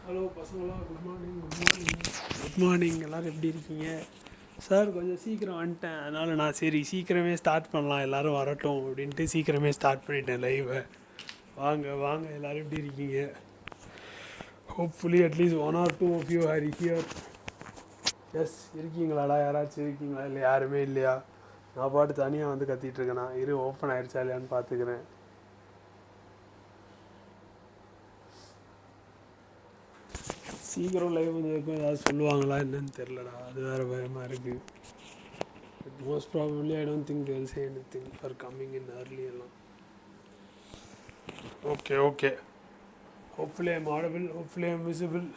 Hello பசங்களா, good morning. Good morning. எல்லோரும் எப்படி இருக்கீங்க? சார் கொஞ்சம் சீக்கிரம் வந்துட்டேன், அதனால் நான் சரி சீக்கிரமே ஸ்டார்ட் பண்ணலாம், எல்லோரும் வரட்டும் அப்படின்ட்டு சீக்கிரமே ஸ்டார்ட் பண்ணிட்டேன் லைவை. வாங்க வாங்க, எல்லோரும் எப்படி இருக்கீங்க? Hopefully at least 1 or 2 of you are here. Yes, இருக்கீங்களாடா? யாராச்சும் இருக்கீங்களா? இல்லை யாருமே இல்லையா? நான் பாட்டு தனியாக வந்து கத்திகிட்ருக்கேண்ணா. இரு, ஓப்பன் ஆகிடுச்சா இல்லையான்னு பார்த்துக்கிறேன். சீக்கிரம் லைவ் கொஞ்சம் ஏதாவது சொல்லுவாங்களா என்னன்னு தெரிலடா, அது வேறு பயமாக இருக்குது. But most probably I don't think they will say anything for coming in early எல்லாம். Okay okay, hopefully I'm audible, hopefully I'm visible.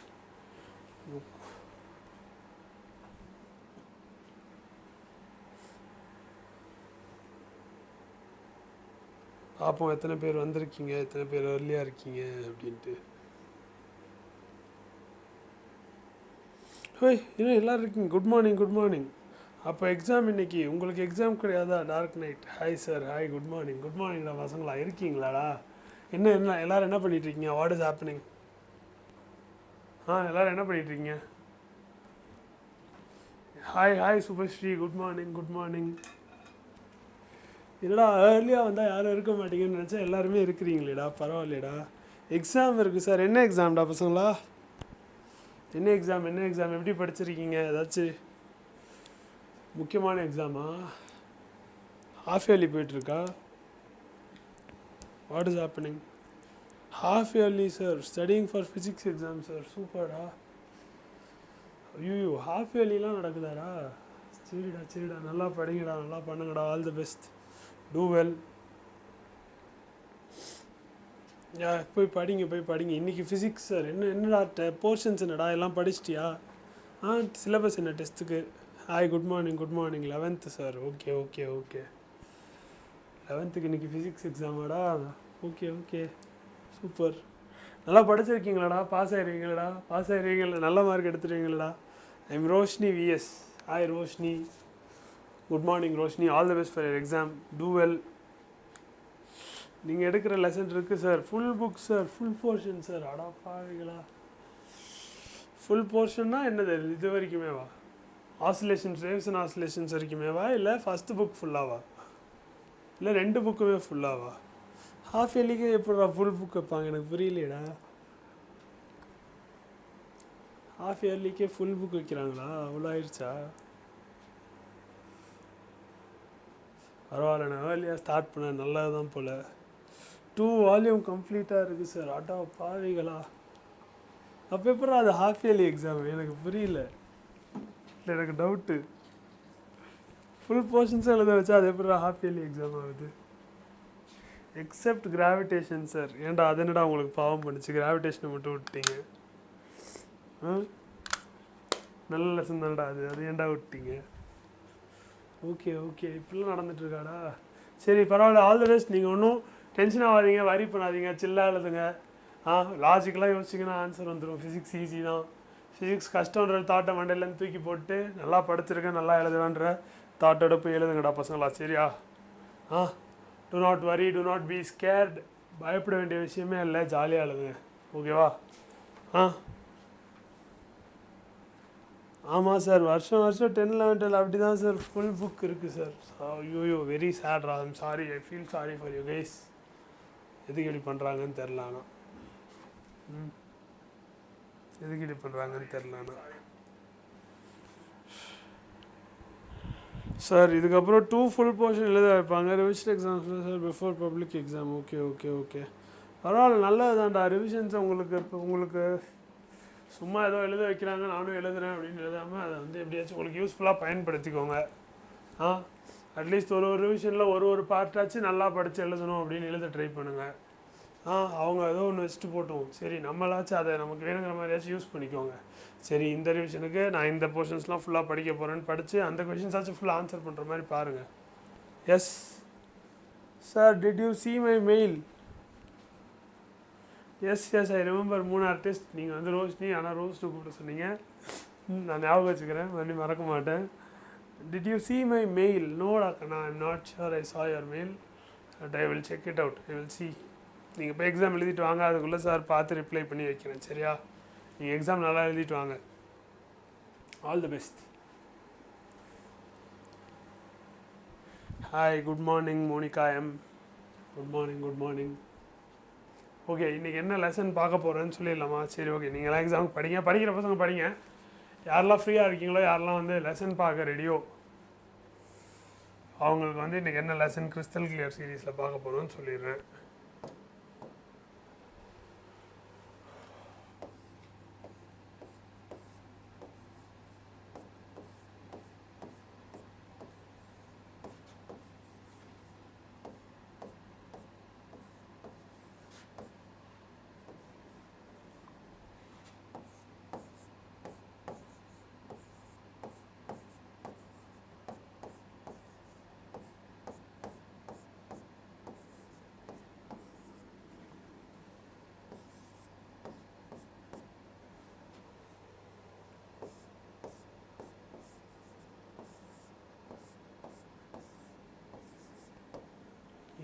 பார்ப்போம் எத்தனை பேர் வந்திருக்கீங்க, எத்தனை பேர் ஏர்லியாக இருக்கீங்க அப்படின்ட்டு. ஹோய், இன்னும் எல்லோரும் இருக்கீங்க. Good morning, good morning. அப்போ எக்ஸாம் இன்றைக்கி உங்களுக்கு எக்ஸாம் கிடையாதா? Dark night. Hi sir, hi, good morning. Good மார்னிங்டா பசங்களா, இருக்கீங்களாடா? என்ன எல்லோரும் என்ன பண்ணிகிட்ருக்கீங்க? What is happening? எல்லோரும் என்ன பண்ணிகிட்ருக்கீங்க? Hi hi Subashree, good morning, good morning. இல்லைடா, ஏர்லியாக வந்தால் யாரும் இருக்க மாட்டீங்கன்னு நினச்சா எல்லாருமே இருக்கிறீங்களேடா, பரவாயில்லையடா. எக்ஸாம் இருக்குது சார். என்ன எக்ஸாம்டா பசங்களா? என்ன எக்ஸாம் எப்படி படிச்சிருக்கீங்க? ஏதாச்சும் முக்கியமான எக்ஸாமா? ஹாஃப் இயர்லி போயிட்டுருக்கா? What is happening? Half yearly sir, studying for physics exam sir. சூப்பர்டா. ஐயோ, ஹாஃப் இயர்லிலாம் நடக்குதாடா? சரிடா, நல்லா படிங்கடா, நல்லா பண்ணுங்கடா. All the best, do well. போய் படிங்க. இன்றைக்கி ஃபிசிக்ஸ் சார். என்னடா போர்ஷன்ஸ் என்னடா எல்லாம் படிச்சிட்டியா? சிலபஸ் என்ன டெஸ்ட்டுக்கு? Hi, good morning, good morning. 11th sir. Okay 11th இன்றைக்கி ஃபிசிக்ஸ் எக்ஸாமாடா? Okay super. நல்லா படிச்சிருக்கீங்களாடா? பாஸ் ஆகிடுவீங்களா? நல்ல மார்க் எடுத்துருவீங்களா? I'm Roshini VS. Hi Roshini, good morning Roshini. All the best for your exam, do well. நீங்கள் எடுக்கிற லெசன் இருக்குது sir. Full book sir, full portion sir. அடா பாருங்களா, ஃபுல் போர்ஷன்னா என்னது? இது வரைக்குமேவா? ஆசிலேஷன்ஸ், வேவ்ஸ் அண்ட் ஆசிலேஷன்ஸ் வரைக்குமேவா? இல்லை ஃபஸ்ட்டு புக் ஃபுல்லாவா? இல்லை 2 புக்குமே ஃபுல்லாவா? ஹாஃப் இயர்லிக்கு எப்படிடா ஃபுல் புக் வைப்பாங்க? எனக்கு புரியலையடா. ஹாஃப் இயர்லிக்கே ஃபுல் புக் வைக்கிறாங்களா? அவ்வளோ ஆயிடுச்சா? பரவாயில்ல, நான் ஏர்லியாக ஸ்டார்ட் பண்ணேன், நல்லது தான் போல். 2 வால்யூம் கம்ப்ளீட்டாக இருக்குது சார். அடா பாவிகளா, அப்போ எப்படா அது ஹாஃப் இயர்லி எக்ஸாம்? எனக்கு புரியல, இல்லை எனக்கு டவுட்டு. ஃபுல் போர்ஷன்ஸும் எழுத வச்சா அது எப்படா ஹாஃப் இயர்லி எக்ஸாம் ஆகுது? Accept gravitation sir. ஏன்டா அது என்னடா உங்களுக்கு பாவம் பண்ணிச்சு? கிராவிடேஷனை மட்டும் விட்டீங்க. நல்ல லெசன் தான்டா அது ஏன்டா விட்டீங்க? ஓகே இப்படிலாம் நடந்துட்டுருக்காடா? சரி பரவாயில்ல, ஆல் தி பெஸ்ட். நீங்கள் ஒன்றும் டென்ஷன் ஆகாதீங்க, வரி பண்ணாதீங்க, சில்லாக எழுதுங்க. லாஜிக்கலாக யோசிச்சிங்கன்னா ஆன்சர் வந்துடும். ஃபிசிக்ஸ் ஈஸி தான். ஃபிசிக்ஸ் கஷ்டன்ற தாட்டை மண்டையிலேருந்து தூக்கி போட்டு நல்லா படிச்சிருக்கேன், நல்லா எழுதுவேன்ற தாட்டோட போய் எழுதுங்கடா பசங்களா, சரியா? Do not worry, do not be scared. பயப்பட வேண்டிய விஷயமே இல்லை, ஜாலியாக எழுதுங்க, ஓகேவா? ஆமாம் சார், வருஷம் 10, 11, 12 அப்படி தான் சார். ஃபுல் புக் இருக்குது சார். ஐயோ, வெரி சேட்ரா. I'm sorry, I feel sorry for you guys. எதுக்கு இப்படி பண்ணுறாங்கன்னு தெரில. ஆனால் எதுக்கு இப்படி பண்ணுறாங்கன்னு தெரிலண்ணா சார். இதுக்கப்புறம் 2 ஃபுல் போர்ஷன் எழுத வைப்பாங்க ரிவிஷன் எக்ஸாம்ஸில் sir, before public exam. Okay பரவாயில்ல, நல்லது தான்டா. ரிவிஷன்ஸ் உங்களுக்கு சும்மா ஏதோ எழுத வைக்கிறாங்க, நானும் எழுதுறேன் அப்படின்னு எழுதாமல் அதை வந்து எப்படியாச்சும் உங்களுக்கு யூஸ்ஃபுல்லாக பயன்படுத்திக்கோங்க. அட்லீஸ்ட் ஒரு ரிவிஷனில் ஒரு பார்ட்டாச்சும் நல்லா படித்து எழுதணும் அப்படின்னு எழுத ட்ரை பண்ணுங்கள். அவங்க ஏதோ ஒன்று வச்சுட்டு போட்டோம், சரி நம்மளாச்சும் அதை நமக்கு வேணுங்கிற மாதிரியாச்சும் யூஸ் பண்ணிக்கோங்க. சரி, இந்த ரிவிஷனுக்கு நான் இந்த போர்ஷன்ஸ்லாம் ஃபுல்லாக படிக்க போகிறேன்னு படித்து அந்த கொஷின்ஸாச்சும் ஃபுல்லாக ஆன்சர் பண்ணுற மாதிரி பாருங்கள். Yes sir, did you see my mail? Yes I remember. 3 artist. நீங்கள் வந்து ரோஷினி, ஆனால் ரோஸ்ட்டு கூப்பிட சொன்னீங்க. நான் ஞாபகம் வச்சுக்கிறேன், மறுபடியும் மறக்க மாட்டேன். Did you see my mail? நோடா கண்ணா, I'm not sure I saw your mail, but I will check it out. I will see. நீங்கள் இப்போ எக்ஸாம் எழுதிட்டு வாங்க, அதுக்குள்ளே சார் பார்த்து ரிப்ளை பண்ணி வைக்கிறேன், சரியா? நீங்கள் எக்ஸாம் நல்லா எழுதிட்டு வாங்க. All the best. Hi, good morning Monika M. Good morning, good morning. Okay, இன்றைக்கி என்ன லெசன் பார்க்க போகிறேன்னு சொல்லிடலாமா? சரி, ஓகே. நீங்களாம் எக்ஸாமுக்கு படிங்க, படிக்கிற பசங்க படிங்க. யாரெல்லாம் ஃப்ரீயாக இருக்கீங்களோ, யாரெல்லாம் வந்து லெசன் பார்க்க ரெடியோ, அவங்களுக்கு வந்து இன்றைக்கி என்ன லெசன் கிறிஸ்டல் கிளியர் சீரீஸில் பார்க்க போகிறோன்னு சொல்லிடுறேன்.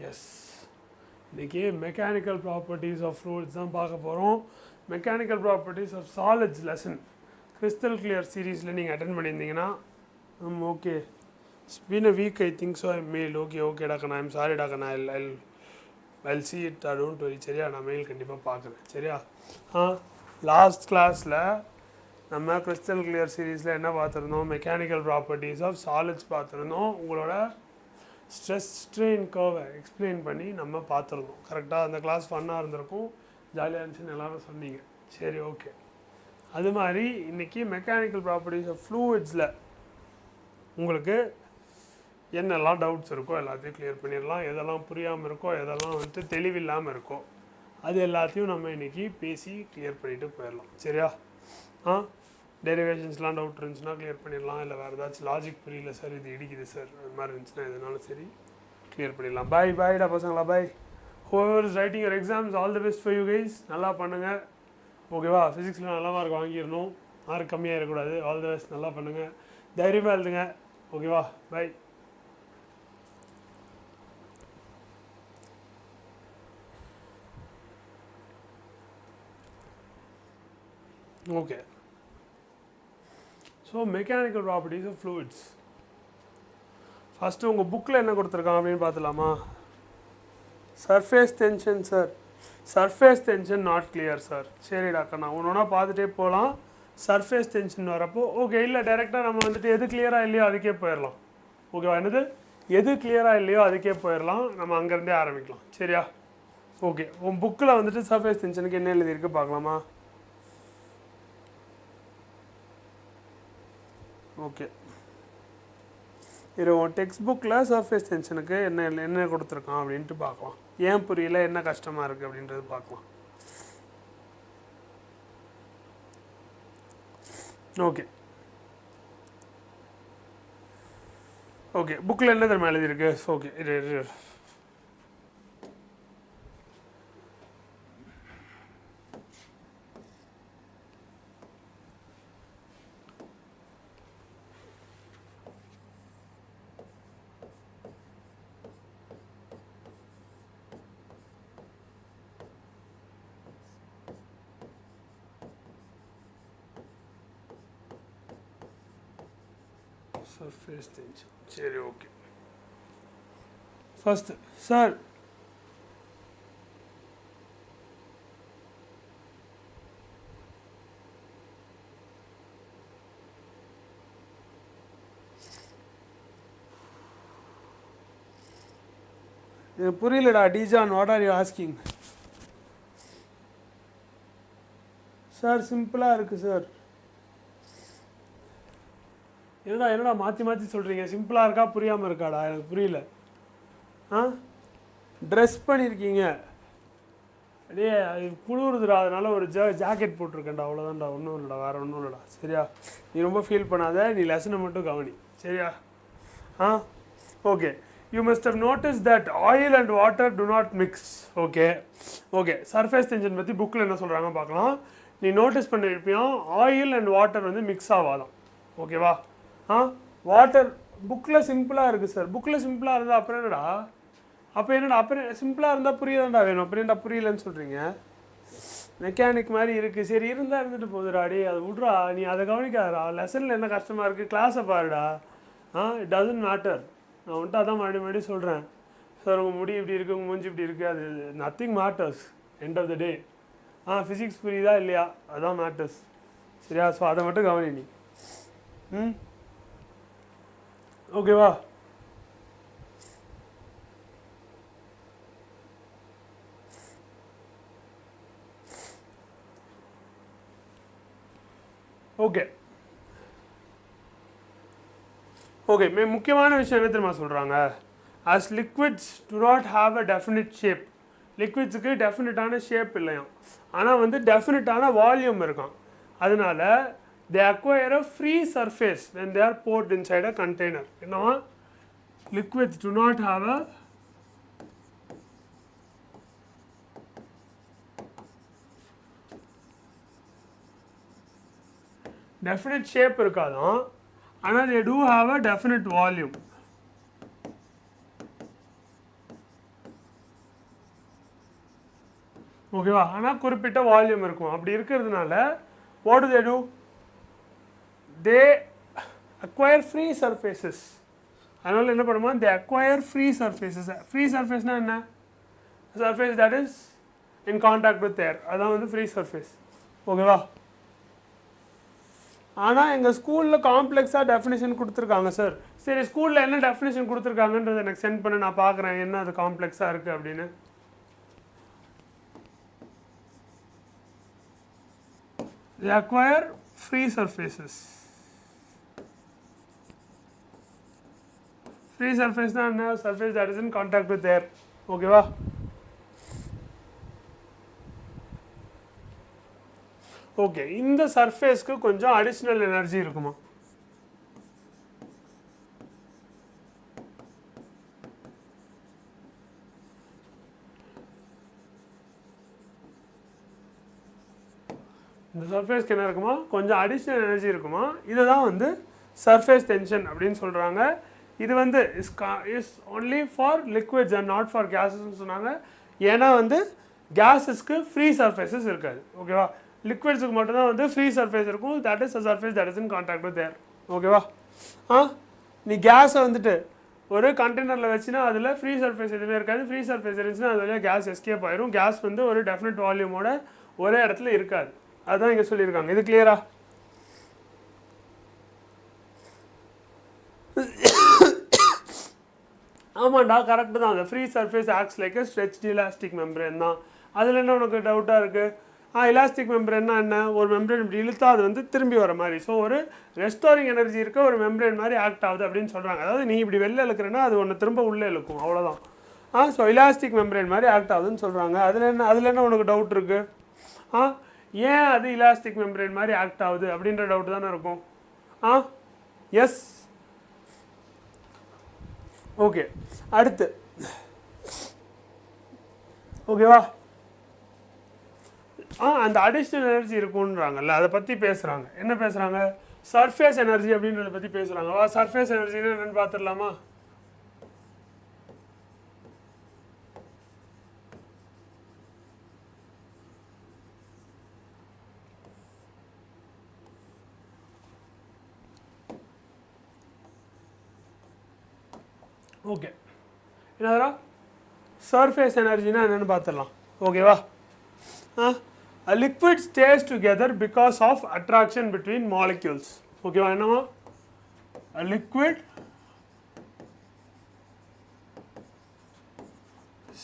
எஸ், இன்றைக்கி மெக்கானிக்கல் ப்ராப்பர்ட்டிஸ் ஆஃப் ஃப்ளூயிட்ஸ் தான் பார்க்க போகிறோம். Mechanical properties of solids lesson crystal clear சீரீஸில் நீங்கள் அட்டென்ட் பண்ணியிருந்தீங்கன்னா okay, it's been a week, I think so. I mail okay டாக்கண்ணா, ஐம் சாரி டாக்கண்ணா, I'll see it, don't worry. சரியா, நான் மெயில் கண்டிப்பாக பார்க்குறேன். சரியா. லாஸ்ட் கிளாஸில் நம்ம கிறிஸ்டல் கிளியர் சீரீஸில் என்ன பார்த்துருந்தோம்? மெக்கானிக்கல் ப்ராப்பர்ட்டிஸ் ஆஃப் சாலிட்ஸ் பார்த்துருந்தோம். உங்களோட ஸ்ட்ரெஸ் ஸ்ட்ரெயின் கர்வை எக்ஸ்பிளைன் பண்ணி நம்ம பார்த்துருந்தோம். கரெக்டாக அந்த கிளாஸ் ஃபன்னாக இருந்திருக்கும், ஜாலியாக இருந்துச்சுன்னு எல்லோரும் சொன்னீங்க. சரி, ஓகே. அது மாதிரி இன்றைக்கி மெக்கானிக்கல் ப்ராப்பர்ட்டிஸ் ஆஃப் ஃப்ளூயிட்ஸில் உங்களுக்கு என்னெல்லாம் டவுட்ஸ் இருக்கோ எல்லாத்தையும் கிளியர் பண்ணிடலாம். எதெல்லாம் புரியாமல் இருக்கோ, எதெல்லாம் வந்துட்டு தெளிவில்லாமல் இருக்கோ, அது எல்லாத்தையும் நம்ம இன்றைக்கி பேசி கிளியர் பண்ணிவிட்டு போயிடலாம். சரியா. டெரிவேஷன்ஸ்லாம் டவுட் இருந்துச்சுன்னா கிளியர் பண்ணிடலாம். இல்லை வேறு ஏதாச்சும் லாஜிக் புரியல சார், இது இடிக்குது சார், அது மாதிரி இருந்துச்சுன்னா எதுனாலும் சரி கிளியர் பண்ணிடலாம். பாய்டா பசங்களா, bye. Whoever is writing your exams, all the best for you guys. நல்லா பண்ணுங்கள், ஓகேவா. ஃபிசிக்ஸில் நல்ல மார்க் வாங்கிடணும், மார்க் கம்மியாக இருக்கக்கூடாது. ஆல் தி பெஸ்ட், நல்லா பண்ணுங்கள், தைரியமாக எழுதுங்க, ஓகேவா. Bye. Okay, so mechanical properties of fluids. First உங்கள் புக்கில் என்ன கொடுத்துருக்காங்க அப்படின்னு பார்த்துலாமா? Surface tension sir, surface tension not clear sir. சரி டாக்டர், நான் ஒன்றா பார்த்துட்டே போகலாம். சர்ஃபேஸ் டென்ஷன் வரப்போ ஓகே, இல்லை டைரெக்டாக நம்ம வந்துட்டு எது கிளியராக இல்லையோ அதுக்கே போயிடலாம். ஓகேவா, என்னது எது கிளியராக இல்லையோ அதுக்கே போயிடலாம். நம்ம அங்கேருந்தே ஆரம்பிக்கலாம். சரியா. ஓகே, உன் புக்கில் வந்துட்டு சர்ஃபேஸ் டென்ஷனுக்கு என்ன எழுதியிருக்கு பார்க்கலாமா? ஓகே, இது உன் டெக்ஸ்ட் புக்கில் சர்ஃபேஸ் டென்ஷனுக்கு என்ன கொடுத்துருக்கான் அப்படின்ட்டு பார்க்கலாம். ஏன் புரியல, என்ன கஷ்டமாக இருக்குது அப்படின்றது பார்க்கலாம். ஓகே ஓகே, புக்கில் என்ன தெரியுமா எழுதியிருக்கு? ஓகே, இது சர்ஃபேஸ் டென்ஷன். சரி, ஓகே. ஃபஸ்ட்டு சார், எனக்கு புரியலடா டிஜான், what are you asking? Sir சிம்பிளாக இருக்குது சார். என்னடா மாற்றி சொல்கிறீங்க? சிம்பிளாக இருக்கா புரியாமல் இருக்காடா? எனக்கு புரியல. ட்ரெஸ் பண்ணியிருக்கீங்க, அப்படியே அது குளிருதுடா, அதனால ஒரு ஜாக்கெட் போட்டிருக்கேன்டா, அவ்வளோதான்டா, ஒன்றும் இல்லைடா, வேறு ஒன்றும் இல்லைடா. சரியா, நீ ரொம்ப ஃபீல் பண்ணாத, நீ லெசனை மட்டும் கவனி. சரியா. Okay, you must have noticed that oil and water do not mix. Okay, surface tension பற்றி புக்கில் என்ன சொல்கிறாங்க பார்க்கலாம். நீ நோட்டீஸ் பண்ணியிருப்பியா, ஆயில் அண்ட் வாட்டர் வந்து மிக்ஸ் ஆகாதான். ஓகேவா. வாட்டர் புக்கில் சிம்பிளாக இருக்குது சார். புக்கில் சிம்பிளாக இருந்தால் அப்புறம் என்னடா அப்புறம் சிம்பிளாக இருந்தால் புரியதாண்டா வேணும். அப்புறம் என்னடா புரியலன்னு சொல்கிறீங்க? மெக்கானிக் மாதிரி இருக்குது. சரி இருந்தால் இருந்துட்டு போகுதுடா, டே அதை விட்றா, நீ அதை கவனிக்காதடா, லெசனில் என்ன கஷ்டமாக இருக்குது, கிளாஸை பாருடா. It doesn't matter. நான் வந்துட்டு அதான் மறுபடியும் சொல்கிறேன். சார் உங்கள் முடி இப்படி இருக்குது, உங்கள் மூஞ்சி இப்படி இருக்குது, அது nothing matters end of the day. Physics புரியுதா இல்லையா, அதான் மேட்டர்ஸ். சரியா? ஸோ அதை மட்டும் கவனி நீ. ஓகேவா? ஓகே ஓகே முக்கியமான விஷயம் என்ன தெரியுமா சொல்கிறாங்க, as liquids do not have a definite shape. லிக்விட்ஸுக்கு டெஃபினட்டான ஷேப் இல்லையாம், ஆனால் வந்து டெஃபினட்டான வால்யூம் இருக்கான். அதனால they acquire a free surface when they are poured inside a container. என்னவா, liquids do not have a definite shape இருக்காதான், ஆனால் they do have a definite volume. ஓகேவா? ஆனால் குறிப்பிட்ட வால்யூம் இருக்கும். அப்படி இருக்கிறதுனால what do? They acquire free surfaces. அதனால் என்ன பண்ணுமா, they acquire free surfaces. Free சர்ஃபேஸ்னால் என்ன, surface that is in contact with air, அதான் வந்து ஃப்ரீ சர்ஃபேஸ். ஓகேவா? ஆனால் எங்கள் ஸ்கூலில் காம்ப்ளெக்ஸாக டெஃபினேஷன் கொடுத்துருக்காங்க சார். சரி, ஸ்கூலில் என்ன டெஃபினேஷன் கொடுத்துருக்காங்கன்றதை எனக்கு சென்ட் பண்ண, நான் பார்க்குறேன் என்ன அது காம்ப்ளெக்ஸாக இருக்குது அப்படின்னு. They acquire free surfaces. Free surface na anna surface that is in contact with air. Okay va? Okay, இந்த சர்ஃபேஸ்க்கு கொஞ்சம் அடிஷ்னல் எனர்ஜி இருக்குமா? இந்த சர்ஃபேஸ்க்கு என்ன இருக்குமா, கொஞ்சம் அடிஷ்னல் எனர்ஜி இருக்குமா. இதுதான் வந்து சர்ஃபேஸ் டென்ஷன் அப்படின்னு சொல்கிறாங்க. இது வந்து is only for liquids and not for கேஸஸ்ன்னு சொன்னாங்க. ஏன்னா வந்து கேஸஸ்க்கு ஃப்ரீ சர்ஃபேஸஸ் இருக்காது. ஓகேவா? லிக்விட்ஸுக்கு மட்டும்தான் வந்து ஃப்ரீ சர்ஃபேஸ் இருக்கும். That is a surface that is in contact with air. ஓகேவா? நீ கேஸை வந்துட்டு ஒரு கண்டெய்னரில் வச்சுன்னா அதில் ஃப்ரீ சர்ஃபேஸ் எதுவுமே இருக்காது. ஃப்ரீ சர்ஃபேஸ் இருந்துச்சுன்னா அது வழியாக கேஸ் எஸ்கேப் ஆயிரும். கேஸ் வந்து ஒரு டெஃபினட் வால்யூமோட ஒரே இடத்துல இருக்காது. அதுதான் இங்கே சொல்லியிருக்காங்க. இது கிளியரா? ஆமாண்டா, கரெக்டு தான். அந்த free surface acts like stretched elastic membrane தான். அதில் என்ன உனக்கு டவுட்டாக இருக்குது? எலாஸ்டிக் மெம்பரேன்னா என்ன, ஒரு மெம்பரேன் இப்படி இழுத்தா அது வந்து திரும்பி வர மாதிரி. ஸோ ஒரு ரெஸ்டோரிங் எனர்ஜி இருக்க ஒரு மெம்பரேன் மாதிரி ஆக்ட் ஆகுது அப்படின்னு சொல்கிறாங்க. அதாவது நீ இப்படி வெளில இழுக்கிறேன்னா அது ஒன்று திரும்ப உள்ளே இழுக்கும், அவ்வளோதான். ஸோ எலாஸ்டிக் மெம்பரேன் மாதிரி ஆக்ட் ஆகுதுன்னு சொல்கிறாங்க. அதில் என்ன உனக்கு டவுட் இருக்குது? ஏன் அது எலாஸ்டிக் மெம்பரேன் மாதிரி ஆக்ட் ஆகுது அப்படின்ற டவுட் தானே இருக்கும். எஸ். ஓகே, அடுத்து ஓகேவா, அந்த அடிஷ்னல் எனர்ஜி இருக்குன்றாங்கல்ல, அதை பற்றி பேசுகிறாங்க. என்ன பேசுகிறாங்க? சர்ஃபேஸ் எனர்ஜி அப்படின்றத பற்றி பேசுகிறாங்க. சர்ஃபேஸ் எனர்ஜின்னு என்னென்னு பார்த்துடலாமா? ஓகே, என்னதுரா சர்ஃபேஸ் எனர்ஜினா என்னென்னு பார்த்துடலாம். ஓகேவா? a liquid stays together because of attraction between molecules. ஓகேவா? என்னவா? a liquid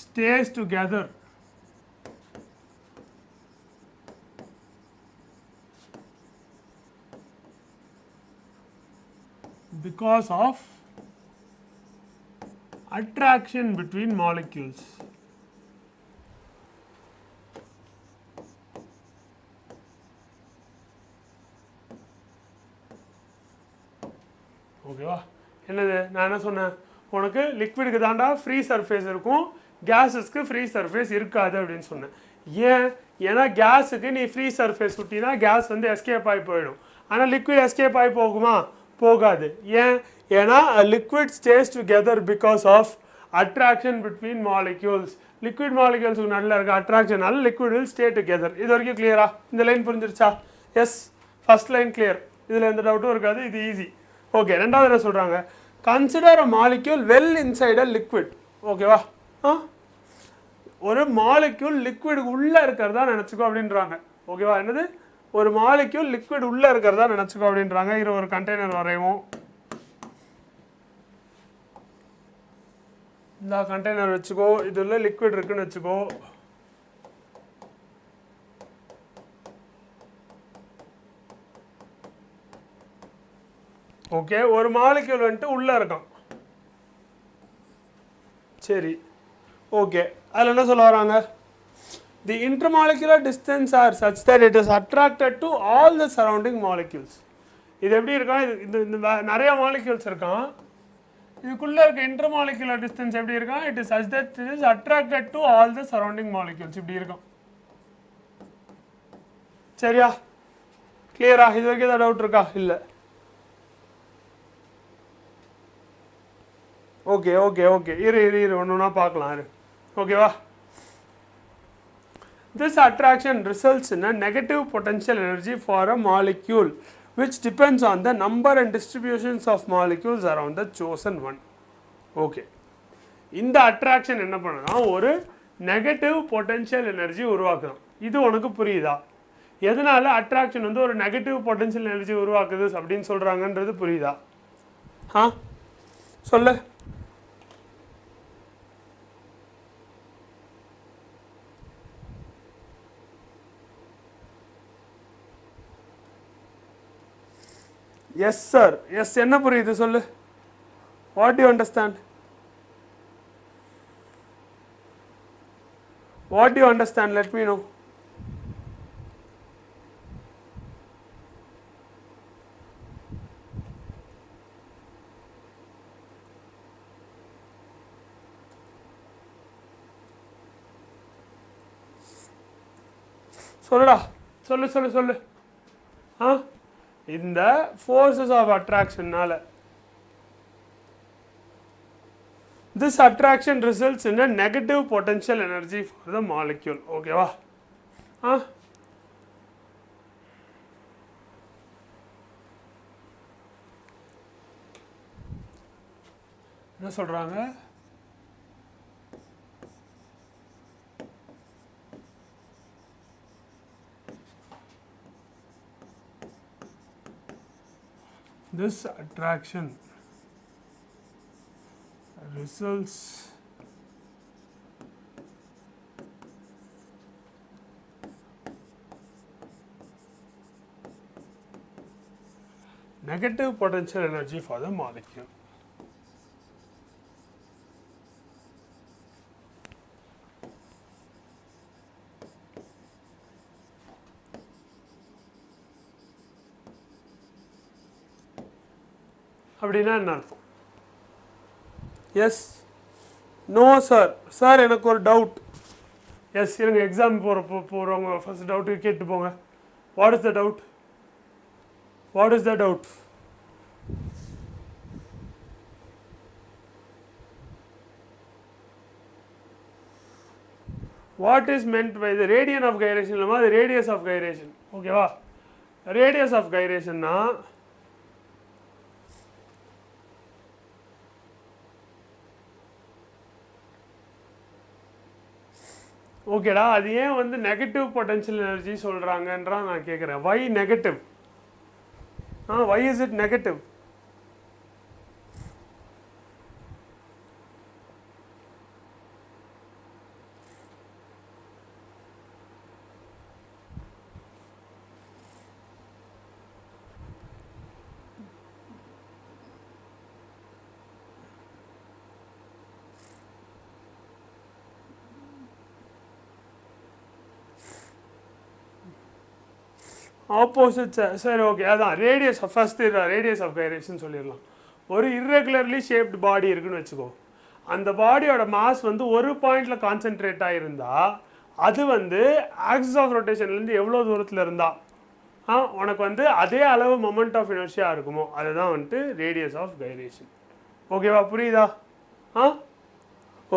stays together because of attraction between molecules. ஓகேவா? என்னது நான் என்ன சொன்னேன் உனக்கு, லிக்விடுக்கு தாண்டா ஃப்ரீ சர்ஃபேஸ் இருக்கும், கேஸஸ்க்கு ஃப்ரீ சர்ஃபேஸ் இருக்காது அப்படின்னு சொன்னேன். ஏன்னா கேஸுக்கு நீ ஃப்ரீ சர்ஃபேஸ் விட்டினா கேஸ் வந்து எஸ்கேப் ஆகி போயிடும். ஆனால் லிக்விட் எஸ்கேப் ஆகி போகுமா? போகாது. ஏன்னா a liquid stays together because of attraction between molecules. Liquid மாலிகூல்ஸுக்கு நல்ல இருக்க அட்ராக்ஷனால லிக்விட் வில் ஸ்டே டுகெதர். இது வரைக்கும் கிளியரா? இந்த லைன் புரிஞ்சிருச்சா? எஸ், ஃபர்ஸ்ட் லைன் கிளியர், இதில் எந்த டவுட்டும் இருக்காது, இது ஈஸி. ஓகே, ரெண்டாவது என்ன சொல்கிறாங்க, கன்சிடர் அ மாலிக்யூல் வெல் இன்சைட் அ லிக்விட். ஓகேவா? ஒரு மாலிக்யூல் லிக்விட் உள்ளே இருக்கிறதா நினச்சிக்கோ அப்படின்றாங்க. ஓகேவா? என்னது, ஒரு மாலிக்யூல் லிக்விட் உள்ளே இருக்கிறதா நினச்சிக்கோ அப்படின்றாங்க. இது ஒரு கண்டெய்னர் வரைவோம். இந்த கண்டெய்னர் வச்சுக்கோ, இதுல லிக்விட் இருக்குன்னு வச்சுக்கோ. ஓகே, ஒரு மாலிக்யூல் வந்துட்டு உள்ள இருக்கான். சரி, ஓகே, அதில் என்ன சொல்ல வராங்க, தி intermolecular distance are such that it is attracted to all the surrounding molecules. இது எப்படி இருக்கான், இது இந்த நிறைய மாலிக்யூல்ஸ் இருக்கான், இதுக்குள்ளே இருக்க இன்டர்மாலிகுலர் டிஸ்டன்ஸ் எப்படி இருக்கான், it is such that it is attracted to all the surrounding molecules. இப்படி இருக்கும். சரியா? கிளியரா? இது வரைக்கும் ஏதாவது டவுட் இருக்கா? இல்லை. ஓகே ஓகே ஓகே, இரு ஒன்று ஒன்றா பார்க்கலாம். இரு, ஓகேவா? This attraction results in a negative potential energy for a molecule which depends on the number and distributions of molecules around the chosen one. Okay. இந்த அட்ராக்ஷன் என்ன பண்ணுனா ஒரு நெகட்டிவ் பொட்டன்ஷியல் எனர்ஜி உருவாக்குது. இது உனக்கு புரியுதா? எதனால அட்ராக்ஷன் வந்து ஒரு நெகட்டிவ் பொட்டன்ஷியல் எனர்ஜி உருவாக்குது அப்படின்னு சொல்றாங்கன்றது புரியுதா? சொல்லு. எஸ் சார், எஸ், என்ன புரியுது சொல்லு. What you understand? What you understand? Let me know. சொல்லுடா, சொல்லு. இந்த forces of attractionனால this attraction results in a negative potential energy for the molecule. ஓகேவா? என்ன சொல்றாங்க? This attraction results negative potential energy for the molecule. அப்படின்னா என்ன அர்த்தம்? S, no sir, sir எனக்கு ஒரு டவுட். எஸ், இருங்க, எக்ஸாம் போகிறவங்க ஃபர்ஸ்ட் டவுட்டு கேட்டு போங்க. What is the doubt? What is the doubt? What is meant by the radian of gyration இல்லாமல் அது ரேடியஸ் ஆஃப் கைரேஷன். ஓகேவா? ரேடியஸ் ஆஃப் கைரேஷன்னா ஓகேடா, அது ஏன் வந்து நெகட்டிவ் பொட்டன்ஷியல் எனர்ஜி சொல்கிறாங்கன்றான் நான் கேட்குறேன். Why negative? Why is it negative? Opposite. சரி, ஓகே, அதான் radius of first radius of gyration சொல்லிடலாம். ஒரு இர்ரெகுலர்லி ஷேப்டு பாடி இருக்குன்னு வச்சுக்கோ. அந்த பாடியோட மாஸ் வந்து ஒரு பாயிண்டில் கான்சென்ட்ரேட் ஆகிருந்தால் அது வந்து ஆக்சிஸ் ஆஃப் ரொட்டேஷன்லேருந்து எவ்வளோ தூரத்தில் இருந்தால் உனக்கு வந்து அதே அளவு மொமெண்ட் ஆஃப் இனர்ஷியா இருக்குமோ அதுதான் வந்துட்டு ரேடியஸ் ஆஃப் கைரேஷன். ஓகேவா? புரியுதா?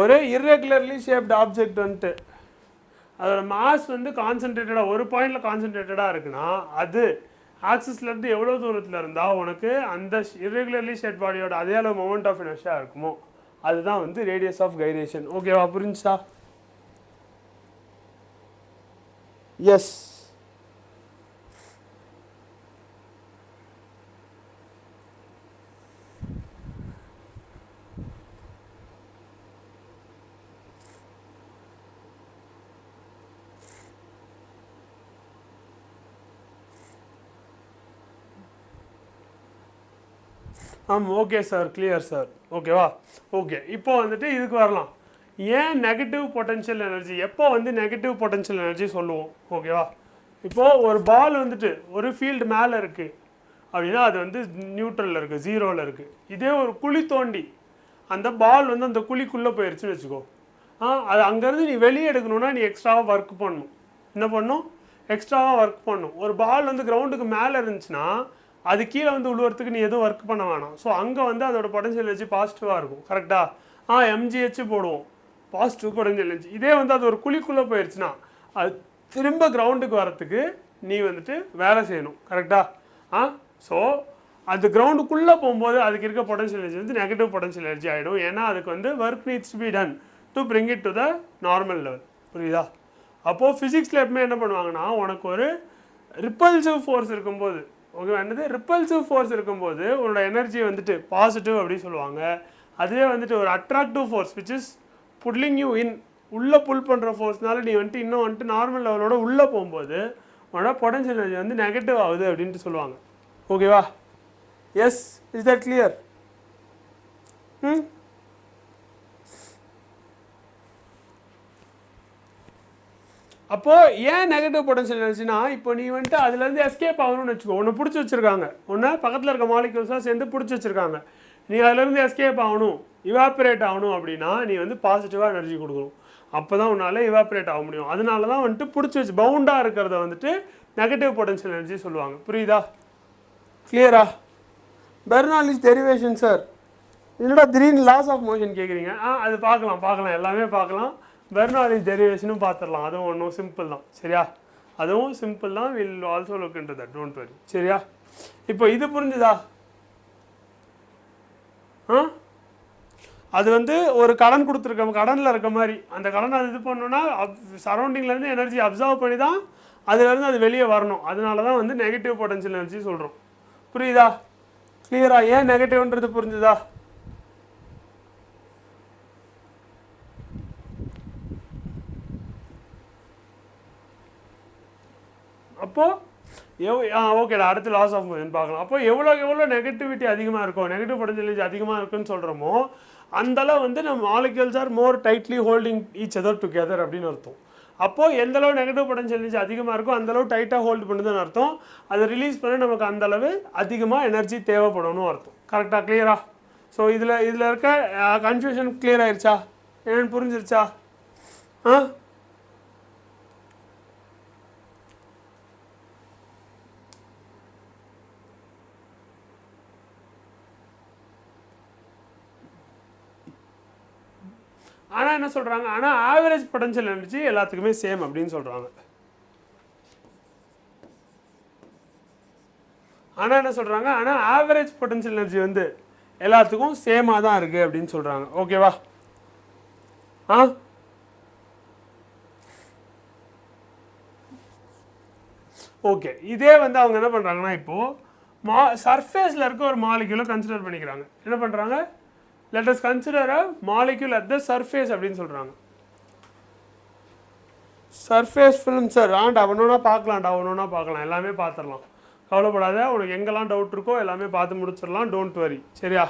ஒரு irregularly shaped object வந்துட்டு அதோட மாஸ் வந்து கான்சென்ட்ரேட்டடாக ஒரு பாயிண்டில் கான்சென்ட்ரேட்டடாக இருக்குன்னா அது ஆக்சிஸ்லேருந்து எவ்வளோ தூரத்தில் இருந்தால் உனக்கு அந்த irregularly shaped பாடியோட அதே அளவு மொமெண்ட் ஆஃப் இனர்ஷியா இருக்குமோ அதுதான் வந்து ரேடியஸ் ஆஃப் கைரேஷன். ஓகேவா, புரிஞ்சுச்சா? Yes. Okay sir, clear sir. ஓகேவா? ஓகே, இப்போ வந்துட்டு இதுக்கு வரலாம். ஏன் நெகட்டிவ் பொட்டன்ஷியல் எனர்ஜி, எப்போ வந்து நெகட்டிவ் பொட்டன்ஷியல் எனர்ஜி சொல்லுவோம்? ஓகேவா? இப்போது ஒரு பால் வந்துட்டு ஒரு ஃபீல்டு மேலே இருக்குது அப்படின்னா அது வந்து நியூட்ரலில் இருக்குது, ஜீரோவில் இருக்குது. இதே ஒரு குழி தோண்டி அந்த பால் வந்து அந்த குழிக்குள்ளே போயிடுச்சுன்னு வச்சுக்கோ, அது அங்கேருந்து நீ வெளியே எடுக்கணுன்னா நீ எக்ஸ்ட்ராவாக ஒர்க் பண்ணணும். என்ன பண்ணணும்? எக்ஸ்ட்ராவாக ஒர்க் பண்ணணும். ஒரு பால் வந்து கிரவுண்டுக்கு மேலே இருந்துச்சுன்னா அது கீழே வந்து உழுவுறதுக்கு நீ எதுவும் ஒர்க் பண்ண வேணாம். ஸோ அங்கே வந்து அதோட பொட்டன்ஷியல் எனர்ஜி பாசிட்டிவாக இருக்கும். கரெக்டாக? எம்ஜிஹெச் போடுவோம், பாசிட்டிவ் பொட்டன்ஷியல் எனர்ஜி. இதே வந்து அது ஒரு குழிக்குள்ளே போயிடுச்சுன்னா அது திரும்ப கிரவுண்டுக்கு வரத்துக்கு நீ வந்துட்டு வேலை செய்யணும். கரெக்டாக? ஸோ அது கிரவுண்டுக்குள்ளே போகும்போது அதுக்கு இருக்க பொட்டன்ஷியல் எனர்ஜி வந்து நெகட்டிவ் பொட்டன்ஷியல் எனர்ஜி ஆகிடும். ஏன்னா அதுக்கு வந்து work needs to be done to bring it to the normal level. புரியுதா? அப்போது ஃபிசிக்ஸில் எப்பவுமே என்ன பண்ணுவாங்கன்னா, உனக்கு ஒரு ரிப்பல்சிவ் ஃபோர்ஸ் இருக்கும்போது, ஓகே, என்னது ரிப்பல்சிவ் ஃபோர்ஸ் இருக்கும்போது உன்னோட எனர்ஜி வந்துட்டு பாசிட்டிவ் அப்படின்னு சொல்லுவாங்க. அதுவே வந்துட்டு ஒரு attractive force which is pulling you in, உள்ளே புல் பண்ணுற ஃபோர்ஸ்னால நீ வந்துட்டு இன்னும் வந்துட்டு நார்மல் லெவலோட உள்ளே போகும்போது உன்னோட பொட்டன்ஷியல் எனர்ஜி வந்து நெகட்டிவ் ஆகுது அப்படின்ட்டு சொல்லுவாங்க. ஓகேவா? Yes, is that clear? அப்போது ஏன் நெகட்டிவ் பொட்டன்ஷியல் எனர்ஜினா, இப்போ நீ வந்துட்டு அதுலேருந்து எஸ்கேப் ஆகணும்னு வச்சுக்கோ, ஒன்று பிடிச்சி வச்சுருக்காங்க, ஒன்று பக்கத்தில் இருக்க மாலிக்யூல்ஸாக சேர்ந்து பிடிச்சி வச்சுருக்காங்க, நீ அதுலேருந்து எஸ்கேப் ஆகணும், இவாப்ரேட் ஆகணும் அப்படின்னா நீ வந்து பாசிட்டிவாக எனர்ஜி கொடுக்கணும். அப்போ தான் உன்னால் இவாப்ரேட் ஆக முடியும். அதனால தான் வந்துட்டு பிடிச்சி வச்சு பவுண்டாக இருக்கிறத வந்துட்டு நெகட்டிவ் பொட்டன்ஷியல் எனர்ஜி சொல்லுவாங்க. புரியுதா? கிளியரா? பெர்னாலிஸ் டெரிவேஷன் சார், என்னோட திடீர்னு லாஸ் ஆஃப் மோஷன் கேட்குறீங்க. அது பார்க்கலாம், எல்லாமே பார்க்கலாம். பெர்னாலிஸ் டெரிவேஷனும் பார்த்துடலாம், அதுவும் ஒன்றும் சிம்பிள் தான். சரியா? அதுவும் சிம்பிள் தான். Will also look into that, don't worry. சரியா? இப்போ இது புரிஞ்சுதா? அது வந்து ஒரு கடன் கொடுத்துருக்க, கடனில் இருக்க மாதிரி, அந்த கடனை அது இது பண்ணணுன்னா சரௌண்டிங்லேருந்து எனர்ஜி அப்சர்வ் பண்ணி தான் அதுலேருந்து அது வெளியே வரணும். அதனால தான் வந்து நெகட்டிவ் பொட்டன்ஷியல் எனர்ஜி சொல்கிறோம். புரியுதா? கிளியரா? ஏன் நெகட்டிவ்ன்றது புரிஞ்சுதா? அப்போது ஓகேடா, அடுத்து லாஸ் ஆஃப் மோஷன் பார்க்கலாம். அப்போ எவ்வளோ நெகட்டிவிட்டி அதிகமாக இருக்கும், நெகட்டிவ் பொட்டன்ஷியல் எனர்ஜி அதிகமாக இருக்குன்னு சொல்கிறோமோ அந்தளவு வந்து நம்ம molecules are more tightly holding each other together அப்படின்னு அர்த்தம். அப்போது எந்தளவு நெகட்டிவ் பொட்டன்ஷியல் எனர்ஜி அதிகமாக இருக்கும் அந்தளவு டைட்டாக ஹோல்டு பண்ணுதுன்னு அர்த்தம். அதை ரிலீஸ் பண்ண நமக்கு அந்தளவு அதிகமாக எனர்ஜி தேவைப்படணும் அர்த்தம். கரெக்டாக? கிளியரா? ஸோ இதில் இருக்க கன்ஃபியூஷன் கிளியர் ஆயிடுச்சா? என்னென்னு புரிஞ்சிருச்சா? ஆனால் என்ன சொல்கிறாங்க, ஆனால் ஆவரேஜ் பொட்டன்ஷியல் எனர்ஜி எல்லாத்துக்குமே சேம் அப்படின்னு சொல்கிறாங்க. ஆனால் என்ன சொல்கிறாங்க, ஆனால் ஆவரேஜ் பொட்டன்ஷியல் எனர்ஜி வந்து எல்லாத்துக்கும் சேமாக தான் இருக்குது அப்படின்னு சொல்கிறாங்க. ஓகேவா? ஓகே, இதே வந்து அவங்க என்ன பண்ணுறாங்கன்னா, இப்போது சர்ஃபேஸில் இருக்க ஒரு மாலிக்யூலை கன்சிடர் பண்ணிக்கிறாங்க. என்ன பண்ணுறாங்க? Let us consider a molecule at the surface அப்படின்னு சொல்கிறாங்க. சர்ஃபேஸ் ஃபிலிம் சார், ஒன்றா பார்க்கலாம், எல்லாமே பார்த்துடலாம், கவலைப்படாத. உனக்கு எங்கெல்லாம் டவுட் இருக்கோ எல்லாமே பார்த்து முடிச்சிடலாம், டோன்ட் வரி. சரியா?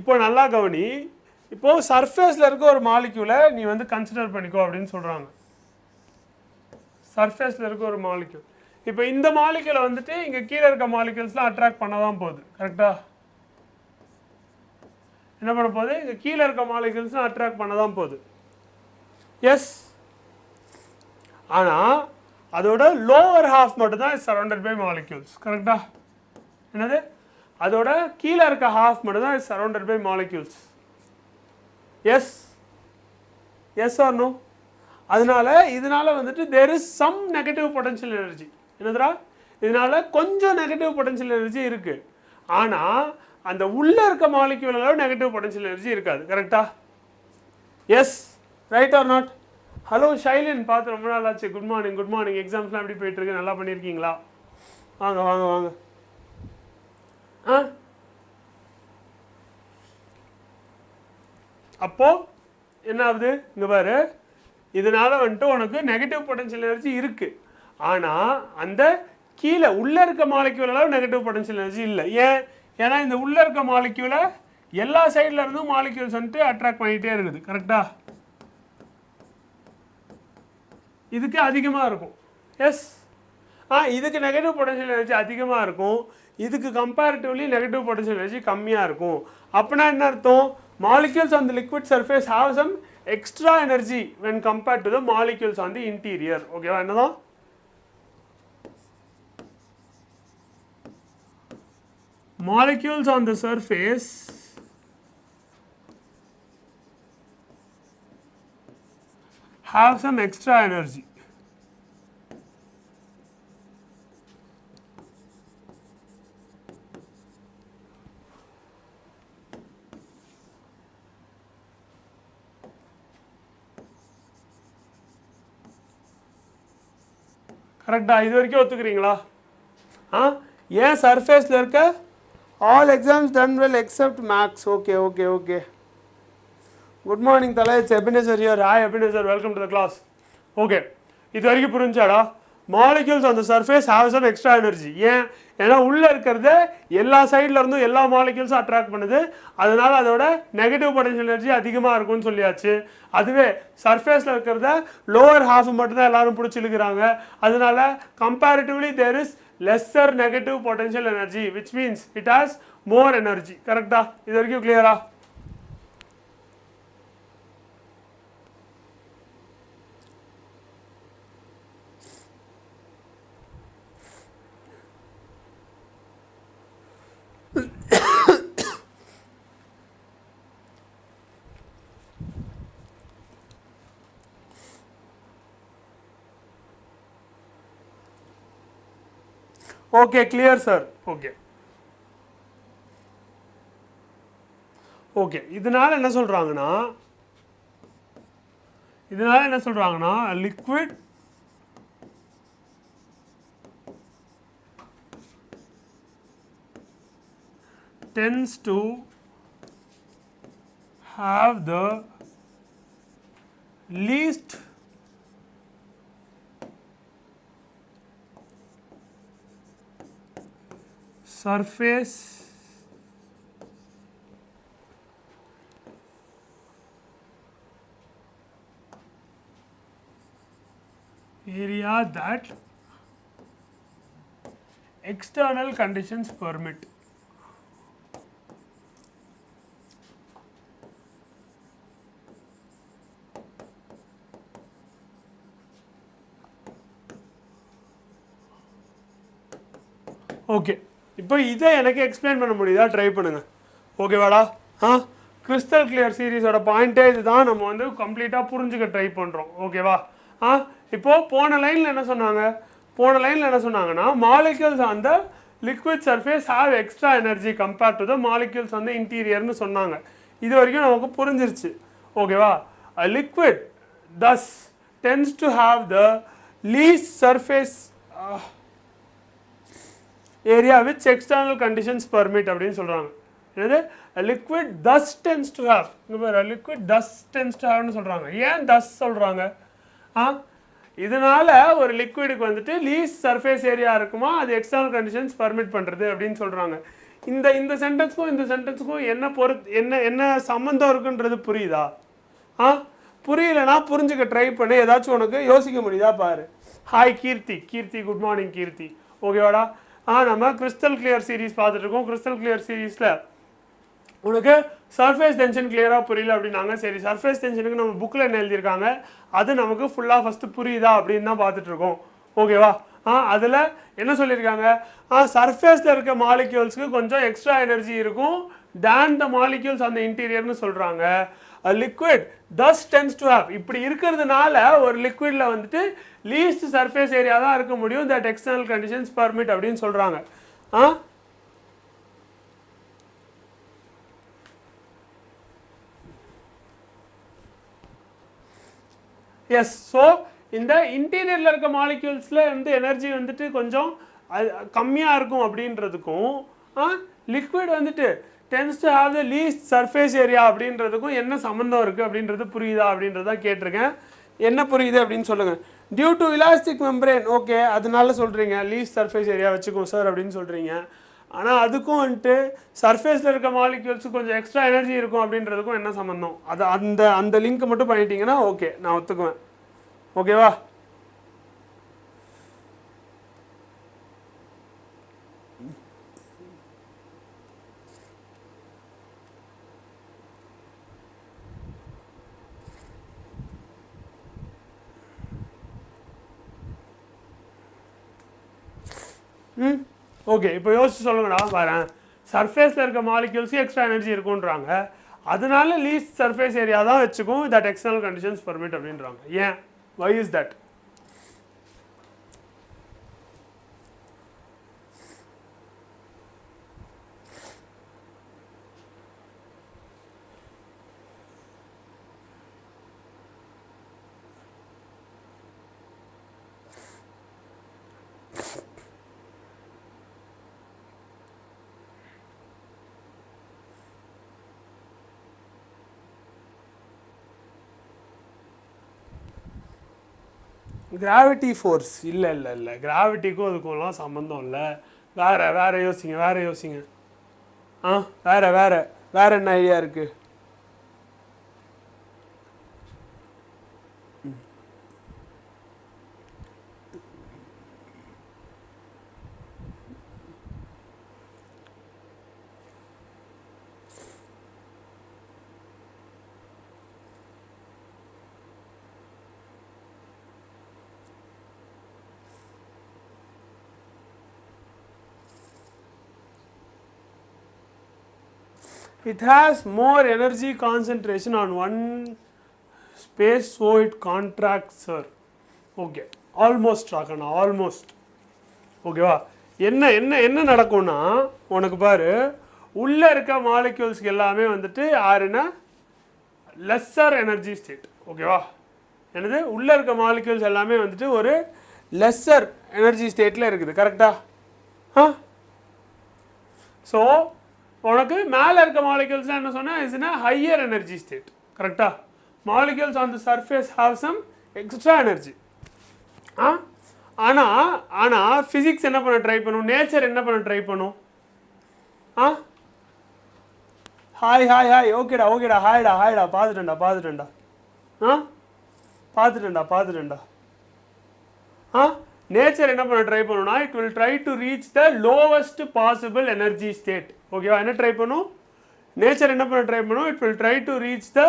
இப்போ நல்லா கவனி. இப்போது சர்ஃபேஸில் இருக்க ஒரு மாலிக்யூலை நீ வந்து கன்சிடர் பண்ணிக்கோ அப்படின்னு சொல்கிறாங்க. சர்ஃபேஸில் இருக்க ஒரு மாலிக்யூல், இப்போ இந்த மாலிக்யூலை வந்துட்டு இங்கே கீழே இருக்க மாலிக்யூல்ஸ்லாம் அட்ராக்ட் பண்ண தான் போகுது. கரெக்டாக? என்ன பண்ண போகுது? இங்கே கீழே இருக்க மாலிக்யூல்ஸ்லாம் அட்ராக்ட் பண்ண தான் போகுது. எஸ். ஆனால் அதோட லோவர் ஹாஃப் மட்டும் தான் இஸ் சரௌண்டட் பை மாலிக்யூல்ஸ். கரெக்டா? என்னது? அதோட கீழே இருக்க ஹாஃப் மட்டும் தான் is surrounded by molecules. Yes yes or no? அதனால இதனால வந்துட்டு there is some negative potential energy. என்னதுடா? இதனால கொஞ்சம் நெகட்டிவ் பொட்டன்ஷியல் எனர்ஜி இருக்குது. ஆனால் அந்த உள்ளே இருக்க மாலிக்யூல் அளவு நெகட்டிவ் பொட்டன்ஷியல் எனர்ஜி இருக்காது. கரெக்டா? Yes right or not? Hello ஷைலின், பார்த்து ரொம்ப நாள் ஆச்சு. Good morning. Good morning. எக்ஸாம்ஸ்லாம் எப்படி போயிட்டுருக்கு? நல்லா பண்ணியிருக்கீங்களா? வாங்க வாங்க வாங்க. அப்போது என்ன ஆகுது? இங்கே பாரு, இதனால் வந்துட்டு உனக்கு நெகட்டிவ் பொட்டன்ஷியல் எனர்ஜி இருக்குது. ஆனால் அந்த கீழே உள்ளே இருக்க மாலிக்யூல் அளவு நெகட்டிவ் பொட்டன்ஷியல் எனர்ஜி இல்லை. ஏன்னா இந்த உள்ளே இருக்க மாலிக்யூலை எல்லா சைடில் இருந்தும் மாலிக்யூல்ஸ் வந்துட்டு அட்ராக்ட் பண்ணிகிட்டே இருக்குது. கரெக்டா? இதுக்கு அதிகமாக இருக்கும். எஸ் இதுக்கு நெகட்டிவ் பொட்டன்ஷியல் எனர்ஜி அதிகமாக இருக்கும். இதுக்கு கம்பேரிட்டிவ்லி நெகட்டிவ் பொட்டன்ஷியல் எனர்ஜி கம்மியாக இருக்கும். அப்படின்னா என்ன அர்த்தம்? Molecules on the liquid surface have some extra energy when compared to the molecules on the interior. ஓகேவா? என்னதான்? Molecules on the surface have some extra energy. கரெக்டா? இது வரைக்கும் ஒத்துக்கிறீங்களா? ஏன் சர்ஃபேஸில் இருக்க all exams done well except maths. Okay okay okay. Good morning தலை. It's Ebenezer here. Hi Ebenezer, welcome to the class. Okay, இது வரைக்கும் புரிஞ்சாடா? Molecules on the surface have some extra energy. ஏன்னா உள்ளே இருக்கிறத எல்லா சைடில் இருந்தும் எல்லா மாலிக்யூல்ஸும் அட்ராக்ட் பண்ணுது. அதனால அதோட நெகட்டிவ் பொட்டன்ஷியல் எனர்ஜி அதிகமாக இருக்கும்னு சொல்லியாச்சு. அதுவே சர்ஃபேஸில் இருக்கிறத லோவர் ஹாஃப் மட்டும்தான் எல்லாரும் பிடிச்சிருக்கிறாங்க. அதனால comparatively there is lesser negative potential energy, which means it has more energy. கரெக்டா? இது வரைக்கும் கிளியரா? Okay, clear sir. Okay okay. இதனால என்ன சொல்றாங்கன்னா liquid tends to have the least surface area that external conditions permit. Okay, இப்போ இதை எனக்கு எக்ஸ்பிளைன் பண்ண முடியுதா? ட்ரை பண்ணுங்க. ஓகேவாடா? கிறிஸ்டல் கிளியர் சீரீஸோட பாயிண்டே இதுதான். நம்ம வந்து கம்ப்ளீட்டாக புரிஞ்சுக்க ட்ரை பண்ணுறோம். ஓகேவா? இப்போது போன லைனில் என்ன சொன்னாங்கன்னா molecules on the liquid surface have extra energy compared to the molecules on the இன்டீரியர்னு சொன்னாங்க. இது வரைக்கும் நமக்கு புரிஞ்சிருச்சு. ஓகேவா? a liquid thus tends to have the least surface area which external conditions permit அப்படின்னு சொல்கிறாங்க. என்னது? a liquid thus tends to have. இங்கே பாரு, a liquid thus tends to haveன்னு சொல்கிறாங்க. ஏன் thus சொல்கிறாங்க? இதனால் ஒரு லிக்விடுக்கு வந்துட்டு லீஸ்ட் சர்ஃபேஸ் ஏரியா இருக்குமா, அது எக்ஸ்டர்னல் கண்டிஷன்ஸ் பர்மிட் பண்ணுறது அப்படின்னு சொல்கிறாங்க. இந்த சென்டென்ஸுக்கும் என்ன சம்மந்தம் இருக்குன்றது புரியுதா? புரியலனா புரிஞ்சுக்க ட்ரை பண்ணி ஏதாச்சும் உனக்கு யோசிக்க முடியுதா பாரு. ஹாய் கீர்த்தி, குட் மார்னிங் கீர்த்தி. ஓகேவாடா? நம்ம கிறிஸ்டல் கிளியர் சீரீஸ் பார்த்துட்டு இருக்கோம். கிறிஸ்டல் கிளியர் சீரீஸில் உனக்கு சர்ஃபேஸ் டென்ஷன் கிளியராக புரியல அப்படின்னாங்க. சரி, சர்ஃபேஸ் டென்ஷனுக்கு நம்ம புக்கில் என்ன எழுதியிருக்காங்க அது நமக்கு ஃபுல்லாக ஃபஸ்ட்டு புரியுதா அப்படின்னு தான் பார்த்துட்ருக்கோம். ஓகேவா அதில் என்ன சொல்லியிருக்காங்க சர்ஃபேஸில் இருக்க மாலிக்யூல்ஸ்க்கு கொஞ்சம் எக்ஸ்ட்ரா எனர்ஜி இருக்கும் than the molecules on the interiorனு சொல்கிறாங்க. a liquid thus tends to have இப்படி இருக்கிறதுனால ஒரு லிக்விடில் வந்துட்டு லீஸ்ட் சர்ஃபேஸ் ஏரியா தான் இருக்க முடியும் that external conditions permit அப்படின்னு சொல்கிறாங்க. எஸ் ஸோ இந்த இன்டீரியரில் இருக்க மாலிக்யூல்ஸில் வந்து எனர்ஜி வந்துட்டு கொஞ்சம் கம்மியாக இருக்கும் அப்படின்றதுக்கும் லிக்விட் வந்துட்டு tends to have the least surface area அப்படின்றதுக்கும் என்ன சம்மந்தம் இருக்குது அப்படின்றது புரியுதா அப்படின்றத கேட்டிருக்கேன். என்ன புரியுது அப்படின்னு சொல்லுங்கள். Due to elastic membrane okay அதனால சொல்கிறீங்க லீஸ்ட் சர்ஃபேஸ் ஏரியா வச்சுக்கோங்க சார் அப்படின்னு சொல்கிறீங்க. ஆனால் அதுக்கும் வந்துட்டு சர்ஃபேஸில் இருக்க மாலிக்யூல்ஸுக்கு கொஞ்சம் எக்ஸ்ட்ரா எனர்ஜி இருக்கும் அப்படின்றதுக்கும் என்ன சம்மந்தம் அது அந்த லிங்க் மட்டும் பண்ணிட்டீங்கன்னா ஓகே நான் ஒத்துக்குவேன். ஓகேவா ஓகே இப்போ யோசிச்சு சொல்லுங்கடா வரேன் சர்ஃபேஸில் இருக்க மாலிக்யூல்ஸுக்கு எக்ஸ்ட்ரா எனர்ஜி இருக்குன்றாங்க அதனால லீஸ்ட் சர்ஃபேஸ் ஏரியா தான் வச்சுக்கும் தட் எக்ஸ்டர்னல் கண்டிஷன்ஸ் பர்மிட் அப்படின்றாங்க. ஏன் why is that? Gravity force இல்லை இல்லை இல்லை கிராவிட்டிக்கும் அதுக்கும்லாம் சம்மந்தம் இல்லை. வேறு யோசிங்க வேறு என்ன ஐடியா இருக்குது? It has more energy concentration on one space so it contracts sir. Okay almost ராகண்ணா almost ஓகேவா என்ன நடக்கும்னா உனக்கு பாரு உள்ளே இருக்க மாலிக்யூல்ஸ்க்கு எல்லாமே வந்துட்டு யாருன்னா லெஸ்ஸர் எனர்ஜி ஸ்டேட். ஓகேவா என்னது உள்ளே இருக்க மாலிக்யூல்ஸ் எல்லாமே வந்துட்டு ஒரு லெஸ்ஸர் எனர்ஜி ஸ்டேட்டில் இருக்குது கரெக்டாக. ஸோ உனக்கு மேலே இருக்க மாலிக்யூல்ஸ்லாம் என்ன சொன்னால் இஸ்னா ஹையர் எனர்ஜி ஸ்டேட் கரெக்டாக. Molecules on the surface have some extra energy. ஆனால் ஃபிசிக்ஸ் என்ன பண்ண ட்ரை பண்ணும் நேச்சர் என்ன பண்ண ட்ரை பண்ணும் ஹாய் ஓகேடா ஹாய்டா பார்த்துட்டேன்டா நேச்சர் என்ன பண்ண ட்ரை பண்ணுன்னா it will try to reach the lowest possible energy state. ஓகேவா என்ன ட்ரை பண்ணும் நேச்சர் என்ன பண்ண ட்ரை பண்ணும் it will try to reach the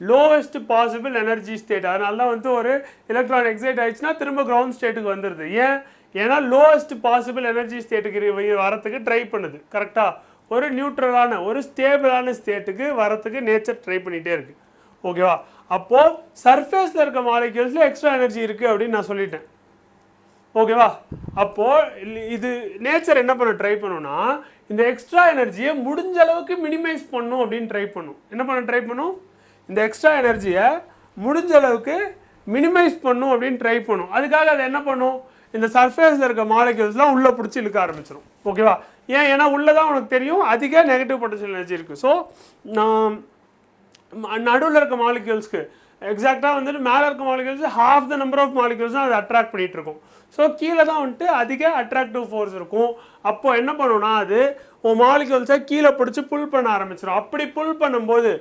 lowest possible energy state. அதனால தான் வந்து ஒரு எலக்ட்ரான் எக்ஸைட் ஆயிடுச்சுன்னா திரும்ப கிரவுண்ட் ஸ்டேட்டுக்கு வந்துடுது. ஏன்னா லோவஸ்ட் பாசிபிள் எனர்ஜி ஸ்டேட்டுக்கு வரத்துக்கு ட்ரை பண்ணுது கரெக்டாக. ஒரு நியூட்ரலான ஒரு ஸ்டேபிளான ஸ்டேட்டுக்கு வரத்துக்கு நேச்சர் ட்ரை பண்ணிகிட்டே இருக்குது. ஓகேவா அப்போது சர்ஃபேஸில் இருக்க மாலிக்யூல்ஸில் எக்ஸ்ட்ரா எனர்ஜி இருக்குது அப்படின்னு நான் சொல்லிட்டேன். ஓகேவா அப்போது இது நேச்சர் என்ன பண்ண ட்ரை பண்ணுன்னா இந்த எக்ஸ்ட்ரா எனர்ஜியை முடிஞ்ச அளவுக்கு மினிமைஸ் பண்ணும் அப்படின்னு ட்ரை பண்ணும். என்ன பண்ண ட்ரை பண்ணும் இந்த எக்ஸ்ட்ரா எனர்ஜியை முடிஞ்ச அளவுக்கு மினிமைஸ் பண்ணும் அப்படின்னு ட்ரை பண்ணும். அதுக்காக அது என்ன பண்ணும் இந்த சர்ஃபேஸில் இருக்க மாலிக்யூல்ஸ்லாம் உள்ளே பிடிச்சி இழுக்க ஆரம்பிச்சிடும். ஓகேவா ஏன்னா உள்ளே தான் உனக்கு தெரியும் அதிக நெகட்டிவ் பொட்டன்ஷியல் எனர்ஜி இருக்குது. ஸோ நான் நடுவில் இருக்க மாலிக்யூல்ஸ்க்கு எக்ஸாக்டாக வந்துட்டு மேலே இருக்க molecules half the number of molecules தான் அதை அட்ராக்ட் பண்ணிகிட்டு இருக்கும். ஸோ கீழே தான் வந்துட்டு அதிக அட்ராக்டிவ் ஃபோர்ஸ் இருக்கும். அப்போ என்ன பண்ணுன்னா அது மாலிக்யூல்ஸை கீழே பிடிச்சி புல் பண்ண ஆரம்பிச்சிடும். அப்படி புல் பண்ணும்போது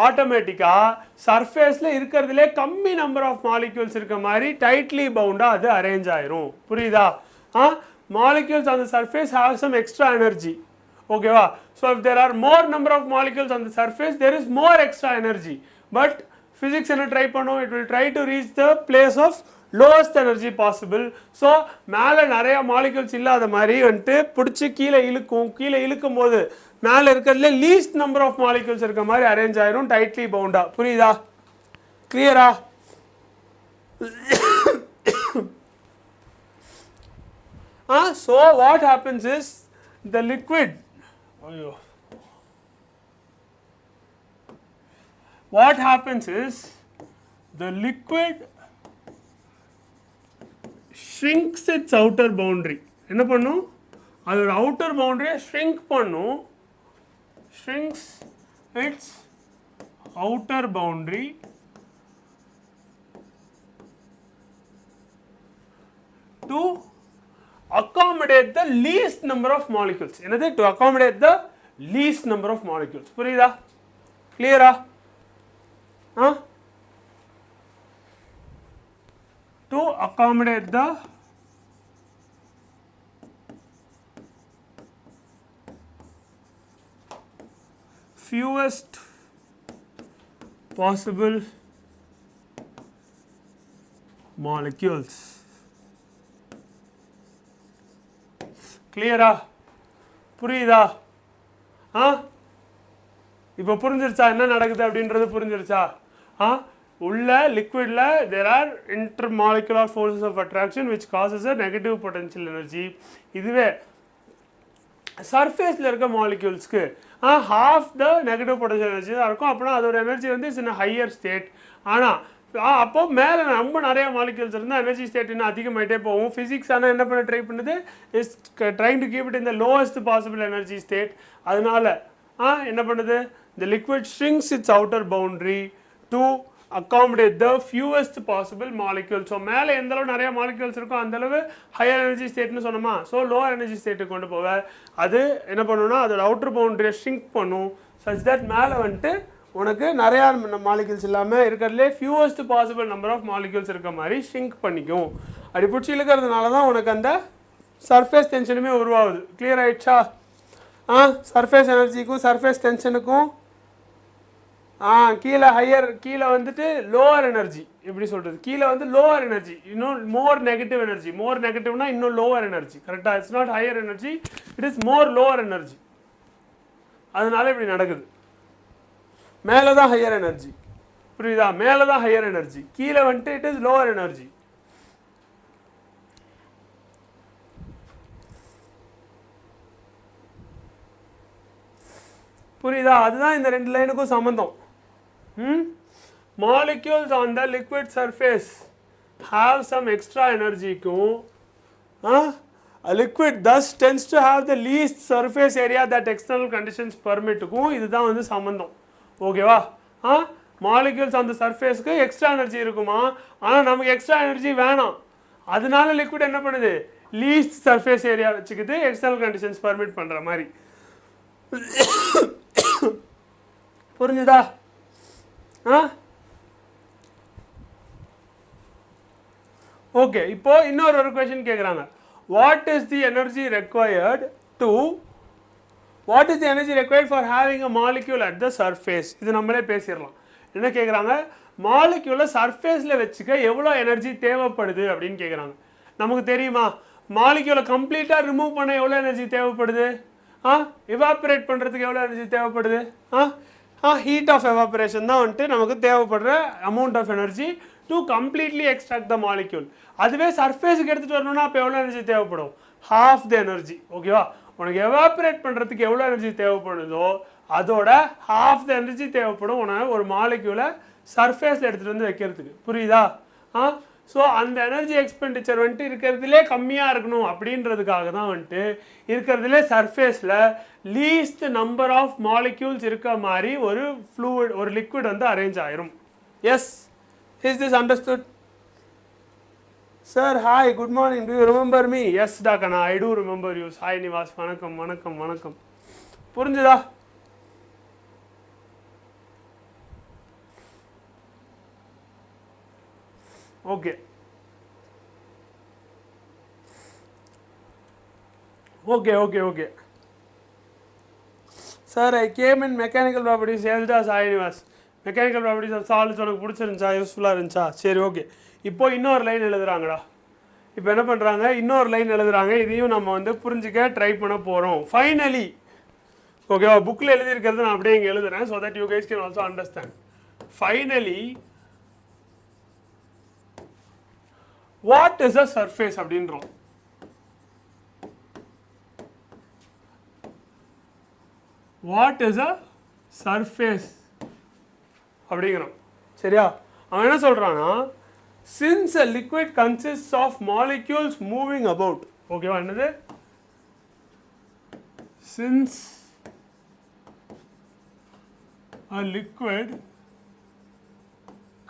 ஆட்டோமேட்டிக்காக சர்ஃபேஸில் இருக்கிறதுலே கம்மி நம்பர் ஆஃப் மாலிக்யூல்ஸ் இருக்க மாதிரி டைட்லி பவுண்டாக அது அரேஞ்ச் ஆயிரும். புரியுதா molecules on the surface have some extra energy. ஓகேவா so if there are more number of molecules on the surface there is more extra energy. But physics என்ன try பண்ணும் it will try to reach the place of lowest energy possible. So மேலே நிறைய molecules இல்லாத மாதிரி வந்துட்டு பிடிச்சி கீழே இழுக்கும் போது மேலே இருக்கிறதுல லீஸ்ட் நம்பர் ஆஃப் மாலிகூல்ஸ் இருக்க மாதிரி அரேஞ்ச் ஆயிரும் டைட்லி பவுண்டா. புரியுதா? கிளியரா? So what happens is the liquid, what happens is the liquid shrinks its outer boundary. என்ன பண்ணும்? அதோட outer boundary shrink பண்ணும். Shrinks its outer boundary to accommodate the least number of molecules. என்னது? To accommodate the least number of molecules. புரியுதா? கிளியரா? To accommodate the fewest possible molecules. கிளியரா? புரியுதா? இப்போ புரிஞ்சிருச்சா என்ன நடக்குது அப்படின்றது? புரிஞ்சிருச்சா? உள்ள லிக்விட்ல there are intermolecular forces of attraction which causes a negative potential energy. இதுவே சர்ஃபேஸ்ல இருக்க மாலிக்யூல்ஸ்க்கு half the negative potential energy தான் இருக்கும். அப்படின்னா அதோட எனர்ஜி வந்து இஸ் இன் ஹையர் ஸ்டேட். ஆனால் அப்போ மேலே ரொம்ப நிறைய மாலிக்யூல்ஸ் இருந்தால் எனர்ஜி ஸ்டேட் இன்னும் அதிகமாகிட்டே போகும். ஃபிசிக்ஸ் ஆனால் என்ன பண்ண ட்ரை பண்ணுது? Is trying to keep it in the lowest possible energy state. அதனால என்ன பண்ணுது? the liquid shrinks its outer boundary to accommodate the fewest possible molecules. So மேலே எந்த அளவு நிறைய மாலிக்யூல்ஸ் இருக்கோ அந்த அளவு ஹையர் எனர்ஜி ஸ்டேட்னு சொன்னோமா. ஸோ லோவர் எனர்ஜி ஸ்டேட்டுக்கு கொண்டு போக அது என்ன பண்ணுன்னா அதோட அவுட்டர் பவுண்டரியை ஷ்ரிங்க் பண்ணும் சச் தட் மேலே வந்துட்டு உனக்கு நிறையா மாலிக்யூல்ஸ் இல்லாமல் இருக்கிறதுலே ஃபியூவஸ்ட் பாசிபிள் நம்பர் ஆஃப் மாலிக்யூல்ஸ் இருக்க மாதிரி ஷ்ரிங்க் பண்ணிக்கும். அப்படி பிடிச்சி இழுக்கிறதுனால தான் உனக்கு அந்த சர்ஃபேஸ் டென்ஷனுமே உருவாகுது. கிளியர் ஆகிடுச்சா? சர்ஃபேஸ் எனர்ஜிக்கும் சர்ஃபேஸ் டென்ஷனுக்கும் கீழே வந்துட்டு லோவர் எனர்ஜி. எப்படி சொல்கிறது? கீழே வந்து லோவர் எனர்ஜி, இன்னும் மோர் நெகட்டிவ் எனர்ஜி. மோர் நெகட்டிவ்னா இன்னும் லோவர் எனர்ஜி. கரெக்டாக? It's not higher energy, it is more lower energy. அதனால இப்படி நடக்குது. மேலே தான் ஹையர் எனர்ஜி. புரியுதா? மேலே தான் ஹையர் எனர்ஜி, கீழே வந்துட்டு இட் இஸ் லோவர் எனர்ஜி. புரியுதா? அதுதான் இந்த ரெண்டு லைனுக்கும் சம்பந்தம். Molecules on the liquid surface have some extra energy க்கும் a liquid thus tends to have the least surface area that external conditions permit க்கும் இதுதான் வந்து சம்பந்தம். ஓகேவா? மாலிக்யூல்ஸ் அந்த சர்ஃபேஸ்க்கு எக்ஸ்ட்ரா எனர்ஜி இருக்குமா, ஆனால் நமக்கு எக்ஸ்ட்ரா எனர்ஜி வேணாம். அதனால லிக்விட் என்ன பண்ணுது? லீஸ்ட் சர்ஃபேஸ் ஏரியா வச்சுக்கிது எக்ஸ்டர்னல் கண்டிஷன்ஸ் பர்மிட் பண்ணுற மாதிரி. புரிஞ்சுதா? ஓகே. இப்போ இன்னொரு கொஸ்டின் கேட்குறாங்க. What is the energy required for having a molecule at the surface? இது நம்மளே பேசிடலாம். என்ன கேட்குறாங்க? மாலிக்யூலை சர்ஃபேஸில் வச்சுக்க எவ்வளோ எனர்ஜி தேவைப்படுது அப்படின்னு கேட்குறாங்க. நமக்கு தெரியுமா? மாலிக்யூலை கம்ப்ளீட்டாக ரிமூவ் பண்ண எவ்வளோ எனர்ஜி தேவைப்படுது? எவாப்ரேட் பண்ணுறதுக்கு எவ்வளோ எனர்ஜி தேவைப்படுது? ஹீட் ஆஃப் எவாப்ரேஷன் தான் வந்துட்டு நமக்கு தேவைப்படுற amount of energy to completely extract the molecule. அதுவே சர்ஃபேஸுக்கு எடுத்துகிட்டு வரணும்னா அப்போ எவ்வளோ எனர்ஜி தேவைப்படும்? half the energy. ஓகேவா? உனக்கு எவாப்ரேட் பண்ணுறதுக்கு எவ்வளோ எனர்ஜி தேவைப்படுதோ அதோட half த எனர்ஜி தேவைப்படும் உனக்கு ஒரு மாலிக்யூலை சர்ஃபேஸில் எடுத்துகிட்டு வந்து வைக்கிறதுக்கு. புரியுதா? ஸோ அந்த எனர்ஜி எக்ஸ்பெண்டிச்சர் வந்துட்டு இருக்கிறதுலே கம்மியாக இருக்கணும் அப்படின்றதுக்காக தான் வந்துட்டு இருக்கிறதுலே சர்ஃபேஸில் லீஸ்ட் நம்பர் ஆஃப் மாலிக்யூல்ஸ் இருக்க மாதிரி ஒரு ஃப்ளூயிட், ஒரு லிக்விட் வந்து அரேஞ்ச் ஆயிரும். Yes, is this understood? Sir hi, good morning, do you remember me? Yes டாக்கண்ணா, I do remember you. Hi Nivas, வணக்கம் வணக்கம் வணக்கம். புரிஞ்சுதா? Okay. Okay. Sir, I came in mechanical properties, 𝑬𝒙𝒑𝒔, Sai Nivas. Mechanical properties of solids உனக்கு பிடிச்சிருந்துச்சா, யூஸ்ஃபுல்லாக இருந்துச்சா? சரி, ஓகே. இப்போ இன்னொரு லைன் எழுதுறாங்கடா. இப்போ என்ன பண்ணுறாங்க, இன்னொரு லைன் எழுதுறாங்க. இதையும் நம்ம வந்து புரிஞ்சிக்க ட்ரை பண்ண போகிறோம். ஃபைனலி ஓகேவா, புக்கில் எழுதியிருக்கிறது நான் அப்படியே இங்கே எழுதுறேன், so that you guys can also understand. Finally what is a surface அப்படின்றோம். வாட் இஸ் அ சர்ஃபேஸ் அப்படிங்கிறோம். சரியா, அவன் என்ன சொல்கிறான்னா, since a liquid consists of molecules moving about, ஓகேவா, என்னது, since a liquid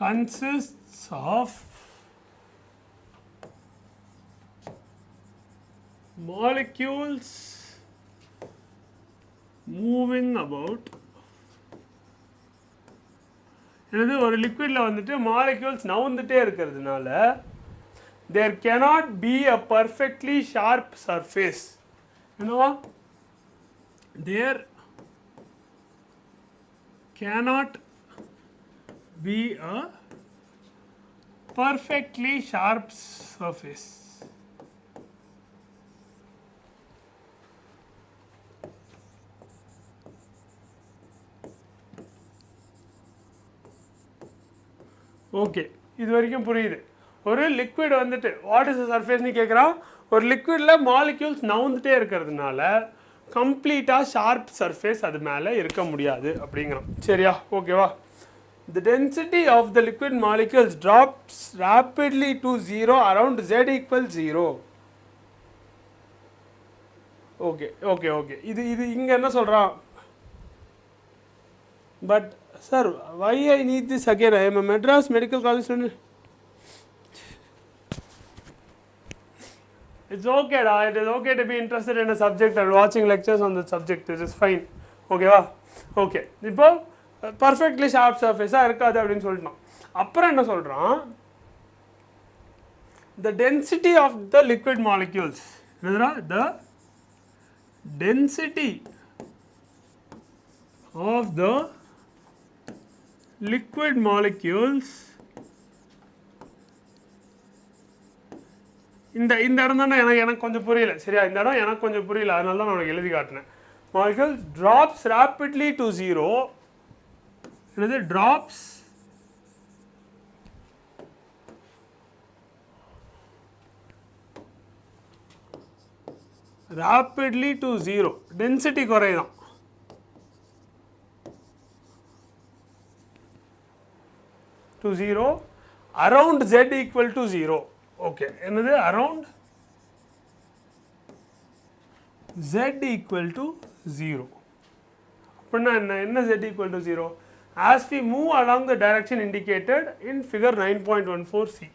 consists of molecules moving about, என்னது, ஒரு லிக்விடில் வந்துட்டு மாலிக்யூல்ஸ் நவுந்துட்டே இருக்கிறதுனால there cannot be a perfectly sharp surface. என்னவா, there cannot be a perfectly sharp surface. Okay, இது வரைக்கும் புரியுது. ஒரு லிக்விட் வந்துட்டு வாட் இஸ் த சர்ஃபேஸ்னு கேட்குறான். ஒரு லிக்விடில் மாலிக்யூல்ஸ் நவுந்துட்டே இருக்கிறதுனால கம்ப்ளீட்டாக ஷார்ப் சர்ஃபேஸ் அது மேலே இருக்க முடியாது அப்படிங்கிறோம். சரியா, ஓகேவா. The density of the liquid molecules drops rapidly to 0 around z equals 0. Okay okay okay, இது இங்கே என்ன சொல்கிறான், but sir, why I need this again? I am a Madras Medical College student. It's okay, da. It is okay to be interested in a subject and watching lectures on the subject. It is fine. Okay, va? Okay. இப்போ perfectly sharp surface இருக்காது அப்படின்னு சொல்லிட்டோம். அப்புறம் என்ன சொல்றான், the density of the liquid molecules, என்னதுடா, the density of the liquid molecules, இந்த இடம் தானே எனக்கு கொஞ்சம் புரியல. சரியா, இந்த இடம் எனக்கு கொஞ்சம் புரியல, அதனால தான் நான் உனக்கு எழுதி காட்டினேன். molecules drops rapidly to 0. என்னது, drops rapidly to 0. density குறையுதான். to 0 around z equal to 0. okay, என்னது, around z equal to 0. அப்படின்னா என்ன z equal to 0? as we move along the direction indicated in figure 9.14c.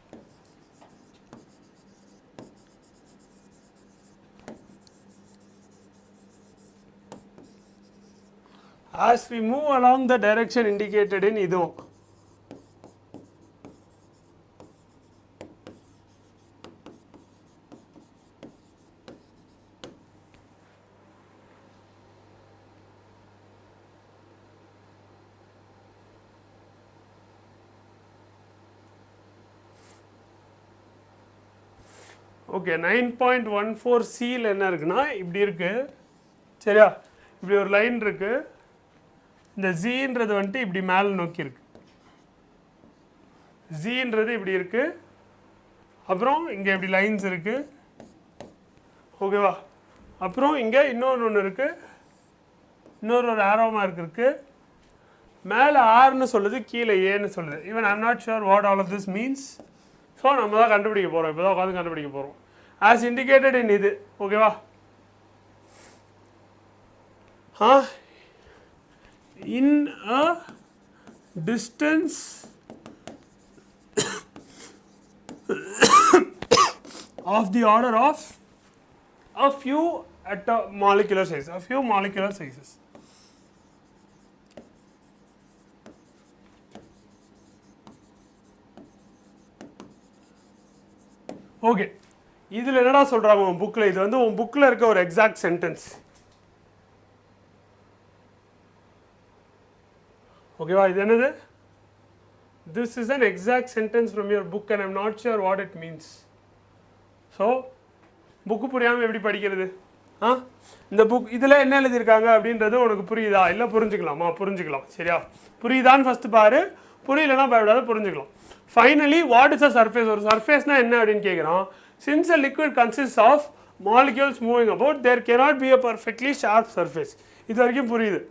as we move along the direction indicated in இதுவும். Okay, 9.14cயில் என்ன இருக்குன்னா, இப்படி இருக்கு. சரியா, இப்படி ஒரு லைன் இருக்கு. இந்த ஜீன்றது வந்துட்டு இப்படி மேலே நோக்கி இருக்கு. ஜீன்றது இப்படி இருக்கு. அப்புறம் இங்கே இப்படி லைன்ஸ் இருக்கு. ஓகேவா, அப்புறம் இங்கே இன்னொன்று இருக்கு, இன்னொரு ஆரோ மார்க் இருக்கு. மேலே ஆர்னு சொல்லுது, கீழே ஏன்னு சொல்லுது. Even I am not sure what all of this means. So நம்ம தான் கண்டுபிடிக்க போகிறோம், இப்போ தான் உட்காந்து கண்டுபிடிக்க போகிறோம். ஆஸ் இண்டிகேட்டட் இன் இது. ஓகேவா, in a distance of the order of a few molecular sizes, a few molecular sizes. Okay, இதில் என்னடா சொல்கிறாங்க உன் புக்கில், இது வந்து உன் புக்கில் இருக்க ஒரு எக்ஸாக்ட் சென்டென்ஸ். ஓகேவா? இது என்னது? This is an exact sentence from your book and I'm not sure what it means. So book புரியாமல் எப்படி படிக்கிறது? இந்த புக் இதில் என்ன எழுதியிருக்காங்க அப்படின்றது உனக்கு புரியுதா? இல்லை புரிஞ்சுக்கலாமா? புரிஞ்சுக்கலாம். சரியா? புரியுதான்னு ஃபஸ்ட்டு பாரு, புரியலன்னா பயப்படாத, புரிஞ்சுக்கலாம். Finally what is a surface? ஒரு சர்ஃபேஸ்னால் என்ன அப்படின்னு கேட்குறோம். Since a liquid consist of molecules moving about there cannot be a perfectly sharp surface. இது வரைக்கும் புரியுது.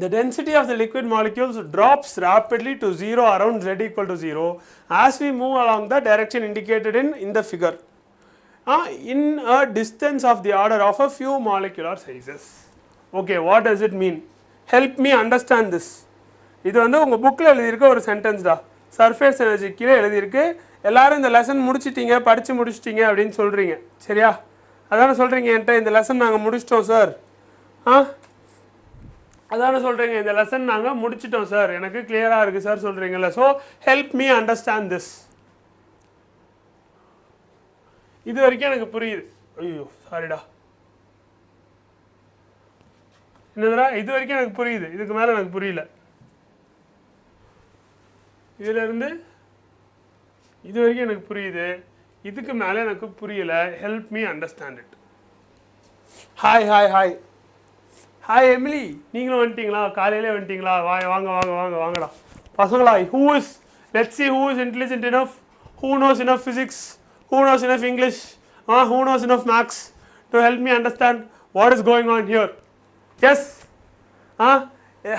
The density of the liquid molecules drops rapidly to 0 around z equal to 0 as we move along the direction indicated in the figure. In a distance of the order of a few molecular sizes. Okay, what does it mean? Help me understand this. இது வந்து உங்கள் புக்கில் எழுதியிருக்க ஒரு சென்டென்ஸ்டா. Surface energy கீழே எழுதியிருக்கு. எல்லாரும் இந்த லெசன் முடிச்சிட்டிங்க, படித்து முடிச்சிட்டிங்க அப்படின்னு சொல்கிறீங்க. சரியா? அதானே சொல்கிறீங்க என்கிட்ட, இந்த லெசன் நாங்கள் முடிச்சிட்டோம் சார். அதானே சொல்கிறீங்க, இந்த லெசன் நாங்கள் முடிச்சிட்டோம் சார், எனக்கு கிளியராக இருக்குது சார் சொல்கிறீங்களா? So help me understand this. இது வரைக்கும் எனக்கு புரியுது. ஐயோ சாரிடா, என்னதுடா? இது வரைக்கும் எனக்கு புரியுது, இதுக்கு மேலே எனக்கு புரியல. இதிலிருந்து இது வரைக்கும் எனக்கு புரியுது, இதுக்கு மேலே எனக்கு புரியலை. Help me understand it. Hi hi hi hi Emily, நீங்களும் வந்துட்டீங்களா? காலையிலே வந்துட்டீங்களா? வாங்க வாங்க வாங்க வாங்க வாங்கடா பசங்களா. Who is, let's see, who is intelligent enough, who knows enough physics, who knows enough English, who knows enough maths to help me understand what is going on here? Yes?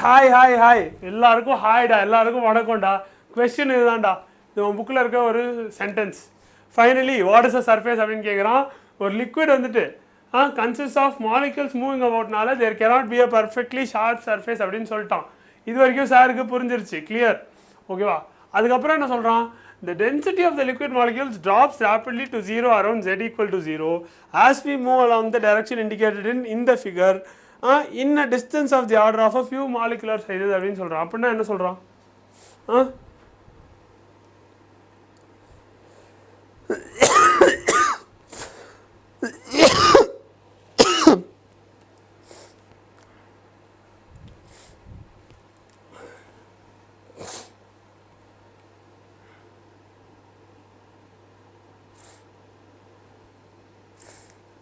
Hi hi hi, எல்லாருக்கும் ஹாய்டா, எல்லாருக்கும் வணக்கம்டா. Question இதுதான்டா, இது உன் புக்கில் இருக்க ஒரு sentence. Finally what is a surface அப்படின்னு கேட்குறான். ஒரு லிக்விட் வந்துட்டு கன்சிஸ்ட் ஆஃப் மாலிகூல்ஸ் மூவிங் அபவுட்னால there cannot be a perfectly sharp surface அப்படின்னு சொல்லிட்டான். இது வரைக்கும் சாருக்கு புரிஞ்சிருச்சு, கிளியர். ஓகேவா? அதுக்கப்புறம் என்ன சொல்கிறான்? The density of the liquid molecules drops rapidly to 0 around z equal to 0 as we move along the direction indicated in the figure in a distance of the order of a few molecular sizes அப்படின்னு சொல்கிறான். அப்படின்னா என்ன சொல்கிறான்?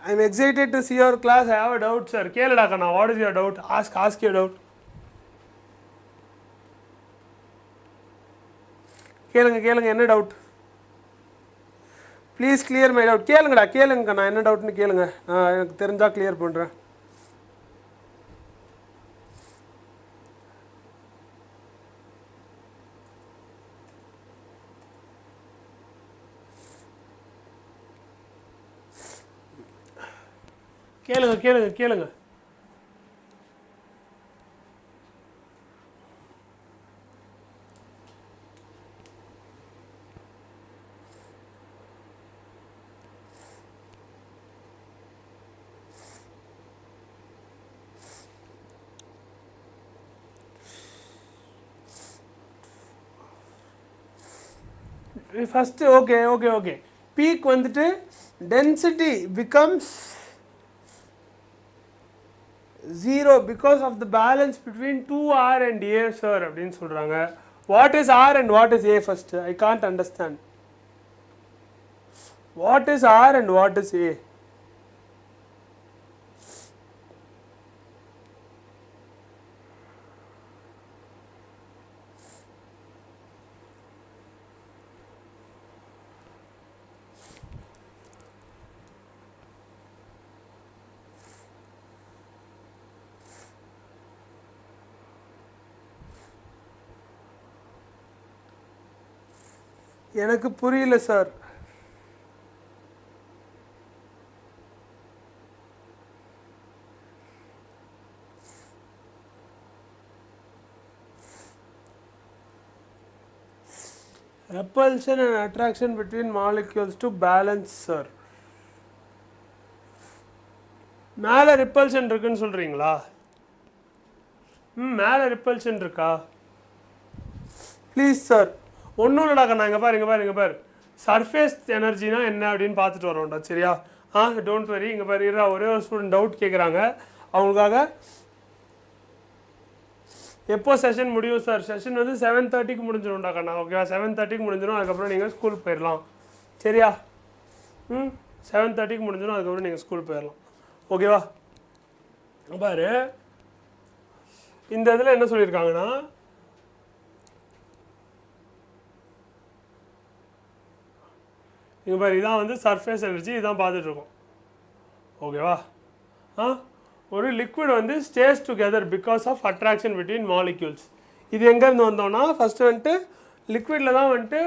I am excited to see your class. I have a doubt, sir. கேளுடா கண்ணா, what is your doubt? Ask your doubt. கேளுங்க என்ன doubt? Please clear my doubt. கேளுங்க கண்ணா, என்ன டவுட்னு கேளுங்க, எனக்கு தெரிஞ்சா கிளியர் பண்ணுறேன். கேளுங்க. First, okay. Peak வந்துட்டு density becomes 0 because of the balance between 2r and a, sir அப்படின்னு சொல்றாங்க. What is r and what is a first? I can't understand. What is r and what is a? எனக்கு புரியல sir. Repulsion and attraction between molecules to balance, sir. மேலே repulsion இருக்குன்னு சொல்கிறீங்களா? மேலே repulsion இருக்கா? Please sir. ஒன்றும் இல்லைடாக்கா, நான் இங்கே பாரு சர்ஃபேஸ் எனர்ஜினா என்ன அப்படின்னு பார்த்துட்டு வரோம்டா. சரியா? Don't worry. இங்கே பாரு, ஒரே ஒரு ஸ்டூடெண்ட் டவுட் கேட்குறாங்க, அவங்களுக்காக எப்போ செஷன் முடியும் சார்? செஷன் வந்து 7:30க்கு முடிஞ்சிடும்டா கண்ணா. ஓகேவா? 7:30க்கு முடிஞ்சிடும். அதுக்கப்புறம் நீங்கள் ஸ்கூல் போயிடலாம். சரியா? 7:30க்கு முடிஞ்சிடும். அதுக்கப்புறம் நீங்கள் ஸ்கூல் போயிடலாம். ஓகேவா? பாரு, இந்த இதில் என்ன சொல்லியிருக்காங்கன்னா, இங்கே பாரு, இதான் வந்து சர்ஃபேஸ் எனர்ஜி. இதான் பார்த்துட்ருக்கோம். ஓகேவா? ஒரு லிக்விட் வந்து stays together because of attraction between molecules. இது எங்கேருந்து வந்தோம்னா, ஃபஸ்ட்டு வந்துட்டு லிக்விடில் தான் வந்துட்டு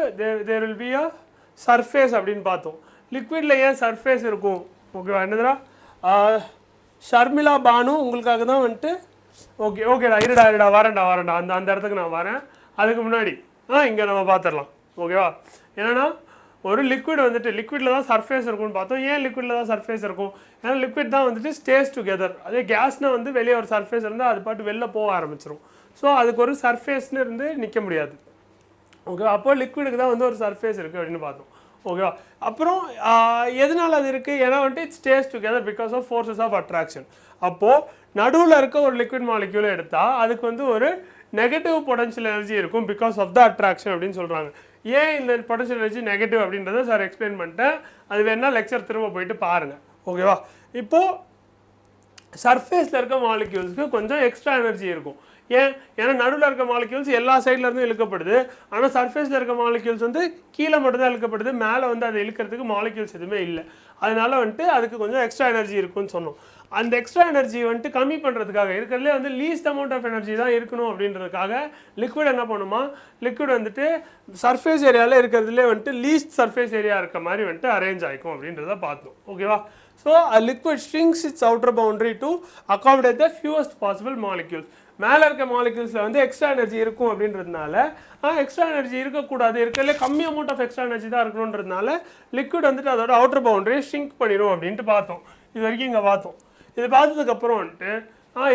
there will be a surface அப்படின்னு பார்த்தோம். லிக்விடில் ஏன் சர்ஃபேஸ் இருக்கும்? ஓகேவா? என்னதுடா ஷர்மிளா பானு உங்களுக்காக தான் வந்துட்டு ஓகேடா இருடா வரேன்டா அந்த இடத்துக்கு நான் வரேன். அதுக்கு முன்னாடி இங்கே நம்ம பார்த்துடலாம். ஓகேவா? என்னென்னா ஒரு லிக்விட் வந்துட்டு லிக்விடில் தான் சர்ஃபேஸ் இருக்கும்னு பார்த்தோம். ஏன் லிக்விடில் தான் சர்ஃபேஸ் இருக்கும்? ஏன்னா லிக்விட் தான் வந்துட்டு ஸ்டேஸ் டுகெதர். அதே கேஸ்னால் வந்து வெளியே ஒரு சர்ஃபேஸ் இருந்தால் அது பாட்டு வெளில போக ஆரம்பிச்சிடும். ஸோ அதுக்கு ஒரு சர்ஃபேஸ்னு இருந்து நிற்க முடியாது. ஓகே, அப்போ லிக்விடுக்கு தான் வந்து ஒரு சர்ஃபேஸ் இருக்குது அப்படின்னு பார்த்தோம். ஓகேவா? அப்புறம் எதனால் அது இருக்குது? ஏன்னா வந்துட்டு it's stays together because of forces of attraction. அப்போது நடுவில் இருக்க ஒரு லிக்விட் மாலிக்யூலை எடுத்தால் அதுக்கு வந்து ஒரு நெகட்டிவ் பொட்டன்ஷியல் எனர்ஜி இருக்கும் பிகாஸ் ஆஃப் த அட்ராக்ஷன் அப்படின்னு சொல்கிறாங்க. ஏன் இந்த பொட்டன்ஷியல் எனர்ஜி நெகட்டிவ் அப்படின்றத சார் எக்ஸ்பிளைன் பண்ணிட்டேன். அது வேணால் லெக்சர் திரும்ப போயிட்டு பாருங்கள். ஓகேவா? இப்போது சர்ஃபேஸில் இருக்க மாலிக்யூல்ஸ்க்கு கொஞ்சம் எக்ஸ்ட்ரா எனர்ஜி இருக்கும். ஏன்னா நடுவில் இருக்க மாலிக்யூல்ஸ் எல்லா சைட்லேருந்தும் இழுக்கப்படுது. ஆனால் சர்ஃபேஸில் இருக்க மாலிக்யூல்ஸ் வந்து கீழே மட்டும்தான் இழுக்கப்படுது. மேலே வந்து அதை இழுக்கிறதுக்கு மாலிக்யூல்ஸ் எதுவுமே இல்லை. அதனால வந்துட்டு அதுக்கு கொஞ்சம் எக்ஸ்ட்ரா எனர்ஜி இருக்குன்னு சொன்னோம். அந்த எக்ஸ்ட்ரா எனர்ஜி வந்துட்டு கம்மி பண்ணுறதுக்காக இருக்கிறதுலே வந்து லீஸ்ட் அமௌண்ட் ஆஃப் எனர்ஜி தான் இருக்கணும் அப்படின்றதுக்காக லிக்விட் என்ன பண்ணுமா, லிக்விட் வந்துட்டு சர்ஃபேஸ் ஏரியாவில் இருக்கிறதுலே வந்துட்டு லீஸ்ட் சர்ஃபேஸ் ஏரியா இருக்க மாதிரி வந்துட்டு அரேஞ்ச் ஆகிக்கும் அப்படின்றத பார்த்தோம். ஓகேவா? So a liquid shrinks its outer boundary to accommodate the fewest possible molecules. மேலே இருக்க மாலிக்யூல்ஸில் வந்து எக்ஸ்ட்ரா எனர்ஜி இருக்கும் அப்படின்றதுனால எக்ஸ்ட்ரா எனர்ஜி இருக்கக்கூடாது, இருக்கிறதுல கம்மி அமௌண்ட் ஆஃப் எக்ஸ்ட்ரா எனர்ஜி தான் இருக்கணுன்றதுனால லிக்விட் வந்துட்டு அதோட அவுட்டர் பவுண்டரியை ஷ்ரிங்க் பண்ணிடும் அப்படின்ட்டு பார்த்தோம். இது வரைக்கும் இங்கே பார்த்தோம். இது பார்த்ததுக்கப்புறம் வந்துட்டு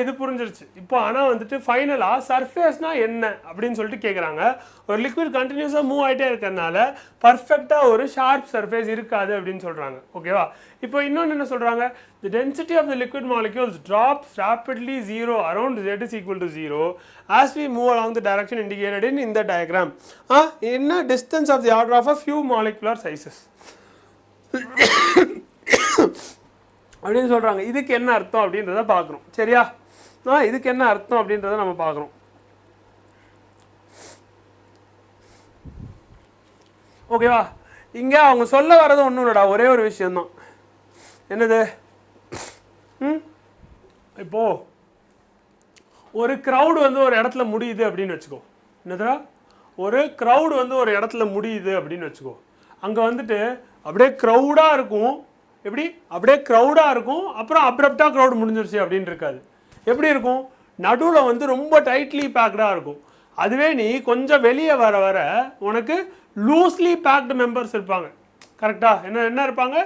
இது புரிஞ்சிருச்சு. இப்போ ஆனால் வந்துட்டு ஃபைனலாக சர்ஃபேஸ்னால் என்ன அப்படின்னு சொல்லிட்டு கேட்குறாங்க. ஒரு லிக்விட் கண்டினியூஸாக மூவ் ஆகிட்டே இருக்கிறதுனால பர்ஃபெக்டாக ஒரு ஷார்ப் சர்ஃபேஸ் இருக்காது அப்படின்னு சொல்கிறாங்க. ஓகேவா? இப்போ இன்னொன்று என்ன சொல்கிறாங்க, the density of the liquid molecules drops rapidly 0 around z is equal to 0 as we move along the direction indicated in the diagram in a distance of the order of a few molecular sizes அப்படின்னு சொல்கிறாங்க. இதுக்கு என்ன அர்த்தம் அப்படின்றத பார்க்குறோம். சரியா? இதுக்கு என்ன அர்த்தம் அப்படின்றத நம்ம பார்க்குறோம். ஓகேவா? இங்கே அவங்க சொல்ல வர்றது ஒன்றும் இல்லைடா, ஒரே ஒரு விஷயந்தான். என்னது? இப்போது ஒரு க்ரௌடு வந்து ஒரு இடத்துல முடியுது அப்படின்னு வச்சுக்கோ. என்னதுடா? ஒரு க்ரௌடு வந்து ஒரு இடத்துல முடியுது அப்படின்னு வச்சுக்கோ. அங்கே வந்துட்டு அப்படியே க்ரௌடாக இருக்கும். எப்படி? அப்படியே க்ரௌடாக இருக்கும். அப்புறம் அப்ரப்டாக க்ரௌடு முடிஞ்சிருச்சு அப்படின்னு இருக்காது. எப்படி இருக்கும்? நடுவில் வந்து ரொம்ப டைட்லி பேக்டாக இருக்கும். அதுவே நீ கொஞ்சம் வெளியே வர வர உனக்கு லூஸ்லி பேக்டு மெம்பர்ஸ் இருப்பாங்க. கரெக்டாக? என்ன இருப்பாங்க?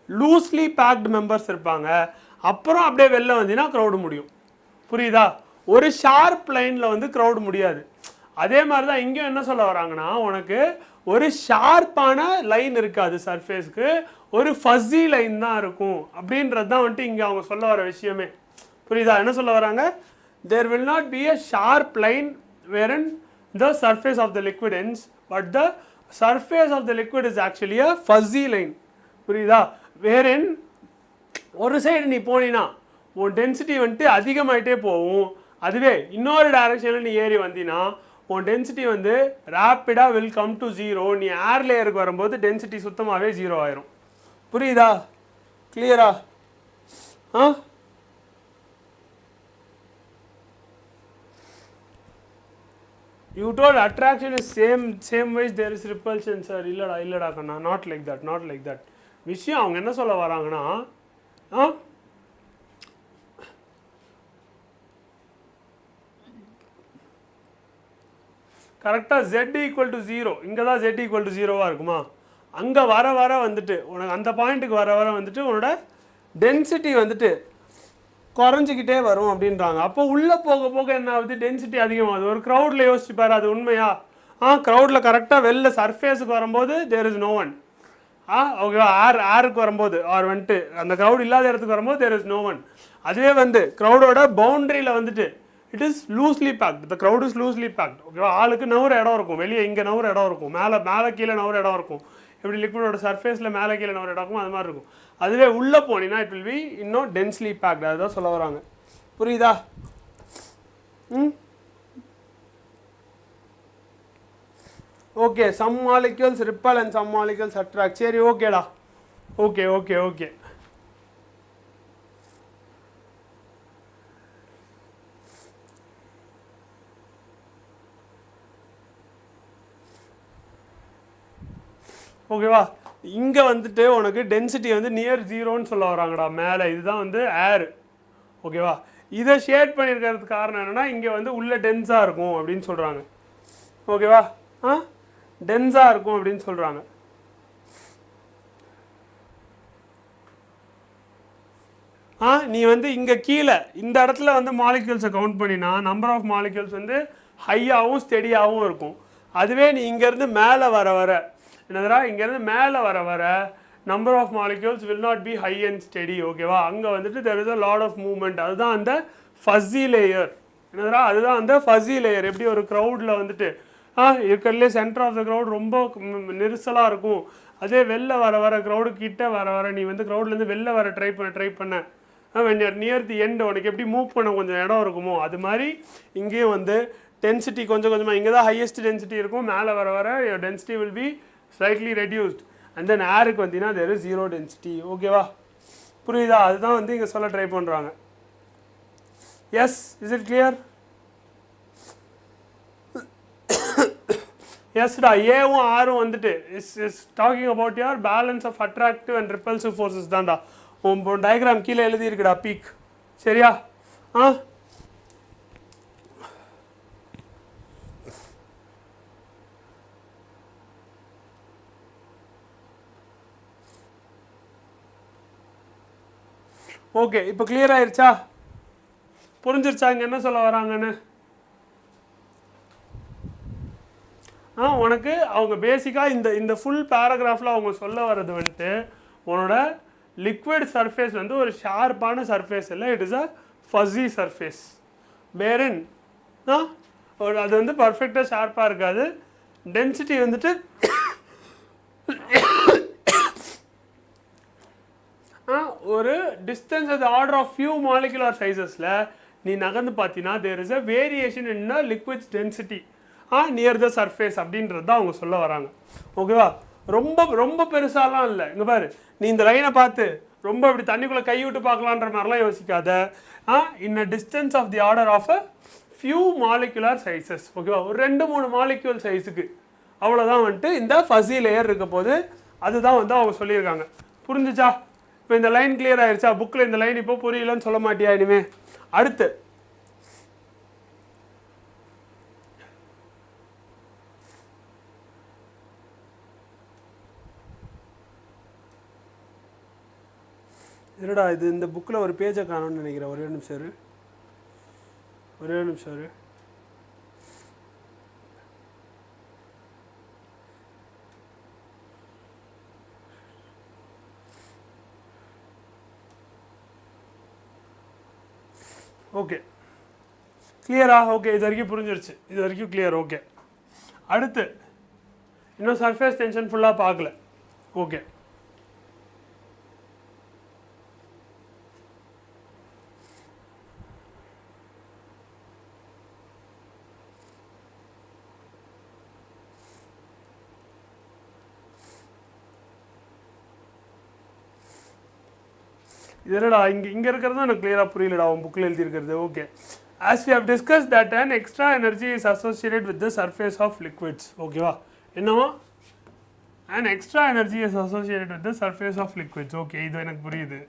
லூஸ்லி பேக்டு மெம்பர்ஸ் இருப்பாங்க. அப்புறம் அப்படியே வெளில வந்தீங்கன்னா க்ரௌடு முடியும். புரியுதா? ஒரு ஷார்ப் லைனில் வந்து க்ரௌடு முடியாது. அதே மாதிரி தான் இங்கேயும் என்ன சொல்ல வராங்கன்னா, உனக்கு ஒரு ஷார்ப்பான லைன் இருக்காது சர்ஃபேஸ்க்கு, ஒரு ஃபஸி லைன் தான் இருக்கும் அப்படின்றது தான் வந்துட்டு இங்கே அவங்க சொல்ல வர விஷயமே. புரியுதா? என்ன சொல்ல வராங்க? there will not be a sharp line wherein the surface of the liquid ends, but the surface of the liquid is actually a fuzzy line. புரியுதா? wherein ஒரு சைடு நீ போனீன்னா உன் டென்சிட்டி வந்துட்டு அதிகமாகிட்டே போகும். அதுவே இன்னொரு டைரக்ஷனில் நீ ஏறி வந்தீங்கன்னா உன் டென்சிட்டி வந்து ரேப்பிடாக வில் கம் டு 0. நீ ஏர் லேயருக்கு வரும்போது டென்சிட்டி சுத்தமாகவே 0 ஆயிரும். புரியுதா? கிளியரா? You told attraction is same ways there is repulsion, sir. இல்லடா கண்ணா, not like that. விஷயம் அவங்க என்ன சொல்ல வராங்கன்னா, கரெக்டாக z ஈக்குவல் டு 0. இங்கே தான் z ஈக்குவல் டு 0வாக இருக்குமா? அங்கே வர வர வந்துட்டு உனக்கு அந்த பாயிண்ட்டுக்கு வர வர வந்துட்டு உன்னோட டென்சிட்டி வந்துட்டு குறைஞ்சிக்கிட்டே வரும் அப்படின்றாங்க. அப்போ உள்ளே போக போக என்ன ஆகுது? டென்சிட்டி அதிகமாகுது. ஒரு க்ரௌடில் யோசிச்சுப்பாரு, அது உண்மையா? க்ரௌடில் கரெக்டாக வெளில சர்ஃபேஸுக்கு வரும்போது தேர் இஸ் நோ ஒன். ஓகேவா? ஏருக்கு வரும்போது வந்துட்டு அந்த க்ரௌட் இல்லாத இடத்துக்கு வரும்போது தேர் இஸ் நோ ஒன். அதுவே வந்து க்ரௌடோட பவுண்ட்ரியில் வந்துட்டு it is loosely packed. The crowd is loosely packed. ஓகேவா? ஆளுக்கு நவுற இடம் இருக்கும், வெளியே இங்கே நவுற இடம் இருக்கும், மேலே கீழே நவுற இடம் இருக்கும். எப்படி லிக்விடோட சர்ஃபேஸில் மேலே கீழே நவுற இடம் இருக்கும், அது மாதிரி இருக்கும். அதுவே உள்ளே போனீங்கன்னா இட் வில் பி இன்னும் டென்ஸ்லி பேக்ட். அதுதான் சொல்ல வராங்க. புரியுதா? Okay. Some molecules repel and some molecules attract. சரி, ஓகேடா. Okay okay okay. ஓகேவா? இங்கே வந்துட்டு உனக்கு டென்சிட்டி வந்து நியர் ஜீரோன்னு சொல்ல வராங்கடா மேலே. இதுதான் வந்து ஏர். ஓகேவா? இதை ஷேட் பண்ணியிருக்கிறதுக்கு காரணம் என்னென்னா இங்கே வந்து உள்ளே டென்ஸாக இருக்கும் அப்படின்னு சொல்கிறாங்க. ஓகேவா? டென்ஸாக இருக்கும் அப்படின்னு சொல்கிறாங்க. நீ வந்து இங்கே கீழே இந்த இடத்துல வந்து மாலிக்யூல்ஸை கவுண்ட் பண்ணினா நம்பர் ஆஃப் மாலிக்யூல்ஸ் வந்து ஹையாகவும் ஸ்டெடியாகவும் இருக்கும். அதுவே நீ இங்கேருந்து மேலே வர என்னதுடா, இங்கேருந்து மேலே வர number of molecules will not be high and steady. ஓகேவா? அங்கே வந்துட்டு there is a lot of movement. அதுதான் அந்த ஃபஸி லேயர். என்னதுடா, அதுதான் அந்த ஃபஸி லேயர். எப்படி ஒரு க்ரௌடில் வந்துட்டு இருக்கிறதுலே சென்டர் ஆஃப் த க்ரௌட் ரொம்ப நெரிசலாக இருக்கும். அதே வெளில வர க்ரௌடு கிட்ட வர நீ வந்து க்ரௌட்லேருந்து வெளில வர ட்ரை பண்ண when you're near the end உனக்கு எப்படி மூவ் பண்ண கொஞ்சம் இடம் இருக்குமோ அது மாதிரி இங்கேயும் வந்து டென்சிட்டி கொஞ்சம் கொஞ்சமாக இங்கே தான் ஹையஸ்ட் டென்சிட்டி இருக்கும். மேலே வர your density will be slightly reduced. and then ஏருக்கு வந்தீங்கன்னா there is zero density. ஓகேவா? புரியுதா? அதுதான் வந்து இங்கே சொல்ல ட்ரை பண்ணுறாங்க. Yes, is it clear? எஸ்டா. ஏவும் ஆரும் வந்துட்டு is talking about your balance of attractive and repulsive forces தான்டா. டயக்ராம் கீழே எழுதி இருக்குடா, பீக். சரியா? ஓகே. இப்போ கிளியர் ஆயிருச்சா? புரிஞ்சிருச்சா இங்கே என்ன சொல்ல வராங்கன்னு? உனக்கு அவங்க பேசிக்காக இந்த ஃபுல் பேராகிராஃபில் அவங்க சொல்ல வர்றது வந்துட்டு உன்னோட லிக்விட் சர்ஃபேஸ் வந்து ஒரு ஷார்ப்பான சர்ஃபேஸ் இல்லை, it is a fuzzy surface. பேரன் அது வந்து பர்ஃபெக்டாக ஷார்ப்பாக இருக்காது. டென்சிட்டி வந்துட்டு ஒரு டிஸ்டன்ஸ் அது ஆர்டர் ஆஃப் ஃபியூ மாலிகுலர் சைஸஸில் நீ நகர்ந்து பார்த்தீங்கன்னா there is a variation in the liquid's density near the surface அப்படின்றது தான் அவங்க சொல்ல வராங்க. ஓகேவா? ரொம்ப ரொம்ப பெருசாலாம் இல்லை. இங்கே பாரு, நீ இந்த லைனை பார்த்து ரொம்ப இப்படி தண்ணிக்குள்ளே கை விட்டு பார்க்கலான்ற மாதிரிலாம் யோசிக்காத. In a distance of the order of a few molecular sizes. ஓகேவா? ஒரு 2-3 மாலிக்யூல் சைஸுக்கு அவ்வளோதான் வந்துட்டு இந்த ஃபஸி லேயர் இருக்க போது. அதுதான் வந்து அவங்க சொல்லியிருக்காங்க. புரிஞ்சுச்சா? இப்போ இந்த லைன் கிளியர் ஆயிடுச்சா? புக்கில் இந்த லைன் இப்போ புரியலன்னு சொல்ல மாட்டியா இனிமே? அடுத்து என்னடா இது, இந்த புக்கில் ஒரு பேஜை காணும்னு நினைக்கிறேன். ஒரே நிமிஷம். ஓகே, கிளியரா? ஓகே, இது வரைக்கும் புரிஞ்சிருச்சு. இது வரைக்கும் கிளியர். ஓகே, அடுத்து இன்னும் சர்ஃபேஸ் டென்ஷன் ஃபுல்லாக பார்க்கல. ஓகே, இது என்னடா இங்கே இருக்கிறது எனக்கு கிளியராக புரியலடா அவன் புக்கில் எழுதியிருக்கிறது. Okay, as we have discussed that an extra energy is associated with the surface of liquids. ஓகேவா? என்னவா? an extra energy is associated with the surface of liquids. Okay, இது எனக்கு புரியுது.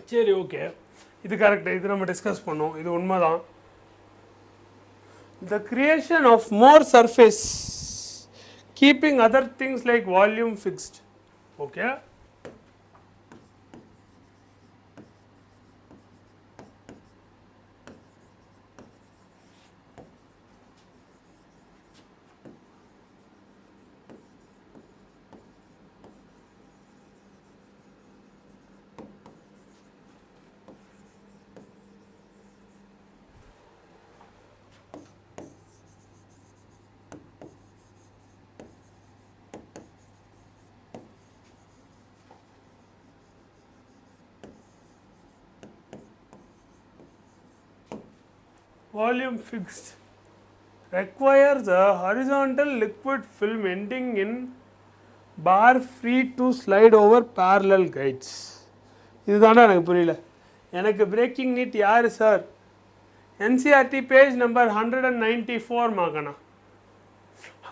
சரி, ஓகே. இது கரெக்ட், இது நம்ம டிஸ்கஸ் பண்ணோம், இது உண்மைதான். The creation of more surface keeping other things like volume fixed. Okay. Volume fixed requires a horizontal liquid film ending in bar free to slide over parallel guides. இதுதானே எனக்கு புரியல. எனக்கு பிரேக்கிங் நீட் யார் sir? NCERT page number 194 மாகனா.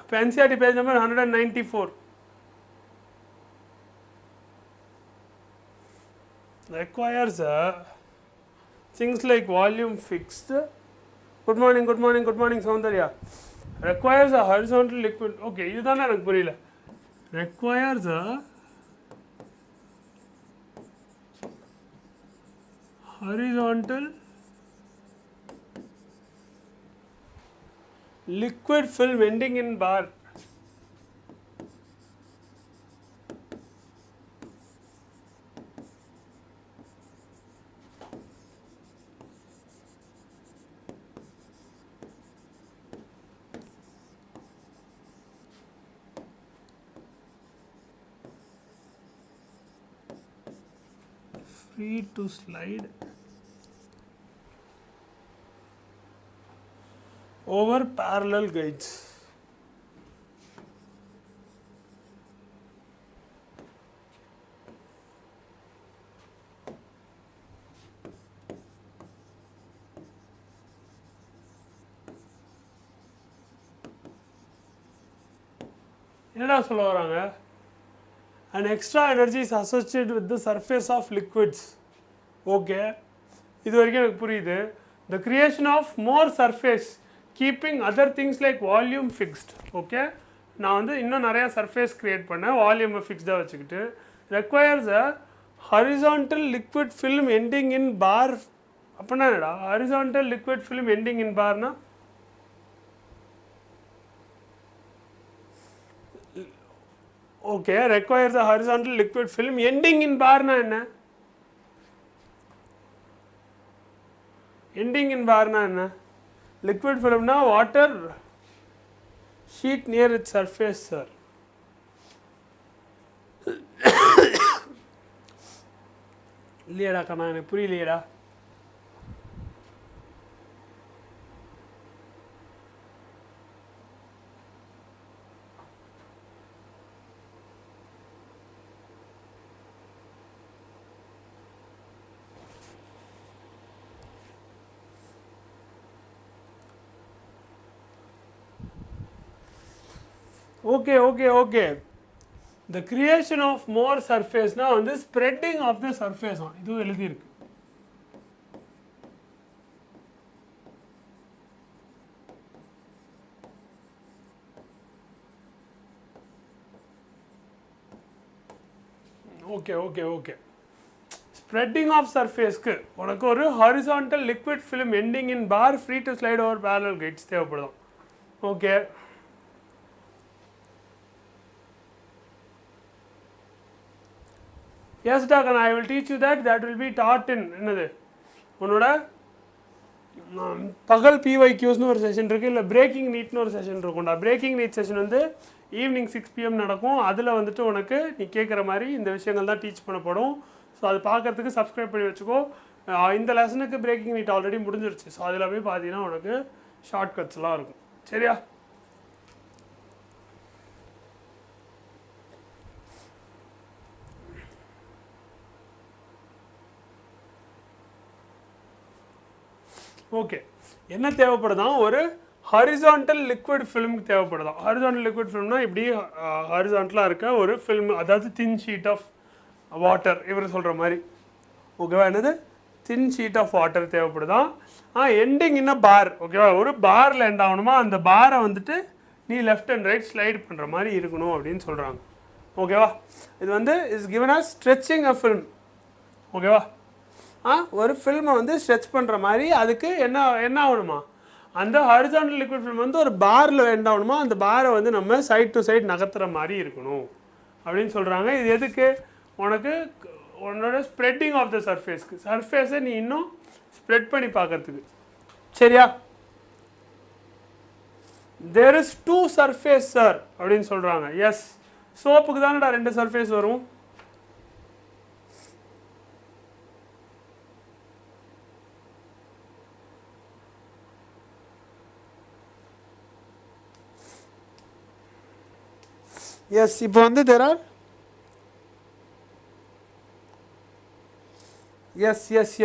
இப்போ NCERT page number 194 requires a things like volume fixed. Good morning, good morning, good morning, Soundarya. Requires a horizontal liquid. Okay, this is not requires a horizontal liquid film ending in bar. Free to slide over parallel guides. என்னடா சொல்ல வராங்க? An extra energy is associated with the surface of liquids. Okay, இது வரைக்கும் எனக்கு புரியுது. The creation of more surface keeping other things like volume fixed. Okay, நான் வந்து இன்னும் நிறைய surface create பண்ணேன், volume ஃபிக்ஸ்டாக வச்சுக்கிட்டு. Requires a horizontal liquid film ending in bar. அப்படின்னா என்னடா horizontal liquid film ending in barனா? Okay, requires a horizontal liquid film ending in bar na enna? Ending in bar na enna? Liquid film na water sheet near its surface, sir. இல்லையடா கண்ணா, எனக்கு புரியலையடா. Okay. The creation of more surface now on the spreading of the surface on. இது எழுதி இருக்கு. Okay. Spreading of surface க்கு உனக்கு ஒரு horizontal liquid film ending in bar free to slide over parallel guides தேவைப்படுது. Okay. Yes, Doctor, I will teach you that. That will be taught in என்னது உன்னோட பகல் PYQஸ்னு ஒரு செஷன் இருக்குது, இல்லை பிரேக்கிங் நீட்னு ஒரு செஷன் இருக்கும்டா. பிரேக்கிங் நீட் செஷன் வந்து ஈவினிங் 6 PM நடக்கும். அதில் வந்துட்டு உனக்கு நீ கேட்குற மாதிரி இந்த விஷயங்கள் தான் டீச் பண்ணப்படும். ஸோ அது பார்க்குறதுக்கு சப்ஸ்கிரைப் பண்ணி வச்சுக்கோ. இந்த லெசனுக்கு பிரேக்கிங் நீட் ஆல்ரெடி முடிஞ்சிருச்சு. ஸோ அதில் போய் பார்த்தீங்கன்னா உனக்கு ஷார்ட் கட்ஸ்லாம் இருக்கும். சரியா? ஓகே, என்ன தேவைப்படுதான்? ஒரு ஹாரிசான்டல் லிக்விட் ஃபிலிம் தேவைப்படுதான். ஹாரிசான்டல் லிக்விட் ஃபிலிம்னா இப்படி ஹாரிசான்டலாக இருக்க ஒரு ஃபில்ம், அதாவது தின் ஷீட் ஆஃப் வாட்டர், இவர் சொல்கிற மாதிரி. ஓகேவா? என்னது thin sheet of water தேவைப்படுதான். ending in a bar. ஓகேவா, ஒரு பார்ல எண்ட் ஆகணுமா, அந்த பாரை வந்துட்டு நீ லெஃப்ட் அண்ட் ரைட் ஸ்லைட் பண்ணுற மாதிரி இருக்கணும் அப்படின்னு சொல்கிறாங்க. ஓகேவா, இது வந்து is given as stretching a film. ஓகேவா, ஒரு ஃபில்மை வந்து ஸ்ட்ரெச் பண்ணுற மாதிரி அதுக்கு என்ன ஆகணுமா, அந்த ஹாரிசான்டல் லிக்விட் ஃபில்ம் வந்து ஒரு பாரில் எண்ட் ஆகணுமா, அந்த பாரை வந்து நம்ம சைட் டு சைட் நகர்த்துற மாதிரி இருக்கணும் அப்படின்னு சொல்கிறாங்க. இது எதுக்கு, உனக்கு உன்னோட ஸ்ப்ரெட்டிங் ஆஃப் த சர்ஃபேஸ்க்கு, சர்ஃபேஸை நீ இன்னும் ஸ்ப்ரெட் பண்ணி பார்க்கறதுக்கு. சரியா, தேர் இஸ் 2 சர்ஃபேஸ் சார் அப்படின்னு சொல்கிறாங்க. எஸ், சோப்புக்கு தானடா 2 சர்ஃபேஸ் வரும். எஸ், இப்போ வந்து there are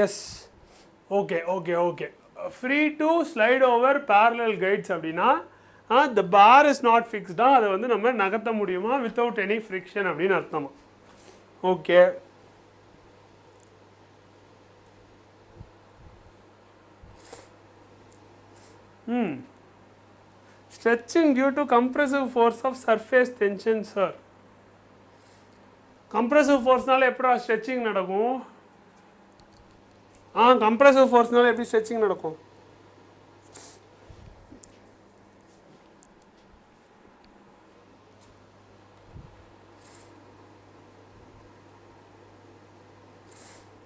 yes okay okay okay free to slide over parallel guides அப்படின்னா the bar is not fixed, அதை வந்து நம்ம நகர்த்த முடியுமா வித்தவுட் எனி ஃப்ரிக்ஷன் அப்படின்னு அர்த்தமா. Okay, stretching due to compressive force of surface tension sir. compressive forceனால எப்படா stretching நடக்கும், compressive forceனால எப்படி stretching நடக்கும்,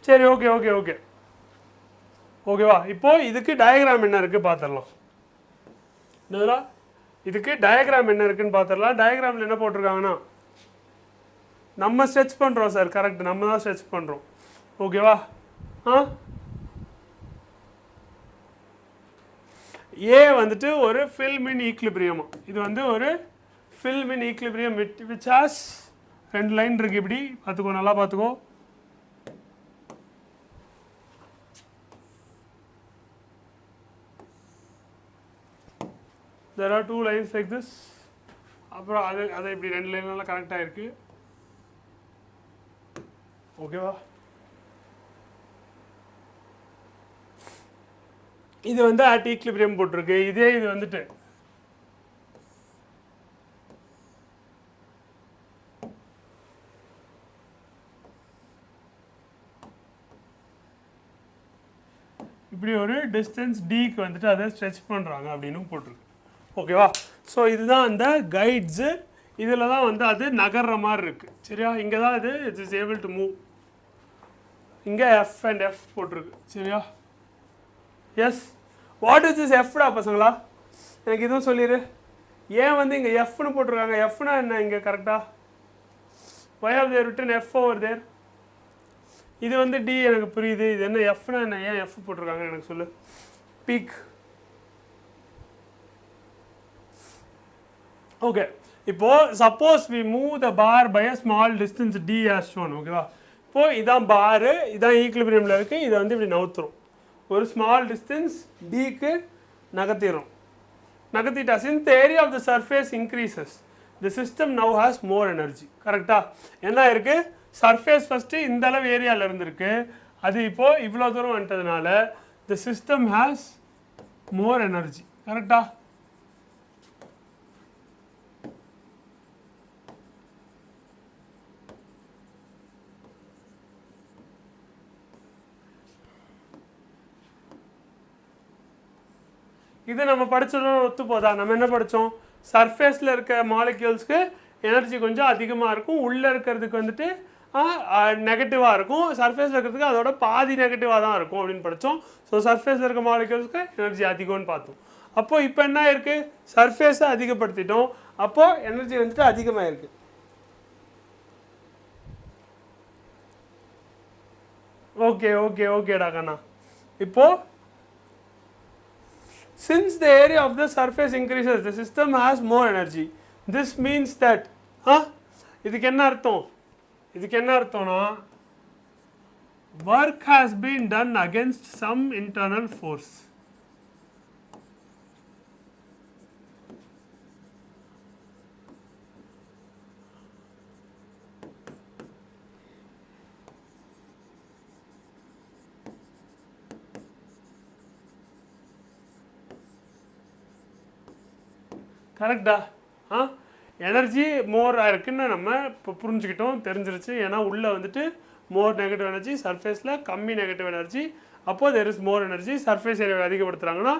சரி ஓகே ஓகே ஓகே ஓகேவா. இப்போ இதுக்கு டயக்ராம் என்ன இருக்குது பார்த்துடலாம். என்னதுடா, இதுக்கு டயக்ராம் என்ன இருக்குன்னு பார்த்துடலாம். டயக்ராமில் என்ன போட்டிருக்காங்கன்னா, நம்ம ஸ்ட்ரெச் பண்ணுறோம் சார், கரெக்ட், நம்ம தான் ஸ்ட்ரெச் பண்ணுறோம். ஓகேவா, ஏ வந்துட்டு ஒரு ஃபில்ம் இன் ஈக்லிபிரியம். இது வந்து ஒரு film in equilibrium which has 2 line இருக்குது. இப்படி பார்த்துக்கோ, நல்லா பார்த்துக்கோ. there are 2 lines like this. அப்புறம் அது இப்படி 2 லைன்லாம் கனெக்ட் ஆகிருக்கு. ஓகேவா, இது வந்து அட் ஈக்லிபிரியம் போட்டிருக்கு. இதே இது வந்துட்டு இப்படி ஒரு டிஸ்டன்ஸ் டிக்கு வந்துட்டு அதை ஸ்ட்ரெச் பண்ணுறாங்க அப்படின்னு போட்டிருக்கு. ஓகேவா, ஸோ இதுதான் அந்த கைட்ஸு. இதில் தான் வந்து அது நகர்ற மாதிரி இருக்குது. சரியா, இங்கே தான் இது it is able to move. இங்கே எஃப் அண்ட் எஃப் போட்டிருக்கு. சரியா, எஸ், வாட் இஸ் திஸ் எஃப்டா பசங்களா, எனக்கு இதுவும் சொல்லிடு. ஏன் வந்து இங்கே எஃப்னு போட்டிருக்காங்க, எஃப்னா என்ன இங்கே கரெக்டாக, why have they written F over there? இது வந்து டி எனக்கு புரியுது, இது என்ன எஃப்னா என்ன, ஏன் எஃப் போட்டிருக்காங்க எனக்கு சொல்லு. பீக். ஓகே, இப்போது suppose we move the bar by a small distance D as shown. ஓகேவா, இப்போது இதான் பாரு, இதான் ஈக்லிபிரியமில் இருக்குது, இதை வந்து இப்படி நவுத்துரும், ஒரு ஸ்மால் டிஸ்டன்ஸ் டிக்கு நகர்த்திடும். நகர்த்திட்டா, since the area of the surface increases the system now has more energy. கரெக்டாக, என்ன இருக்குது, சர்ஃபேஸ் ஃபஸ்ட்டு இந்த அளவு ஏரியாவில் இருந்திருக்கு, அது இப்போது இவ்வளோ தூரம் வந்துட்டதுனால the system has more energy. கரெக்டாக, இது நம்ம படித்ததோட ஒத்து போதா. நம்ம என்ன படித்தோம், சர்ஃபேஸில் இருக்க மாலிக்யூல்ஸ்க்கு எனர்ஜி கொஞ்சம் அதிகமாக இருக்கும், உள்ளே இருக்கிறதுக்கு வந்துட்டு நெகட்டிவாக இருக்கும், சர்ஃபேஸில் இருக்கிறதுக்கு அதோட பாதி நெகட்டிவாக தான் இருக்கும் அப்படின்னு படித்தோம். ஸோ சர்ஃபேஸில் இருக்க மாலிக்யூல்ஸ்க்கு எனர்ஜி அதிகம்னு பார்த்தோம். அப்போது இப்போ என்ன இருக்குது, சர்ஃபேஸை அதிகப்படுத்திட்டோம், அப்போது எனர்ஜி வந்துட்டு அதிகமாக இருக்குது. ஓகே ஓகே ஓகேடா கண்ணா. இப்போது since the area of the surface increases the system has more energy. This means that இதுக்கு என்ன அர்த்தம், இதுக்கு என்ன அர்த்தம்னா work has been done against some internal force. கரெக்டா? எனர்ஜி மோர் இருக்குன்னு நம்ம இப்போ புரிஞ்சுக்கிட்டோம், தெரிஞ்சிருச்சு. ஏன்னா உள்ளே வந்துட்டு மோர் நெகட்டிவ் எனர்ஜி, சர்ஃபேஸில் கம்மி நெகட்டிவ் எனர்ஜி. அப்போது there is more energy. Surface ஏரியாவை அதிகப்படுத்துகிறாங்கன்னா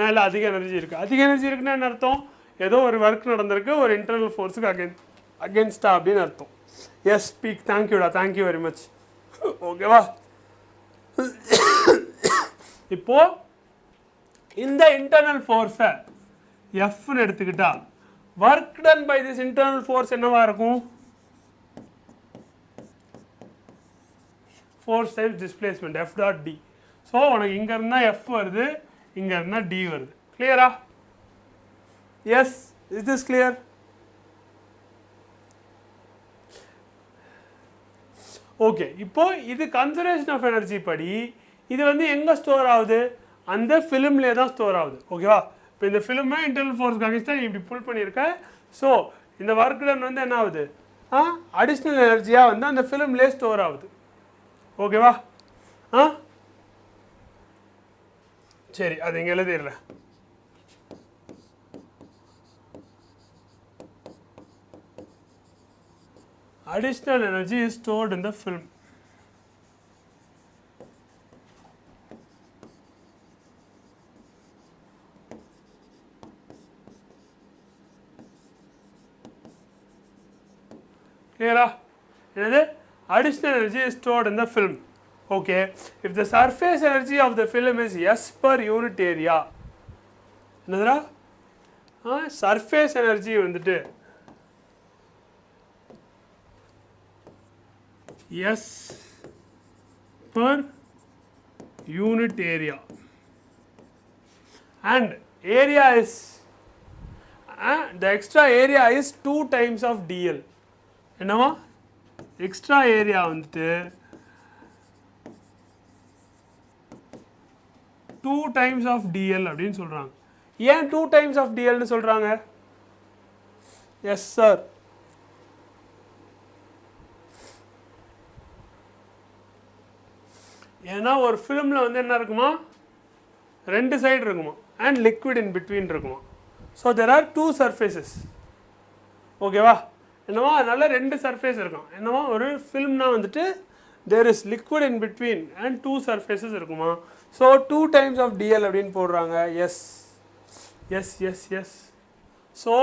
மேலே அதிக எனர்ஜி இருக்குது. அதிக எனர்ஜி இருக்குன்னா என்ன அர்த்தம்? ஏதோ ஒரு ஒர்க் நடந்திருக்கு, ஒரு இன்டர்னல் ஃபோர்ஸுக்கு அகேன்ஸ்டா அப்படின்னு அர்த்தம். Yes speak. தேங்க்யூடா, தேங்க்யூ வெரி மச். ஓகேவா? இப்போ இந்த இன்டர்னல் ஃபோர்ஸை எஃப்னு எடுத்துக்கிட்டா work done by this internal force என்னவா இருக்கும்? Force times displacement F dot d. So உனக்கு இங்கே இருந்தால் எஃப் வருது, இங்கே இருந்தால் டி வருது. கிளியரா? Yes, is this clear? Okay. இப்போ இது கன்சர்வேஷன் ஆஃப் எனர்ஜி படி இது வந்து எங்கே ஸ்டோர் ஆகுது? அந்த ஃபிலிம்லேயே தான் ஸ்டோர் ஆகுது. ஓகேவா? இப்போ இந்த ஃபிலிமை இன்டர்னல் ஃபோர்ஸ்க்கு அகேன்ஸ்டாக நீ இப்படி புல் பண்ணியிருக்க. ஸோ இந்த ஒர்க் டன் வந்து என்ன ஆகுது? அடிஷ்னல் எனர்ஜியாக வந்து அந்த ஃபிலிம்லேயே ஸ்டோர் ஆகுது. ஓகேவா? சரி, அது இங்கே எழுதிடுறேன். Additional energy is stored in the film. Clear? Additional energy is stored in the film. Okay. If the surface energy of the film is S per unit area, என்னதுடா? surface energy வந்துட்டு S per unit area, and area is the extra area is 2 times of dl. என்னவா? extra area வந்துட்டு 2 times of dl அப்படின்னு சொல்றாங்க. ஏன் 2 times of dl னு சொல்றாங்க? Yes sir. ஏன்னா ஒரு ஃபிலிமில் வந்து என்ன இருக்குமா? 2 சைடு இருக்குமா, அண்ட் லிக்விட் இன் பிட்வீன் இருக்குமா. So there are 2 surfaces. ஓகேவா? என்னவா? அதனால 2 சர்ஃபேஸ் இருக்கும். என்னவா? ஒரு ஃபிலிம்னா வந்துட்டு there is liquid in between and 2 surfaces இருக்குமா. ஸோ 2 times of dl அப்படின்னு போடுறாங்க. Yes yes yes yes. So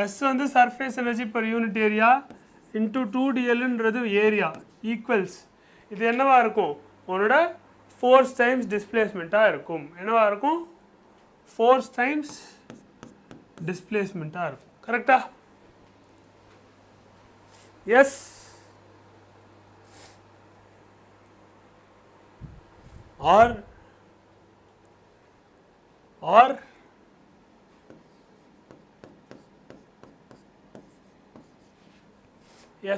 S வந்து surface energy per unit area into 2dlன்றது ஏரியா ஈக்குவல்ஸ். இது என்னவா இருக்கும்? உன்னோட ஃபோர்ஸ் டைம்ஸ் டிஸ்பிளேஸ்மெண்ட்டாக இருக்கும். என்னவா இருக்கும்? ஃபோர்ஸ் டைம்ஸ் டிஸ்பிளேஸ்மெண்ட்டாக இருக்கும். கரெக்டா? Yes. R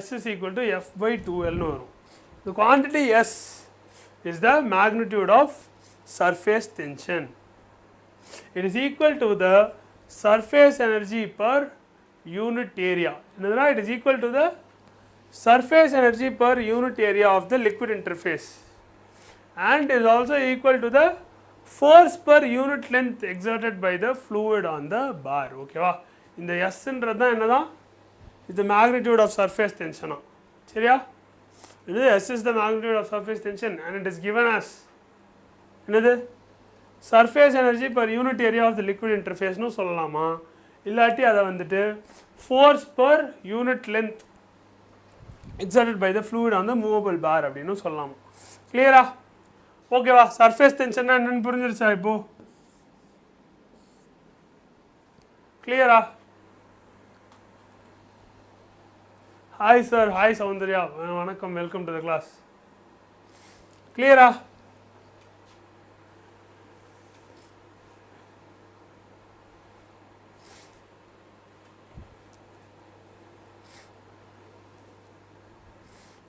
S is equal to F by 2L னு வரும். The quantity S is the magnitude of surface tension. It is equal to the surface energy per unit area. It is equal to the surface energy per unit area of the liquid interface, and is also equal to the force per unit length exerted by the fluid on the bar. ஓகேவா? இந்த S தான் என்னதான்? is the magnitude of surface tension. சரியா? S is the magnitude of surface tension, and it is given as என்னது? surface energy per unit area of the liquid interface னு சொல்லலாமா? இல்லாட்டி அதை வந்துட்டு force per unit length exerted by the fluid on the movable bar அப்படின்னு சொல்லலாமா? கிளியரா? ஓகேவா? surface tension என்னன்னு புரிஞ்சிருச்சா இப்போ? கிளியரா? Hi sir, hi Soundarya, வணக்கம், welcome to the class. Clear?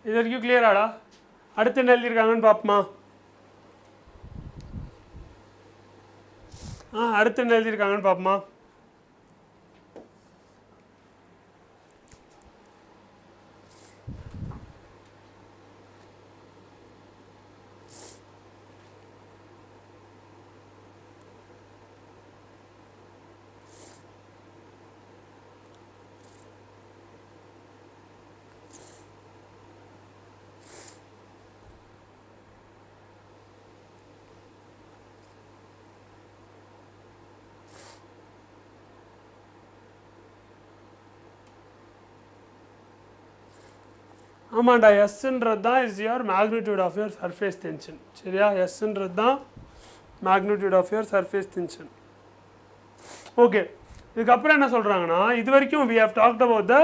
இது வரைக்கும் கிளியராடா? அடுத்து என்ன எழுதியிருக்காங்கன்னு பார்ப்போமா? அடுத்து என்ன எழுதியிருக்காங்கன்னு பார்ப்போமா? ஆமாண்டா எஸ்ன்றது தான் is your magnitude of your surface tension. சரியா? எஸ்ன்றது தான் magnitude of your surface tension. Okay, இதுக்கப்புறம் என்ன சொல்கிறாங்கன்னா, இது வரைக்கும் we have talked about the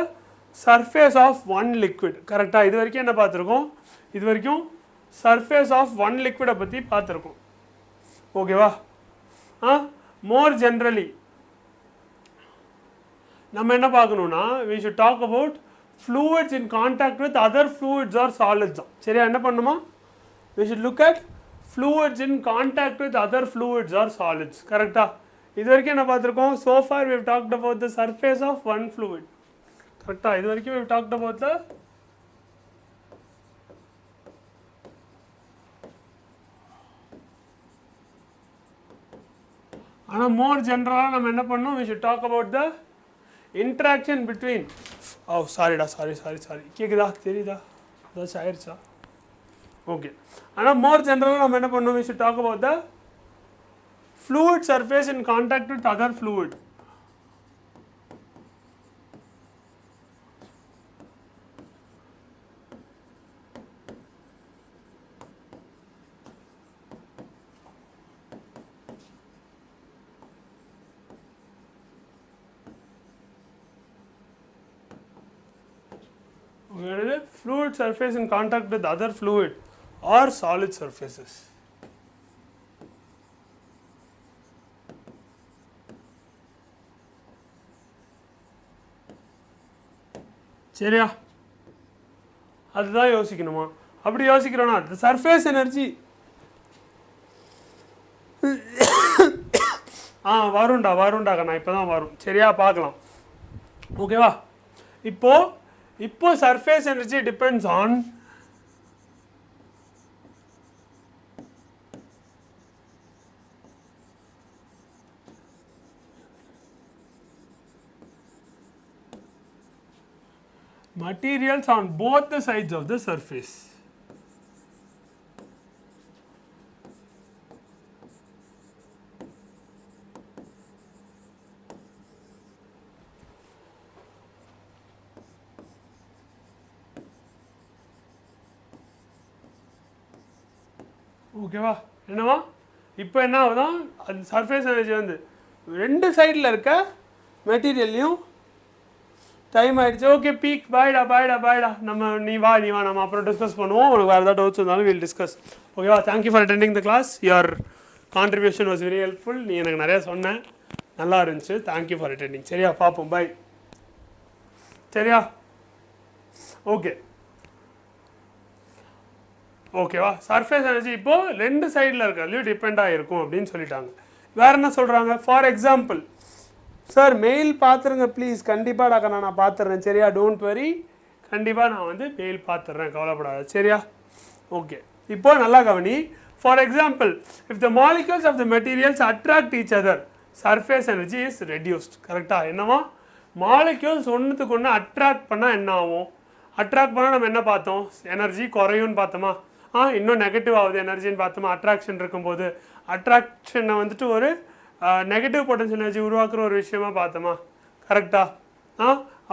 surface of one liquid. கரெக்டாக? இது வரைக்கும் என்ன பார்த்துருக்கோம்? இது வரைக்கும் surface of one liquid பற்றி பார்த்துருக்கோம். ஓகேவா? மோர் ஜென்ரலி நம்ம என்ன பார்க்கணுன்னா, we should talk about fluids in contact with other fluids or solids. சரியா? என்ன பண்ணுமா? we should look at fluids in contact with other fluids or solids. கரெக்டா? இது வரைக்கும் என்ன பார்த்துருக்கோம்? so far we have talked about the surface of one fluid. கரெக்டா? இது வரைக்கும் we have talked about the ஆனால் மோர் ஜென்ரலாக நம்ம என்ன பண்ணோம்? we should talk about the interaction between சாரிடா சாரி கேட்குதா? தெரியுதா? ஏதாச்சும் ஆயிடுச்சா? ஓகே, ஆனால் மோர் ஜென்ரலாக நம்ம என்ன பண்ணோம்? we should talk about the fluid surface in contact with other fluid. Fluid surface in contact with other fluid or solid surfaces. சரியா? அதுதான் யோசிக்கணுமா? அப்படி யோசிக்கிறோன்னா the surface energy வருண்டா நான் இப்போ தான் வரும். சரியா? பார்க்கலாம். ஓகேவா? இப்போ surface energy depends on materials on both the sides of the surface. ஓகேவா? என்னவா இப்போ என்ன ஆகுதான்? அந்த சர்ஃபேஸ் எனர்ஜி வந்து ரெண்டு சைடில் இருக்க மெட்டீரியல்லையும் டைம் ஆகிடுச்சு. ஓகே, பீக் பாய்டா நம்ம நீ வா நம்ம அப்புறம் டிஸ்கஸ் பண்ணுவோம். உனக்கு வேறு ஏதாவது டவுட்ஸ் இருந்தாலும் வில் டிஸ்கஸ். ஓகேவா? Thank you for attending the class. Your contribution was very helpful. நீ எனக்கு நிறையா சொன்னேன், நல்லா இருந்துச்சு. Thank you for attending. சரியா? பார்ப்போம். பை. சரியா? ஓகேவா? சர்ஃபேஸ் எனர்ஜி இப்போது ரெண்டு சைடில் இருக்கிறதுலையும் டிபெண்ட் ஆகிருக்கும் அப்படின்னு சொல்லிட்டாங்க. வேறு என்ன சொல்கிறாங்க? ஃபார் எக்ஸாம்பிள், சார் மெயில் பார்த்துருங்க ப்ளீஸ். கண்டிப்பாக நான் பார்த்துட்றேன். சரியா? டோன்ட் வரி, கண்டிப்பாக நான் வந்து மெயில் பார்த்துட்றேன், கவலைப்படாது. சரியா? ஓகே, இப்போ நல்லா கவனி. For example, if the molecules of the materials attract each other, surface energy is reduced. கரெக்டாக? என்னவா? மாலிக்யூல்ஸ் ஒன்றுத்துக்கு ஒன்று அட்ராக்ட் பண்ணால் என்ன ஆகும்? அட்ராக்ட் பண்ணால் நம்ம என்ன பார்த்தோம்? எனர்ஜி குறையும்னு பார்த்தோமா? இன்னும் நெகட்டிவ் ஆகுது எனர்ஜின்னு பார்த்தோமா? அட்ராக்ஷன் இருக்கும்போது அட்ராக்ஷனை வந்துட்டு ஒரு நெகட்டிவ் பொட்டன்ஷியல் எனர்ஜி உருவாக்குற ஒரு விஷயமா பார்த்தோமா? கரெக்டா?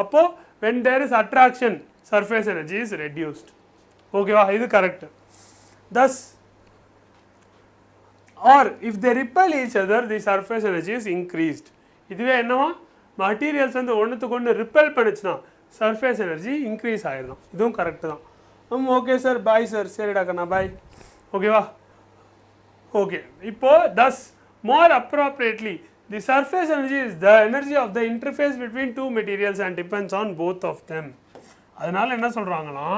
அப்போது when there is attraction, surface energy is reduced. ஓகேவா? இது correct. thus or if they repel each other, the surface energy is increased. இதுவே என்னவா? மெட்டீரியல்ஸ் வந்து ஒன்றுத்துக்கு ஒன்று ரிப்பல் பண்ணிச்சுன்னா சர்ஃபேஸ் எனர்ஜி இன்க்ரீஸ் ஆகிடும். இதுவும் கரெக்டு தான். Okay sir, bye sir. சரிடா கண்ணா, பாய். ஓகேவா? ஓகே, இப்போது thus more appropriately the surface energy is the energy of the interface between two materials and depends on both of them. அதனால என்ன சொல்கிறாங்கன்னா,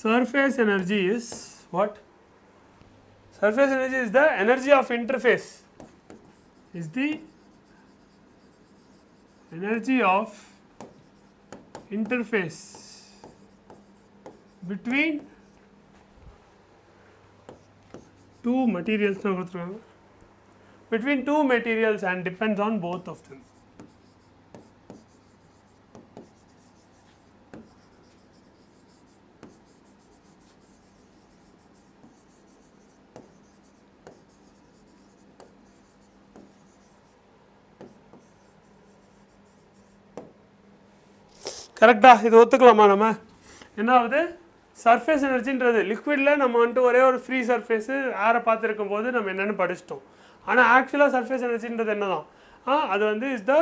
surface energy is what? Surface energy is the energy of interface. Is the energy of interface between two materials. Between two materials and depends on both of them. கரெக்டா? இது ஒத்துக்கலாமா? நம்ம என்ன ஆகுது, surface எனர்ஜின்றது லிக்விடில் நம்ம வந்துட்டு ஒரே ஒரு ஃப்ரீ சர்ஃபேஸு ஏரை பார்த்துருக்கும் போது நம்ம என்னென்னு படிச்சிட்டோம். ஆனால் ஆக்சுவலாக சர்ஃபேஸ் எனர்ஜின்றது என்ன தான், அது வந்து is the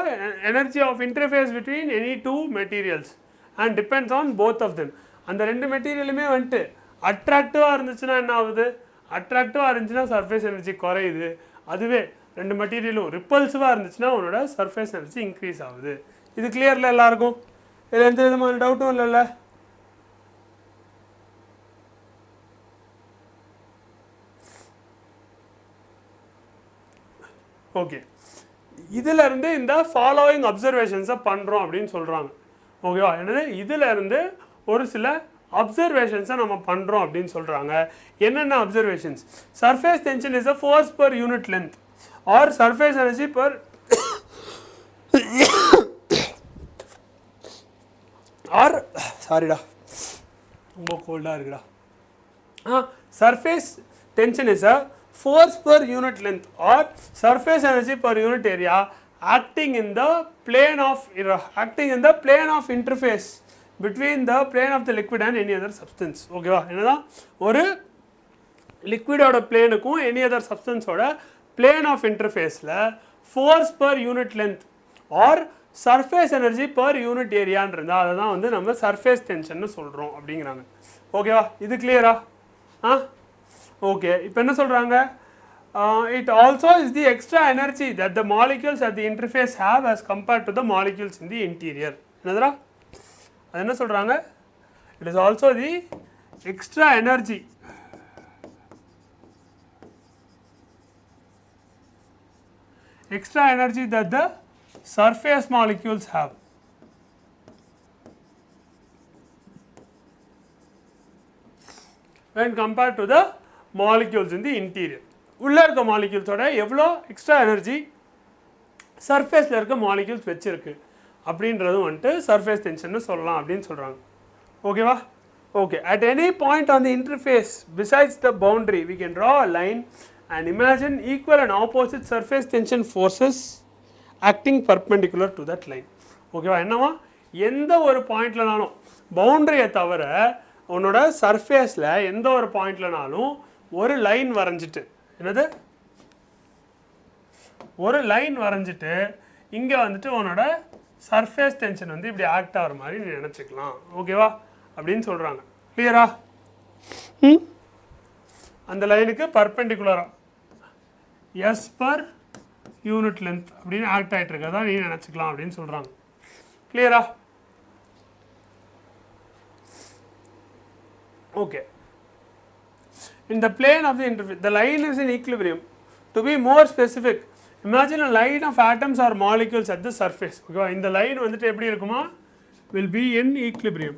energy of interface between any two materials and depends on both of them. அந்த ரெண்டு மெட்டீரியலுமே வந்துட்டு அட்ராக்டிவாக இருந்துச்சுன்னா என்ன ஆகுது, அட்ராக்டிவாக இருந்துச்சுன்னா சர்ஃபேஸ் எனர்ஜி குறையுது. அதுவே ரெண்டு மெட்டீரியலும் ரிப்பல்சிவாக இருந்துச்சுன்னா உன்னோட சர்ஃபேஸ் எனர்ஜி இன்க்ரீஸ் ஆகுது. இது கிளியரில் எல்லாருக்கும்? இதில் எந்த விதமான டவுட்டும் இல்லைல்ல? ஓகே, இதில் இருந்து இந்த ஃபாலோவிங் அப்சர்வேஷன்ஸை பண்ணுறோம் அப்படின்னு சொல்கிறாங்க. ஓகேவா? என்னது, இதில் இருந்து ஒரு சில அப்சர்வேஷன்ஸை நம்ம பண்ணுறோம் அப்படின்னு சொல்கிறாங்க. என்னென்ன observations? Surface tension is a force per unit length or surface energy per or சாரிடா ரொம்ப கோல்டாக இருக்குடா. surface tension is a force per unit length or surface energy per unit area acting in the plane of interface between the plane of the liquid and any other substance. ஓகேவா? என்னதான் ஒரு லிக்விடோட பிளேனுக்கும் any other சப்ஸ்டன்ஸோட plane of interfaceல force per unit length or surface energy per unit ஏரியான்னு இருந்தால் அதை தான் வந்து நம்ம surface tensionன்னு சொல்கிறோம் அப்படிங்கிறாங்க. ஓகேவா? இது கிளியரா? ஓகே, இப்போ என்ன சொல்கிறாங்க, it also is the extra energy that the molecules at the interface have as compared to the molecules in the interior. என்னதுடா அது என்ன சொல்கிறாங்க, it is also the extra energy that the surface molecules have. When compared to the molecules in the interior. உள்ள இருக்க மாலிக்யூல்ஸோட எவ்வளோ extra energy சர்ஃபேஸில் இருக்க molecules வச்சுருக்கு அப்படின்றது வந்துட்டு சர்ஃபேஸ் டென்ஷன்னு சொல்லலாம் அப்படின்னு சொல்கிறாங்க. ஓகேவா? Okay, at any point on the interface besides the boundary we can draw a line and imagine equal and opposite surface tension forces acting perpendicular to that line. ஓகேவா? என்னவா, எந்த ஒரு பாயிண்ட்லனாலும் பவுண்டரியை தவிர உன்னோட சர்ஃபேஸில் எந்த ஒரு பாயிண்ட்லனாலும் ஒரு லைன் வரைஞ்சிட்டு, என்னது ஒரு லைன் வரைஞ்சிட்டு இங்கே வந்துட்டு உன்னோட சர்ஃபேஸ் டென்ஷன் வந்து இப்படி ஆக்ட் ஆகிற மாதிரி நீ நினச்சிக்கலாம். ஓகேவா? அப்படின்னு சொல்கிறாங்க. கிளியரா? அந்த லைனுக்கு பர்பெண்டிகுலராக எஸ் பர் யூனிட் லென்த் அப்படின்னு ஆக்ட் ஆகிட்டு இருக்கிறதா நீ நினச்சிக்கலாம் அப்படின்னு சொல்கிறாங்க. கிளியரா? Okay, in the plane of the interface the line is in equilibrium. To be more specific, imagine a line of atoms or molecules at the surface. ஓகேவா? இந்த line வந்துட்டு எப்படி இருக்குமா, will be in equilibrium.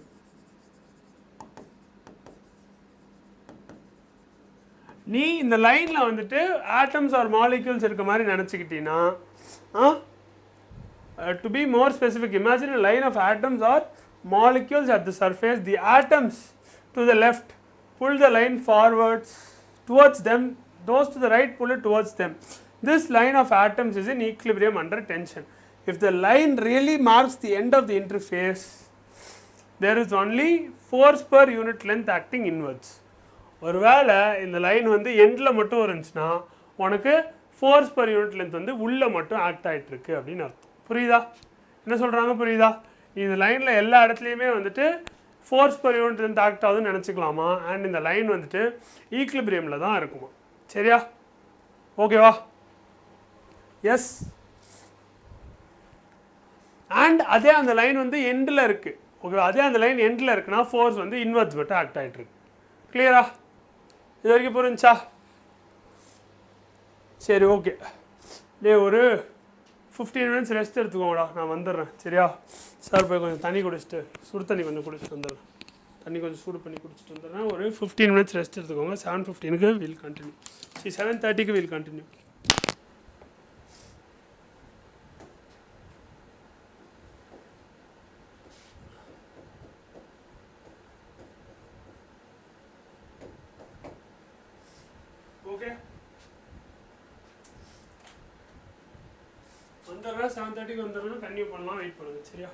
நீ இந்த லைனில் வந்துட்டு atoms R molecules இருக்க மாதிரி நினச்சிக்கிட்டீங்கன்னா, to be more specific, imagine a line of atoms or molecules at the surface. The atoms to the left pull the line forwards towards them, those to the right pull it towards them. This line of atoms is in equilibrium under tension. If the line really marks the end of the interface, there is only force per unit length acting inwards. ஒருவேளை இந்த line வந்து எண்டில் மட்டும் இருந்துச்சுன்னா உனக்கு force per unit length வந்து உள்ளே மட்டும் ஆக்ட் ஆகிட்டுருக்கு அப்படின்னு அர்த்தம். புரியுதா? என்ன சொல்கிறாங்க புரியுதா? இந்த லைனில் எல்லா இடத்துலையுமே வந்துட்டு force per unit length act ஆகுதுன்னு நினச்சிக்கலாமா, அண்ட் இந்த லைன் வந்துட்டு ஈக்லிபிரியமில் தான் இருக்குமா. சரியா? ஓகேவா? எஸ். அண்ட் அதே அந்த லைன் வந்து எண்டில் இருக்குது. ஓகேவா? அதே அந்த லைன் எண்டில் இருக்குன்னா ஃபோர்ஸ் வந்து இன்வர்ஸ் மட்டும் ஆக்ட் ஆகிட்டுருக்கு. கிளியரா? இது வரைக்கும் புரிஞ்சா? சரி, ஓகே. ஒரு 15 minutes ரெஸ்ட் எடுத்துக்கோங்கடா, நான் வந்துடுறேன். சரியா? சார் போய் கொஞ்சம் தண்ணி குடிச்சிட்டு, சுடு தண்ணி கொஞ்சம் குடிச்சிட்டு வந்துடுறேன். தண்ணி கொஞ்சம் சூடு பண்ணி குடிச்சிட்டு வந்துடுறேன். ஒரு 15 minutes ரெஸ்ட் எடுத்துக்கோங்க. 7:15க்கு வில் கண்டினியூ. 7:30க்கு வில் கண்டினியூ. ஓகே, வந்துடுறேன். 7:30க்கு வந்துடுறேன். கண்டினியூ பண்ணலாம். வெயிட் பண்ணுங்க. சரியா?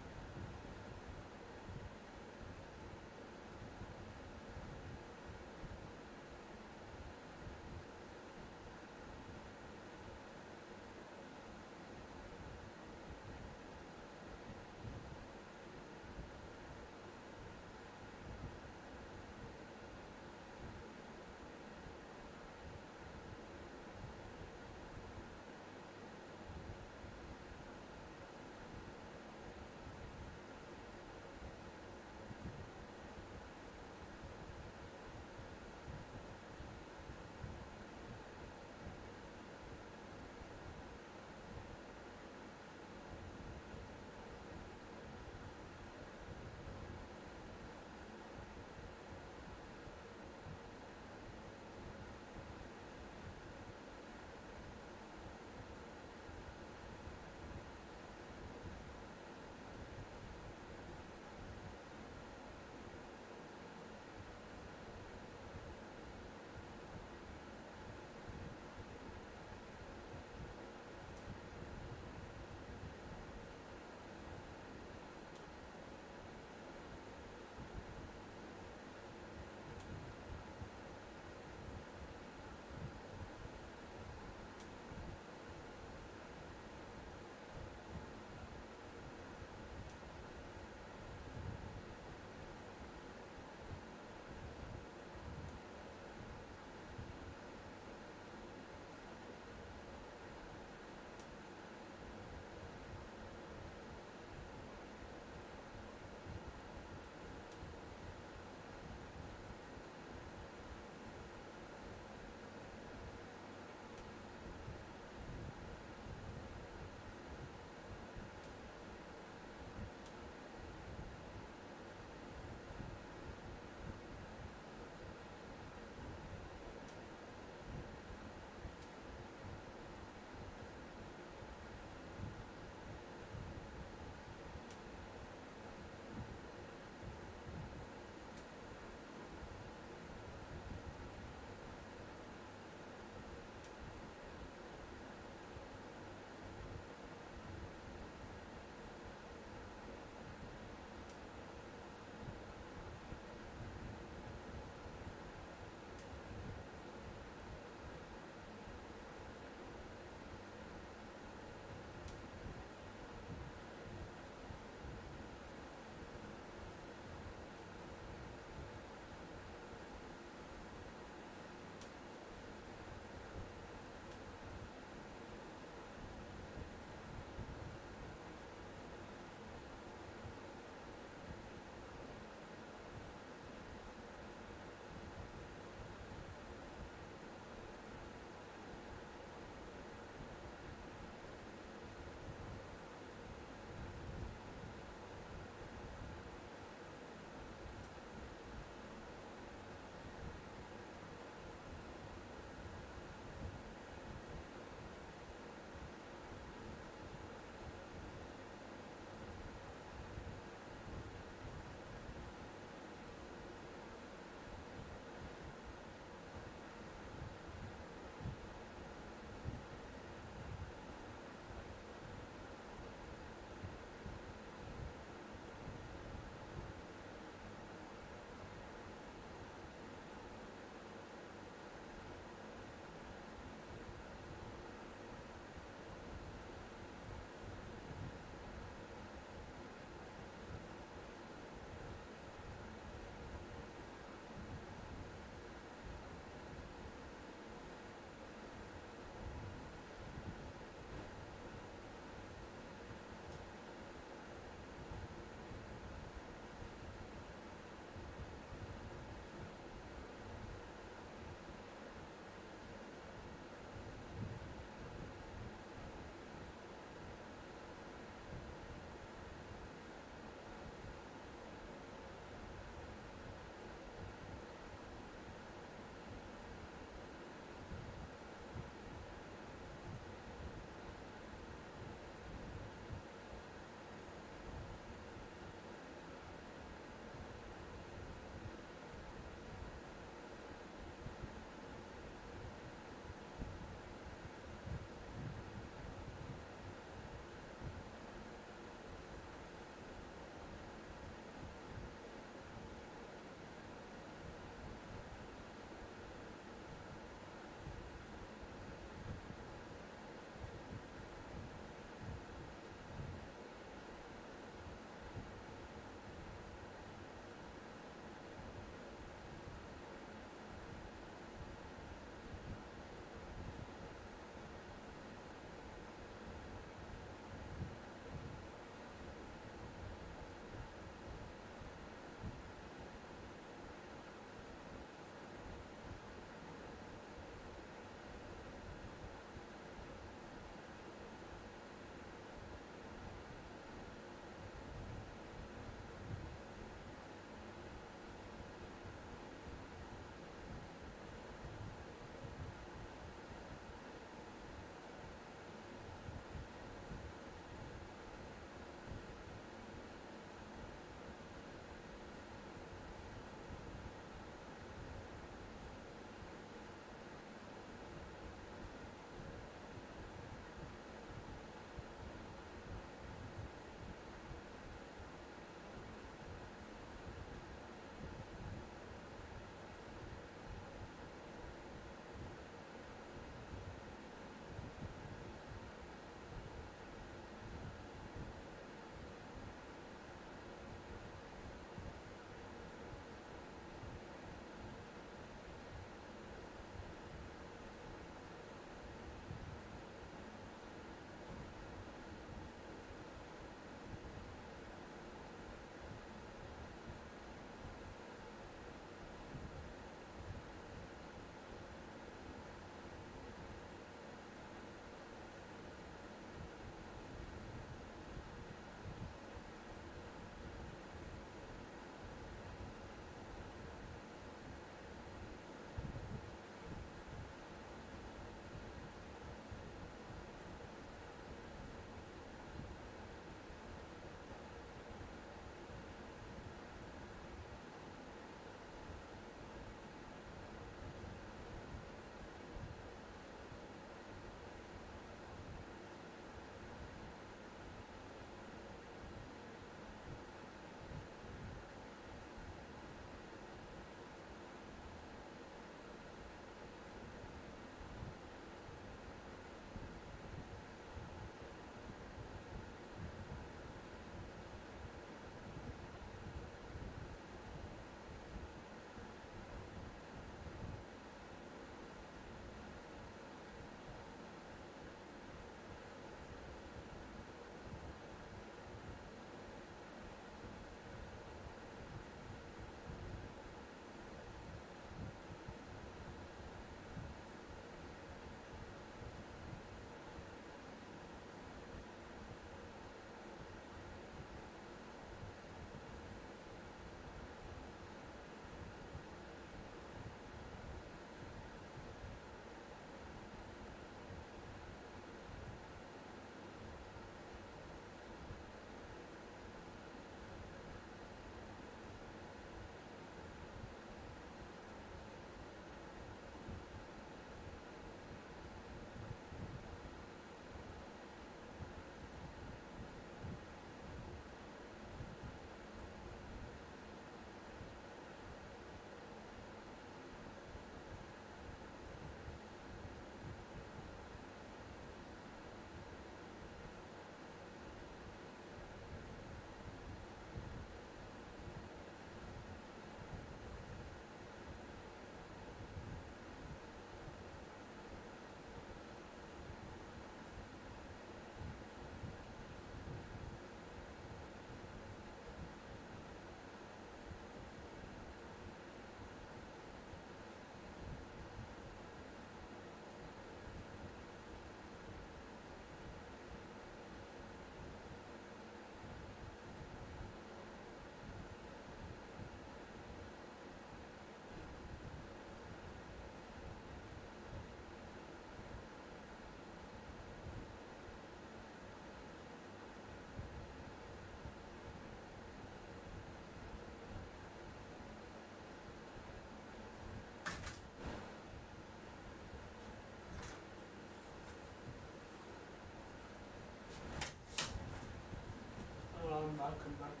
back.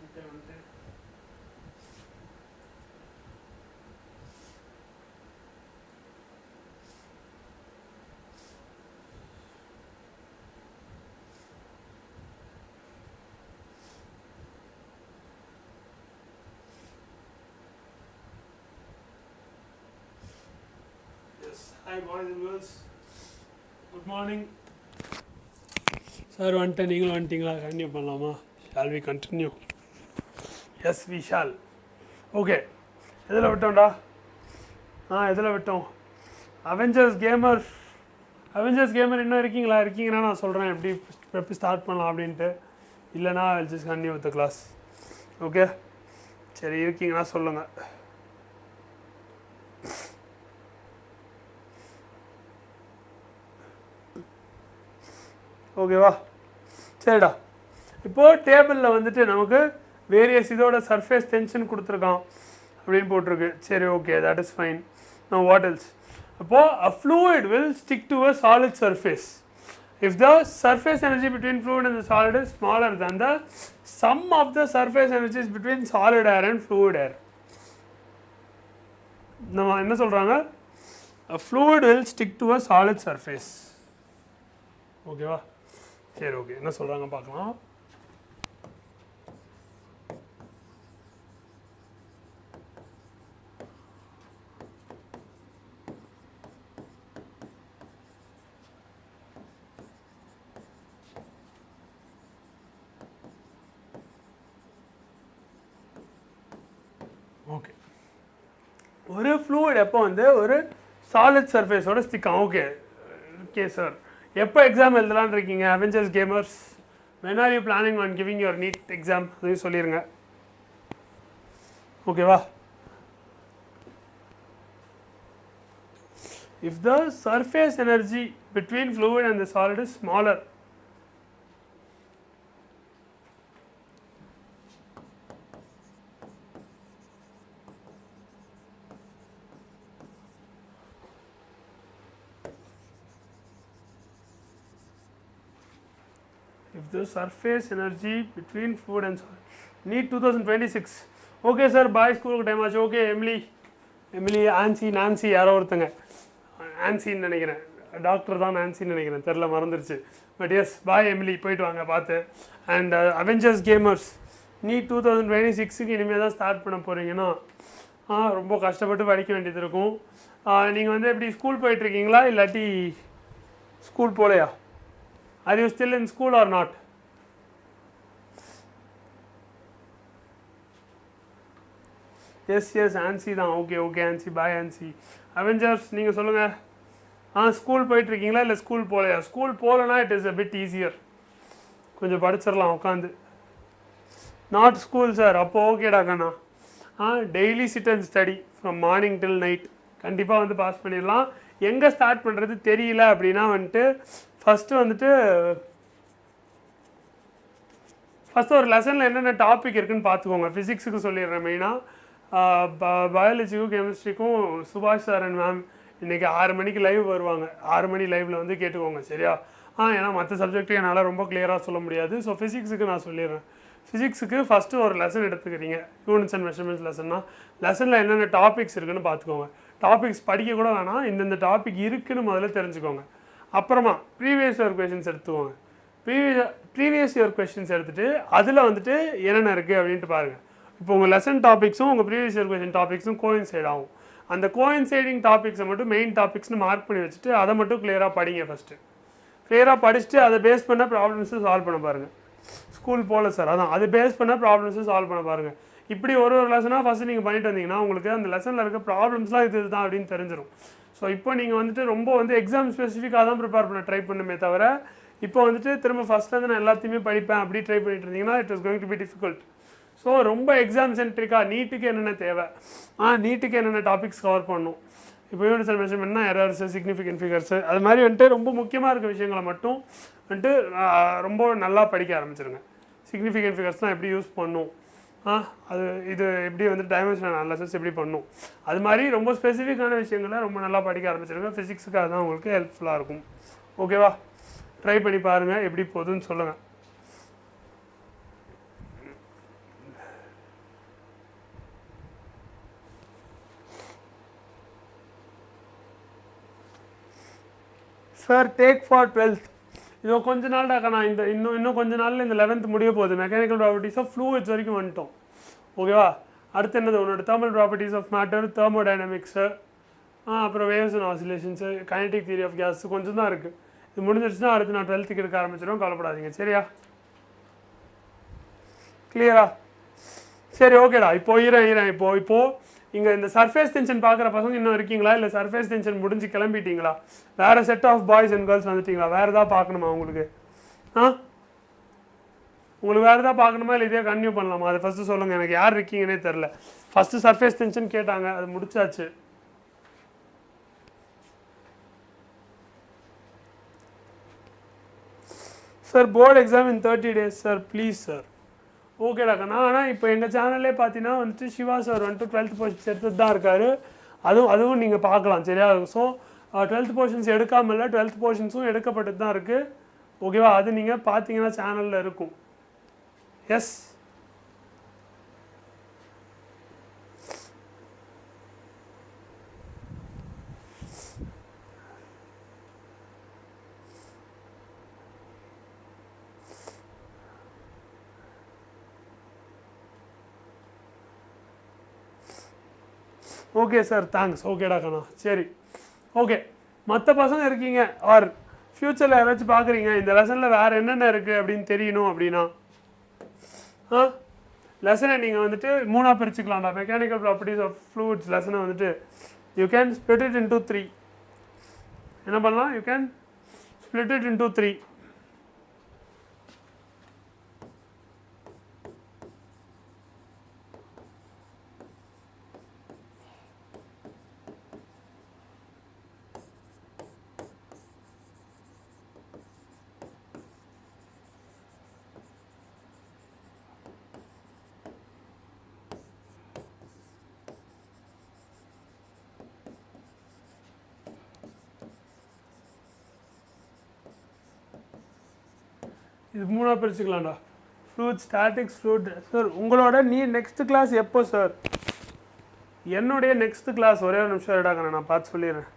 Okay, one thing. Hi boys and girls, good morning. Sir, நீங்களும் வந்துட்டீங்களா? கண்டினியூ பண்ணலாமா? Shall we continue? Yes, we shall. Okay, எதில் விட்டோம்டா? எதில் விட்டோம்? அவெஞ்சர்ஸ் கேமர் இன்னும் இருக்கீங்கன்னா நான் சொல்கிறேன் எப்படி ஸ்டார்ட் பண்ணலாம் அப்படின்ட்டு. இல்லைனா I'll just continue with the class. Okay, சரி இருக்கீங்கன்னா சொல்லுங்கள். ஓகேவா? சரிடா, இப்போது டேபிளில் வந்துட்டு நமக்கு வேரியஸ் இதோட சர்ஃபேஸ் டென்ஷன் கொடுத்துருக்கான் அப்படின்னு போட்டிருக்கு. சரி, okay, that is fine. Know what else? அப்போது a fluid will stick to a solid surface if the surface energy between fluid and the solid is smaller than the sum of the surface energies between solid air and fluid air. நம்ம என்ன சொல்கிறாங்க? a fluid will stick to a solid surface. ஓகேவா? சரி, okay, என்ன சொல்கிறாங்க பார்க்கலாம். Okay, ஒரு fluid எப்போ வந்து ஒரு சாலிட் சர்ஃபேஸோட ஸ்டிக் ஆகும். ஓகே சார், எப்போ எக்ஸாம் எழுதலான்னு இருக்கீங்க? Avengers gamers, when are you planning on giving your NEET exam? அதையும் சொல்லிடுங்க. ஓகேவா? if the surface energy between fluid and the solid is smaller, if the surface energy between fluid and solid. NEET 2026. Okay sir, bye, ஸ்கூலுக்கு time ஆச்சு. Okay, Emily Nancy யாரோ ஒருத்தங்க ஆன்சின்னு நினைக்கிறேன், doctor தான் நான்சின்னு நினைக்கிறேன், தெரில, மறந்துருச்சு. பட் எஸ், பாய் எமிலி, போயிட்டு வாங்க பார்த்து. அண்ட் அவெஞ்சர்ஸ் கேமர்ஸ், NEET 2026க்கு இனிமேல் தான் ஸ்டார்ட் பண்ண போகிறீங்கன்னா ரொம்ப கஷ்டப்பட்டு படிக்க வேண்டியது இருக்கும். நீங்கள் வந்து எப்படி ஸ்கூல் போயிட்டுருக்கீங்களா இல்லாட்டி ஸ்கூல் போகலையா? Are you still in school or not? Yes, ஆன்சி தான். ஓகே ஆன்சி, பாய் ஆன்சி. அவெஞ்சர்ஸ், நீங்கள் சொல்லுங்கள். ஸ்கூல் போயிட்டுருக்கீங்களா இல்லை ஸ்கூல் போகலையா? ஸ்கூல் போகலன்னா it is a bit easier, கொஞ்சம் படிச்சிடலாம் உட்காந்து. நாட் ஸ்கூல் சார், அப்போ ஓகேடா கண்ணா. Daily sit and study from morning till night, கண்டிப்பாக வந்து பாஸ் பண்ணிடலாம். எங்கே ஸ்டார்ட் பண்ணுறது தெரியல அப்படின்னா வந்துட்டு ஃபஸ்ட்டு ஒரு லெசனில் என்னென்ன டாபிக் இருக்குதுன்னு பார்த்துக்கோங்க. ஃபிசிக்ஸுக்கு சொல்லிடுறேன் மெயினாக. பயாலஜிக்கும் கெமிஸ்ட்ரிக்கும் சுபாஷ் சார் அண்ட் மேம் இன்றைக்கி 6 மணிக்கு லைவ் வருவாங்க. 6 மணி லைவில் வந்து கேட்டுக்கோங்க, சரியா? ஏன்னா மற்ற சப்ஜெக்ட்டு என்னால் ரொம்ப கிளியராக சொல்ல முடியாது. ஸோ ஃபிசிக்ஸுக்கு நான் சொல்லிடுறேன். ஃபிசிக்ஸுக்கு ஃபஸ்ட்டு ஒரு லெசன் எடுத்துக்கிறீங்க, யூனிட்ஸ் அண்ட் மெஷர்மெண்ட்ஸ் லெசன்னா. லெசனில் என்னென்ன டாபிக்ஸ் இருக்குதுன்னு பார்த்துக்கோங்க. டாபிக்ஸ் படிக்க கூட வேணாம், இந்தந்த டாபிக் இருக்குதுன்னு முதல்ல தெரிஞ்சுக்கோங்க. அப்புறமா ப்ரீவியஸ் இயர் கொஷின்ஸ் எடுத்துக்கோங்க. ப்ரீவியஸ் இயர் கொஷின்ஸ் எடுத்துகிட்டு அதில் வந்துட்டு என்னென்ன இருக்குது அப்படின்ட்டு பாருங்கள். இப்போ உங்கள் லெசன் டாபிக்ஸும் உங்கள் ப்ரீவியஸ் இயர் கொஷின் டாபிக்ஸும் கோயின்சைட் ஆகும். அந்த கோயின்சைடிங் டாபிக்ஸை மட்டும் மெயின் டாபிக்ஸ்னு மார்க் பண்ணி வச்சுட்டு அதை மட்டும் கிளியராக படிங்க. ஃபஸ்ட்டு கிளியராக படிச்சுட்டு அதை பேஸ் பண்ண ப்ராப்ளம்ஸை சால்வ் பண்ண பாருங்கள். ஸ்கூல் போகல சார், அதான் அது பேஸ் பண்ண ப்ராப்ளம்ஸை சால்வ் பண்ண பாருங்கள். இப்படி ஒரு லெசனாக ஃபஸ்ட்டு நீங்கள் பண்ணிட்டு வந்தீங்கன்னா உங்களுக்கு அந்த லெசனில் இருக்க ப்ராப்ளம்ஸ்லாம் இது தான் அப்படின்னு தெரிஞ்சிடும். ஸோ இப்போ நீங்கள் வந்துட்டு ரொம்ப வந்து எக்ஸாம் ஸ்பெசிஃபிக்காக தான் ப்ரிப்பேர் பண்ண ட்ரை பண்ணுமே தவிர இப்போ வந்துட்டு திரும்ப ஃபஸ்ட்லேருந்து நான் எல்லாத்தையுமே படிப்பேன் அப்படி ட்ரை பண்ணிட்டு இருந்தீங்கன்னா it is going to be difficult. So ரொம்ப எக்ஸாம் சென்ட்ரிக்காக நீட்டுக்கு என்னென்ன தேவை, நீட்டுக்கு என்னென்ன டாபிக்ஸ் கவர் பண்ணணும், இப்போ யூனிட்ஸ் அண்ட் மெஷர்மெண்ட்னா எரர்ஸு, சிக்னிஃபிகன்ட் ஃபிகர்ஸு, அது மாதிரி வந்துட்டு ரொம்ப முக்கியமாக இருக்க விஷயங்களை மட்டும் வந்துட்டு ரொம்ப நல்லா படிக்க ஆரம்பிச்சிருங்க. சிக்னிஃபிகன்ட் ஃபிகர்ஸ்லாம் எப்படி யூஸ் பண்ணும், அது இது எப்படி வந்து டைமென்ஷனல் அனாலிசிஸ் எப்படி பண்ணும், அது மாதிரி ரொம்ப ஸ்பெசிஃபிக்கான விஷயங்களை ரொம்ப நல்லா படிக்க ஆரம்பிச்சிருங்க. ஃபிசிக்ஸுக்கு அதுதான் உங்களுக்கு ஹெல்ப்ஃபுல்லாக இருக்கும். ஓகேவா? ட்ரை பண்ணி பாருங்கள், எப்படி போகுதுன்னு சொல்லுங்கள். சார் டேக் ஃபார் 12th இதோ கொஞ்ச நாள்டா கண்ணா இந்த இன்னும் கொஞ்ச நாளில் இந்த 11th முடிய போகுது மெக்கானிக்கல் ப்ராப்பர்ட்டிஸ் ஆஃப் ஃப்ளூயிட்ஸ் வரைக்கும் வந்துட்டோம் ஓகேவா அடுத்து என்னது உன்னோட thermal properties of matter thermodynamics அப்புறம் waves and oscillations kinetic theory of gas கொஞ்சம் தான் இருக்குது இது முடிஞ்சிருச்சுன்னா அடுத்து நான் 12th எடுக்க ஆரம்பிச்சிடும் கவலைப்படாதீங்க சரியா கிளியரா சரி ஓகேடா இப்போ ஈரன் இப்போ இங்கே இந்த சர்ஃபேஸ் டென்ஷன் பார்க்குற பசங்க இன்னும் இருக்கீங்களா இல்லை சர்ஃபேஸ் டென்ஷன் முடிஞ்சு கிளம்பிட்டீங்களா வேறு set of boys and girls வந்துட்டீங்களா வேறு எதாவது பார்க்கணுமா உங்களுக்கு உங்களுக்கு வேறு எதாவது பார்க்கணுமா இல்லை இதே கன்டினியூ பண்ணலாமா அதை ஃபஸ்ட்டு சொல்லுங்கள் எனக்கு யார் இருக்கீங்கன்னே தெரில ஃபஸ்ட்டு சர்ஃபேஸ் டென்ஷன் கேட்டாங்க அது முடிச்சாச்சு sir board exam in 30 days sir please sir ஓகேடா கண்ணா ஆனால் இப்போ எங்கள் சேனல்லே பார்த்தீங்கன்னா வந்துட்டு சிவா சார் வந்துட்டு 12th போர்ஷன்ஸ் எடுத்துட்டு தான் இருக்கார் அதுவும் நீங்கள் பார்க்கலாம் சரியா ஸோ 12th போர்ஷன்ஸ் எடுக்காமல் இல்லை 12th போர்ஷன்ஸும் எடுக்கப்பட்டு தான் இருக்குது ஓகேவா அது நீங்கள் பார்த்தீங்கன்னா சேனலில் இருக்கும் எஸ் ஓகே சார் தேங்க்ஸ் ஓகேடா கண்ணா சரி ஓகே மற்ற பசங்க இருக்கீங்க ஆர் ஃப்யூச்சரில் யாராச்சும் பார்க்குறீங்க இந்த லெசனில் வேறு என்னென்ன இருக்குது அப்படின்னு தெரியணும் அப்படின்னா லெசனை நீங்கள் வந்துட்டு 3ஆக பிரிச்சுக்கலாம்டா மெக்கானிக்கல் ப்ராப்பர்ட்டிஸ் ஆஃப் ஃப்ளூயிட்ஸ் லெசனை வந்துட்டு you can split it into 3 என்ன பண்ணலாம் you can split it into 3 இது 3ஆக பிரிச்சுக்கலாம்டா ஃப்ளூயிட் ஸ்டாட்டிக்ஸ் ஃப்ளூயிட் சார் உங்களோட நெக்ஸ்ட் கிளாஸ் எப்போ சார் என்னுடைய நெக்ஸ்ட் கிளாஸ் ஒரே ஒரு நிமிஷம் எடுக்காங்க நான் பார்த்து சொல்லிடுறேன்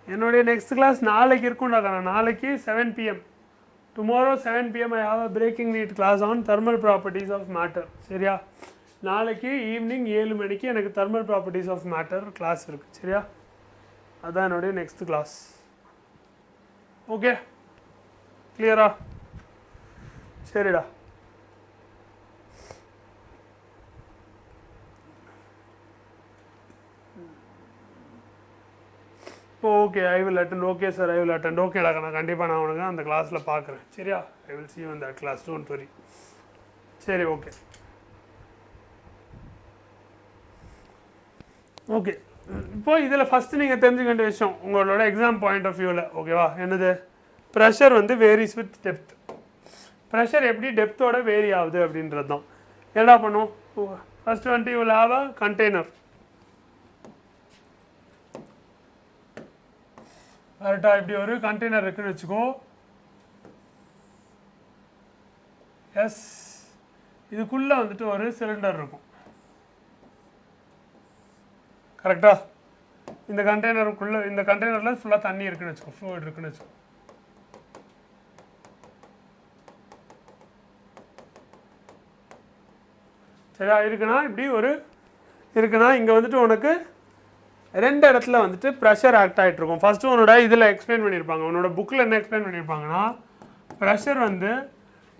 என்னுடைய நெக்ஸ்ட் கிளாஸ் நாளைக்கு இருக்கும்டா கண்ணா நாளைக்கு 7 PM tomorrow 7 PM I have a breaking NEET class on thermal properties of matter சரியா நாளைக்கு ஈவினிங் 7 மணிக்கு எனக்கு thermal properties of matter class இருக்குது சரியா அதான் என்னுடைய நெக்ஸ்ட் கிளாஸ் ஓகே கிளியரா சரிடா இப்போ okay I will attend okay sir I will attend ஓகேடா நான் கண்டிப்பாக நான் உனக்கு அந்த கிளாஸில் பார்க்குறேன் சரியா ஐ will see you in that class don't worry சரி ஓகே ஓகே இப்போ இதில் ஃபஸ்ட்டு நீங்கள் தெரிஞ்சுக்க வேண்டிய விஷயம் உங்களோட எக்ஸாம் பாயிண்ட் ஆஃப் வியூவில் ஓகேவா என்னது ப்ரெஷர் வந்து வேரிஸ் வித் டெப்த் ப்ரெஷர் எப்படி டெப்த்தோட வேரி ஆகுது அப்படின்றது தான் என்ன பண்ணும் ஃபஸ்ட்டு வந்துட்டு you will have a container கரெக்டாக இப்படி ஒரு கண்டெய்னர் இருக்குன்னு வச்சுக்கோ எஸ் இதுக்குள்ளே வந்துட்டு ஒரு சிலிண்டர் இருக்கும் கரெக்டா இந்த கண்டெய்னருக்குள்ளே இந்த கண்டெய்னரில் ஃபுல்லாக தண்ணி இருக்குன்னு வச்சுக்கோ ஃப்ளூயிட் இருக்குன்னு வச்சுக்கோ சரியா இருக்குன்னா இப்படி ஒரு இருக்குன்னா இங்கே வந்துட்டு உனக்கு 2 இடத்துல வந்துட்டு ப்ரெஷர் ஆக்ட் ஆகிட்டு இருக்கும் ஃபஸ்ட்டு உன்னோட இதில் எக்ஸ்பிளைன் பண்ணியிருப்பாங்க உன்னோட புக்கில் என்ன எக்ஸ்பிளைன் பண்ணியிருப்பாங்கன்னா ப்ரெஷர் வந்து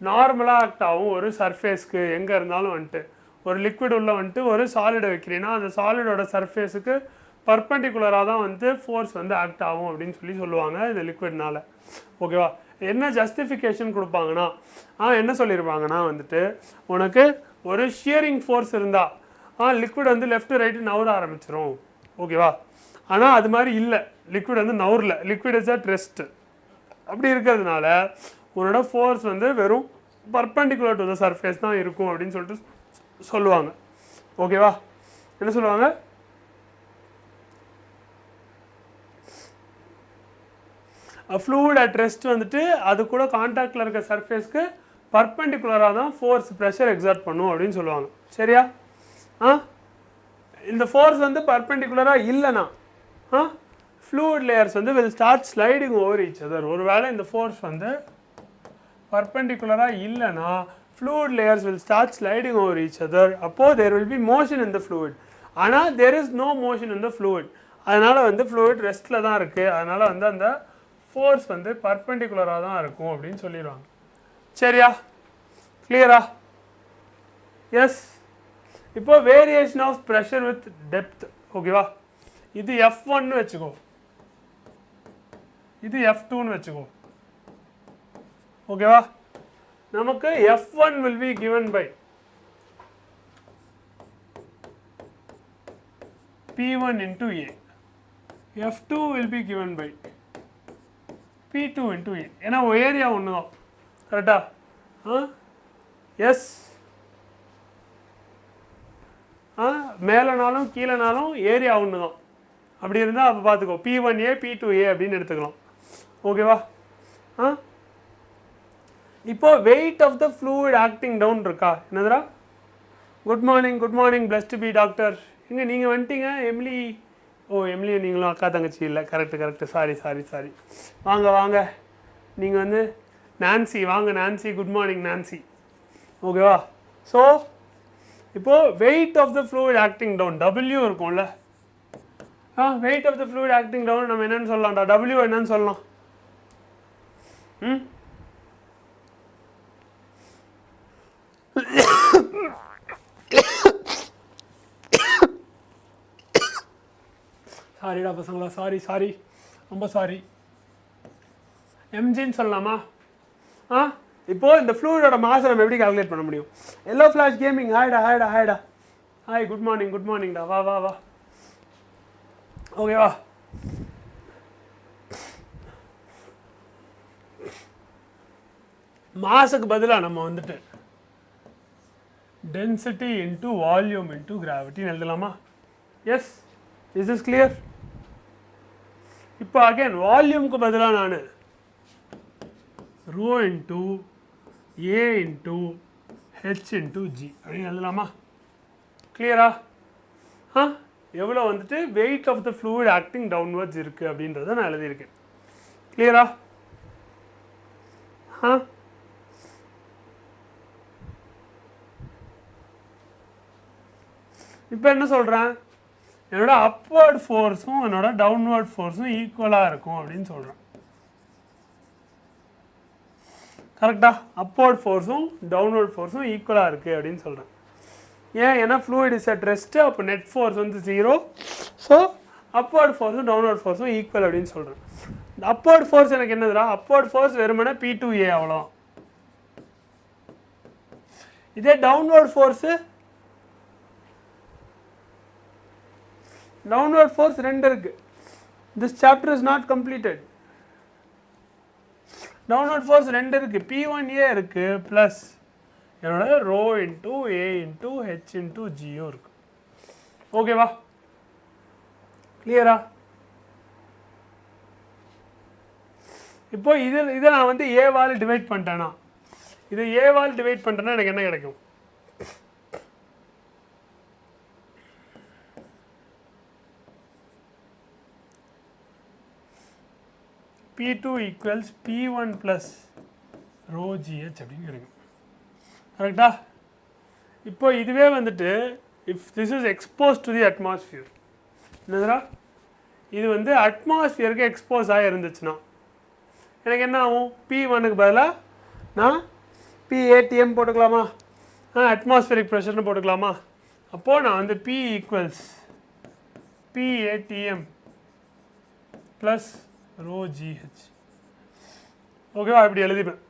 நார்மலாக ஆக்ட் ஆகும் ஒரு சர்ஃபேஸ்க்கு எங்கே இருந்தாலும் வந்துட்டு ஒரு லிக்விட் உள்ள வந்துட்டு ஒரு சாலிடை வைக்கிறீங்கன்னா அந்த சாலிடோட சர்ஃபேஸுக்கு பர்பெண்டிகுலராக தான் வந்து ஃபோர்ஸ் வந்து ஆக்ட் ஆகும் அப்படின்னு சொல்லுவாங்க இந்த லிக்விட்னால ஓகேவா என்ன ஜஸ்டிஃபிகேஷன் கொடுப்பாங்கன்னா என்ன சொல்லியிருப்பாங்கன்னா வந்துட்டு உனக்கு ஒரு ஷியரிங் ஃபோர்ஸ் இருந்தால் லிக்விட் வந்து லெஃப்ட் ரைட்டு நவர ஆரம்பிச்சிடும் ஓகேவா ஆனால் அது மாதிரி இல்லை லிக்விட் வந்து நவரில் லிக்விட் இஸ் அட் ரெஸ்ட் அப்படி இருக்கிறதுனால உன்னோட ஃபோர்ஸ் வந்து வெறும் பர்பெண்டிகுலர் டு த சர்ஃபேஸ் தான் இருக்கும் அப்படின்னு சொல்லிட்டு சொல்லுவாங்க ஓகேவா என்ன சொல்லுவாங்க ஃப்ளூயிட் அட் ரெஸ்ட் வந்துட்டு அது கூட காண்டாக்டில் இருக்க சர்ஃபேஸ்க்கு பர்பெண்டிகுலராக தான் ஃபோர்ஸ் ப்ரெஷர் எக்ஸர்ட் பண்ணும் அப்படின்னு சொல்லுவாங்க. சரியா? இந்த ஃபோர்ஸ் வந்து பர்பெண்டிகுலராக இல்லைனா ஃப்ளூயிட் லேயர்ஸ் வந்து will start sliding over each other. ஒரு வேளை இந்த ஃபோர்ஸ் வந்து பர்பெண்டிகுலராக இல்லைனா fluid layers will start sliding over each other. அப்போ there will be motion in the fluid. ஆனால் there is no motion in the fluid. அதனால் வந்து fluid ரெஸ்ட்டில் தான் இருக்குது. அதனால் வந்து அந்த ஃபோர்ஸ் வந்து பர்பெண்டிகுலராக தான் இருக்கும் அப்படின்னு சொல்லிடுவாங்க. சரியா? கிளியரா? எஸ். இப்போ variation of pressure with depth. ஓகேவா? இது F1 வச்சுக்கோ, இது F2 வச்சுக்கோ. ஓகேவா? நமக்கு F1 will be given by P1 into A. F2 will be given by P2 into A. ஏன்னா ஏரியா ஒன்று தான். கரெக்டா? எஸ். மேலனாலும் கீழனாலும் ஏரியா ஒன்று தான். அப்படி இருந்தால் அப்போ பார்த்துக்கோ, P1A P2A அப்படின்னு எடுத்துக்கலாம். ஓகேவா? இப்போ weight of the fluid acting down இருக்கா? என்னதுரா? Good morning blessed B doctor. இங்கே நீங்கள் வந்துட்டீங்க எம்லி. ஓ எம்லி நீங்களும் அக்கா தங்கச்சி இல்லை. கரெக்டு. சாரி. வாங்க நீங்கள் வந்து நான்சி. வாங்க நான்சி. Good morning Nancy. ஓகேவா? ஸோ இப்போது weight of the fluid acting down W இருக்கும்ல. Weight of the fluid acting down நம்ம என்னென்னு சொல்லலாம்டா? W என்னன்னு சொல்லலாம்? சாரிடா பசங்களா, சாரி, ரொம்ப சாரி. எம்ஜின்னு சொல்லலாமா? இப்போ இந்த ஃப்ளூயிடோட மாஸை நம்ம எப்படி கால்குலேட் பண்ண முடியும்? Yellow flash gaming. ஹாய்டா. ஹாய், குட் மார்னிங்டா. வா. ஓகேவா? மாஸுக்கு பதிலாக நம்ம வந்துட்டு density into volume into gravity எழுதலாமா? எஸ். Is this clear? இப்போ அகைன் வால்யூமுக்கு பதிலாக நான் rho into A into H into G அப்படின்னு எழுதலாமா? கிளியரா? எவ்வளோ வந்துட்டு weight of the fluid acting downwards இருக்குது அப்படின்றத நான் எழுதியிருக்கேன். கிளியரா? இப்போ என்ன சொல்கிறேன்? என்னோட அப்வர்ட் ஃபோர்ஸும் என்னோட டவுன்வர்ட் ஃபோர்ஸும் ஈக்குவலாக இருக்கும் அப்படின்னு சொல்கிறேன். கரெக்டா? அப்வர்ட் ஃபோர்ஸும் டவுன்வர்ட் ஃபோர்ஸும் ஈக்குவலாக இருக்குது அப்படின்னு சொல்கிறேன். ஏன்னா ஃப்ளூயிட் இஸ் அட் ரெஸ்ட்டு. அப்போ நெட் ஃபோர்ஸ் வந்து 0. ஸோ அப்வர்ட் ஃபோர்ஸும் டவுன்வர்ட் ஃபோர்ஸும் ஈக்குவல் அப்படின்னு சொல்கிறேன். இந்த அப்வர்ட் ஃபோர்ஸ் எனக்கு என்னதுடா? அப்வர்ட் ஃபோர்ஸ் வெறுமனே P2A அவ்வளோ. இதே டவுன்வர்ட் ஃபோர்ஸு, downward force 2 இருக்கு. This chapter is not completed. downward force 2 இருக்கு. P1A இருக்கு ப்ளஸ் என்னோட rho into A into H into Gயும் இருக்கு. ஓகேவா? கிளியரா? இப்போ இதை நான் வந்து ஏவால் டிவைட் பண்ணிட்டேன்னா, இதை ஏவால் டிவைட் பண்ணிட்டேன்னா எனக்கு என்ன கிடைக்கும்? P2 equals P1 plus rho GH அப்படின்னு இருக்கும். கரெக்டா? இப்போ இதுவே வந்துட்டு if this is exposed to the atmosphere, என்னதுரா? இது வந்து அட்மாஸ்பியருக்கு எக்ஸ்போஸ் ஆகி இருந்துச்சுன்னா எனக்கு என்ன ஆகும்? P1க்கு பதிலாக நான் PATM போட்டுக்கலாமா? அட்மாஸ்பியரிக் ப்ரெஷர்னு போட்டுக்கலாமா? அப்போது நான் வந்து P equals PATM plus rho GH. ஓகேவா? இப்படி எழுதிப்பேன்.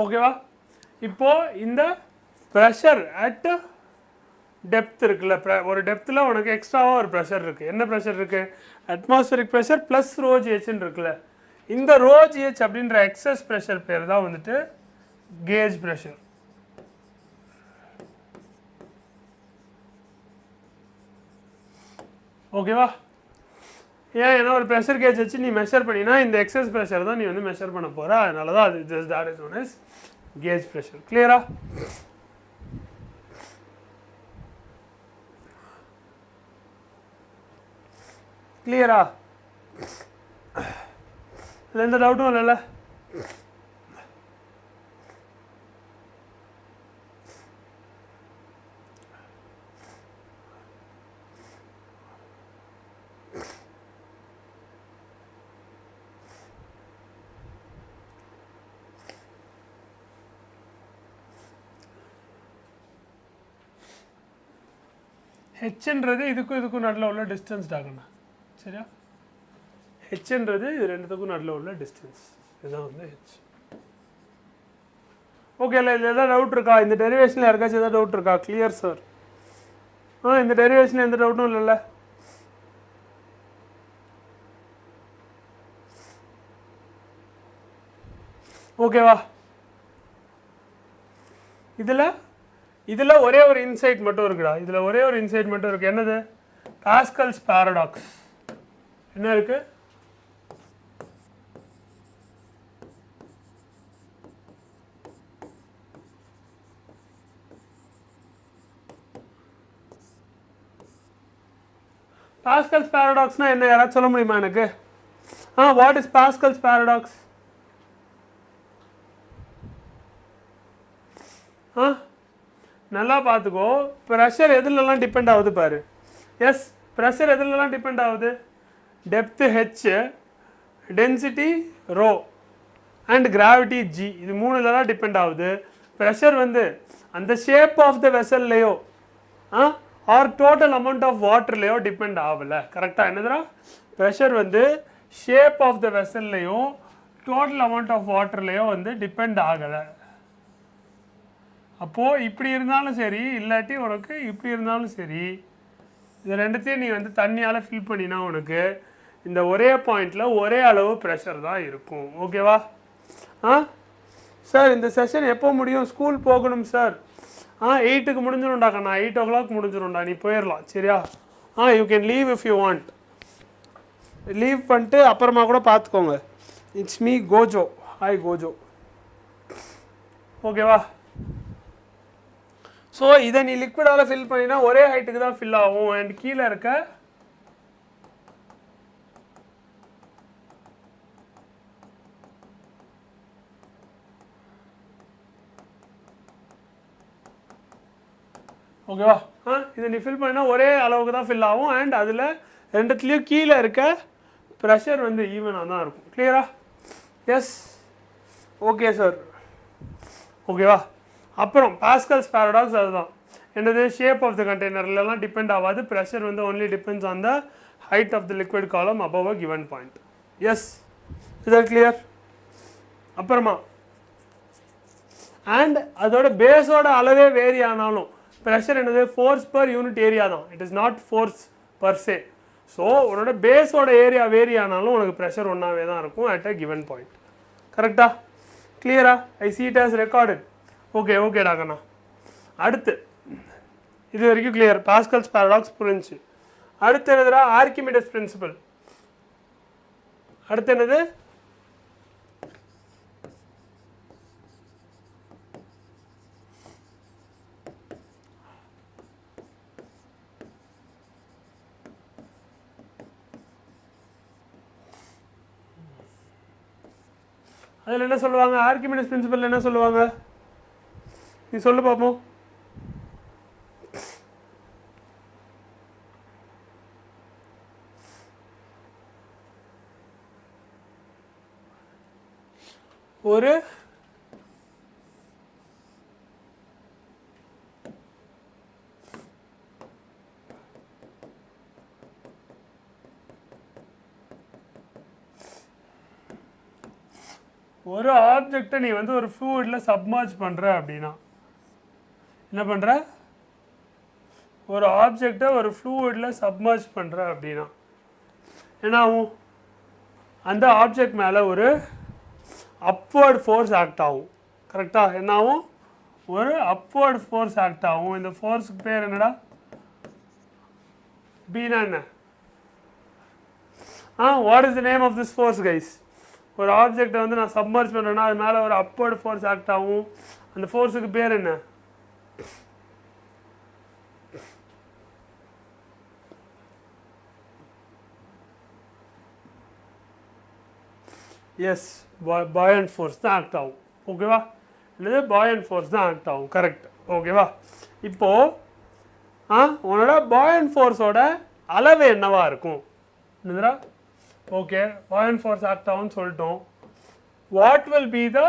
ஓகேவா? இப்போ இந்த ப்ரெஷர் அட் டெப்த் இருக்குல்ல, ஒரு டெப்த்தில் உனக்கு எக்ஸ்ட்ராவாக ஒரு ப்ரெஷர் இருக்குது. என்ன ப்ரெஷர் இருக்குது? அட்மாஸ்பியரிக் ப்ரெஷர் ப்ளஸ் rho GHன்னு இருக்குல்ல. இந்த rho GH அப்படின்ற எக்ஸஸ் ப்ரெஷர் பேர் தான் வந்துட்டு gauge pressure. ஓகேவா? ஏன் ஏன்னா ஒரு ப்ரெஷர் கேஜ் வச்சு நீ மெஷர் பண்ணினா இந்த எக்ஸஸ் ப்ரெஷர் தான் நீ வந்து மெஷர் பண்ண போகிற. அதனால தான் அது just that is known as gauge pressure. கிளியரா? கிளியரா? இல்லை எந்த டவுட்டும் இல்லைல்ல? ஹெச்ன்றது இதுக்கும் நடுவில் உள்ள டிஸ்டன்ஸ் டாகண்ணா. சரியா? ஹெச்ன்றது இது ரெண்டுத்துக்கும் நடுவில் உள்ள டிஸ்டன்ஸ். இதுதான் வந்து ஹெச். ஓகே இல்லை இதில் எதாவது டவுட் இருக்கா? இந்த டெரிவேஷனில் யாருக்காச்சும் எதாவது டவுட் இருக்கா? Clear sir. இந்த டெரிவேஷனில் எந்த டவுட்டும் இல்லைல்ல? ஓகேவா? இதில் ஒரே ஒரு இன்சைட் மட்டும் இருக்குடா. இதில் ஒரே ஒரு இன்சைட் மட்டும் இருக்குது. என்னது? Pascal's paradox. என்ன இருக்கு? பாஸ்கல்ஸ் பாரடாக்ஸ்னா என்ன? யாராவது சொல்ல முடியுமா எனக்கு? What is Pascal's paradox? நல்லா பார்த்துக்கோ. ப்ரெஷர் எதுலலாம் டிபெண்ட் ஆகுது பாரு. எஸ், ப்ரெஷர் எதுலலாம் டிபெண்ட் ஆகுது? Depth H, density rho and gravity G. இது மூணுல தான் டிபெண்ட் ஆகுது. ப்ரெஷர் வந்து அந்த ஷேப் ஆஃப் த வெசல்லையோ ஆர் டோட்டல் அமௌண்ட் ஆஃப் வாட்டர்லையோ டிபெண்ட் ஆகலை. கரெக்டாக? என்னதுடா? ப்ரெஷர் வந்து ஷேப் ஆஃப் த வெசல்லையோ டோட்டல் அமௌண்ட் ஆஃப் வாட்டர்லையோ வந்து டிபெண்ட் ஆகலை. அப்போது இப்படி இருந்தாலும் சரி, இல்லாட்டி உனக்கு இப்படி இருந்தாலும் சரி, இது ரெண்டுத்தையும் நீ வந்து தண்ணியால் ஃபில் பண்ணினா உனக்கு இந்த ஒரே பாயிண்டில் ஒரே அளவு ப்ரெஷர் தான் இருக்கும். ஓகேவா? சார் இந்த செஷன் எப்போ முடியும்? ஸ்கூல் போகணும் சார். 8க்கு முடிஞ்சிடும்டா கண்ணா. 8 o'clock முடிஞ்சிடும்டா. நீ போயிடலாம். சரியா? You can leave if you want. Leave பண்ணிட்டு அப்புறமா கூட பார்த்துக்கோங்க. It's me Gojo. Hi Gojo. ஓகேவா? ஸோ இதை நீ லிக்விடால் ஃபில் பண்ணினா ஒரே ஹைட்டுக்கு தான் ஃபில் ஆகும். அண்ட் கீழே இருக்க ஓகேவா? இதை நீ ஃபில் பண்ணினா ஒரே அளவுக்கு தான் ஃபில் ஆகும். அண்ட் அதில் ரெண்டுத்துலேயும் கீழே இருக்க ப்ரெஷர் வந்து ஈவனாக தான் இருக்கும். கிளியரா? எஸ். Okay sir. ஓகேவா? அப்புறம் பாஸ்கல்ஸ் பாரடாக்ஸ் அதுதான். என்னது? ஷேப் ஆஃப் த கண்டெய்னர்லாம் டிபெண்ட் ஆகாது. ப்ரெஷர் வந்து only depends on the height of the liquid column above a given point. Yes, is that clear? அப்புறமா அண்ட் அதோட பேஸோட அளவே வேரி ஆனாலும் ப்ரெஷர் என்னது? ஃபோர்ஸ் பர் யூனிட் ஏரியா தான். It is not force per se. So உன்னோட பேஸோட area vary ஆனாலும் உனக்கு ப்ரெஷர் ஒன்றாவே தான் இருக்கும் அட் அ கிவன் பாயிண்ட். கரெக்டா? கிளியரா? I see it has recorded. Okay ஓகேடா கண்ணா. அடுத்து இது வரைக்கும் கிளியர். பாஸ்கல்ஸ் பாரடாக்ஸ் புரிஞ்சு. அடுத்து என்னதுடா? Archimedes principle. அடுத்து என்னது? அதில் என்ன சொல்லுவாங்க? ஆர்கிமிடிஸ் பிரின்சிபல் என்ன சொல்லுவாங்க? நீ சொல்லு பார்ப்போம். ஒரு ஒரு ஆப்ஜெக்டை நீ வந்து ஒரு ஃப்ளூயிடில் சப்மர்ஜ் பண்ணுற அப்படின்னா என்ன பண்ணுற? ஒரு ஆப்ஜெக்டை ஒரு ஃப்ளூயிடில் சப்மர்ஜ் பண்ணுற அப்படின்னா என்ன ஆகும்? அந்த ஆப்ஜெக்ட் மேலே ஒரு அப்வர்ட் ஃபோர்ஸ் ஆக்ட் ஆகும். கரெக்டாக என்ன ஆகும் ஒரு அப்வர்ட் ஃபோர்ஸ் ஆக்ட் ஆகும் இந்த ஃபோர்ஸுக்கு பேர் என்னடா பீனா என்ன what is the name of this force guys ஒரு ஆப்ஜெக்டை வந்து நான் சப்மர்ஜ் பண்ணுறேன்னா அது மேலே ஒரு அப்வர்ட் ஃபோர்ஸ் ஆக்ட் ஆகும் அந்த ஃபோர்ஸுக்கு பேர் என்ன எஸ் பாயண்ட் ஃபோர்ஸ் தான் ஆக்ட் ஆகும் ஓகேவா இல்லது பாயண்ட் ஃபோர்ஸ் தான் ஆக்ட் ஆகும் கரெக்ட் ஓகேவா இப்போது உன்னோட பாயண்ட் ஃபோர்ஸோட அளவு என்னவா இருக்கும் என்னதுடா ஓகே பாயண்ட் ஃபோர்ஸ் ஆக்ட் ஆகும்னு சொல்லிட்டோம் what will be the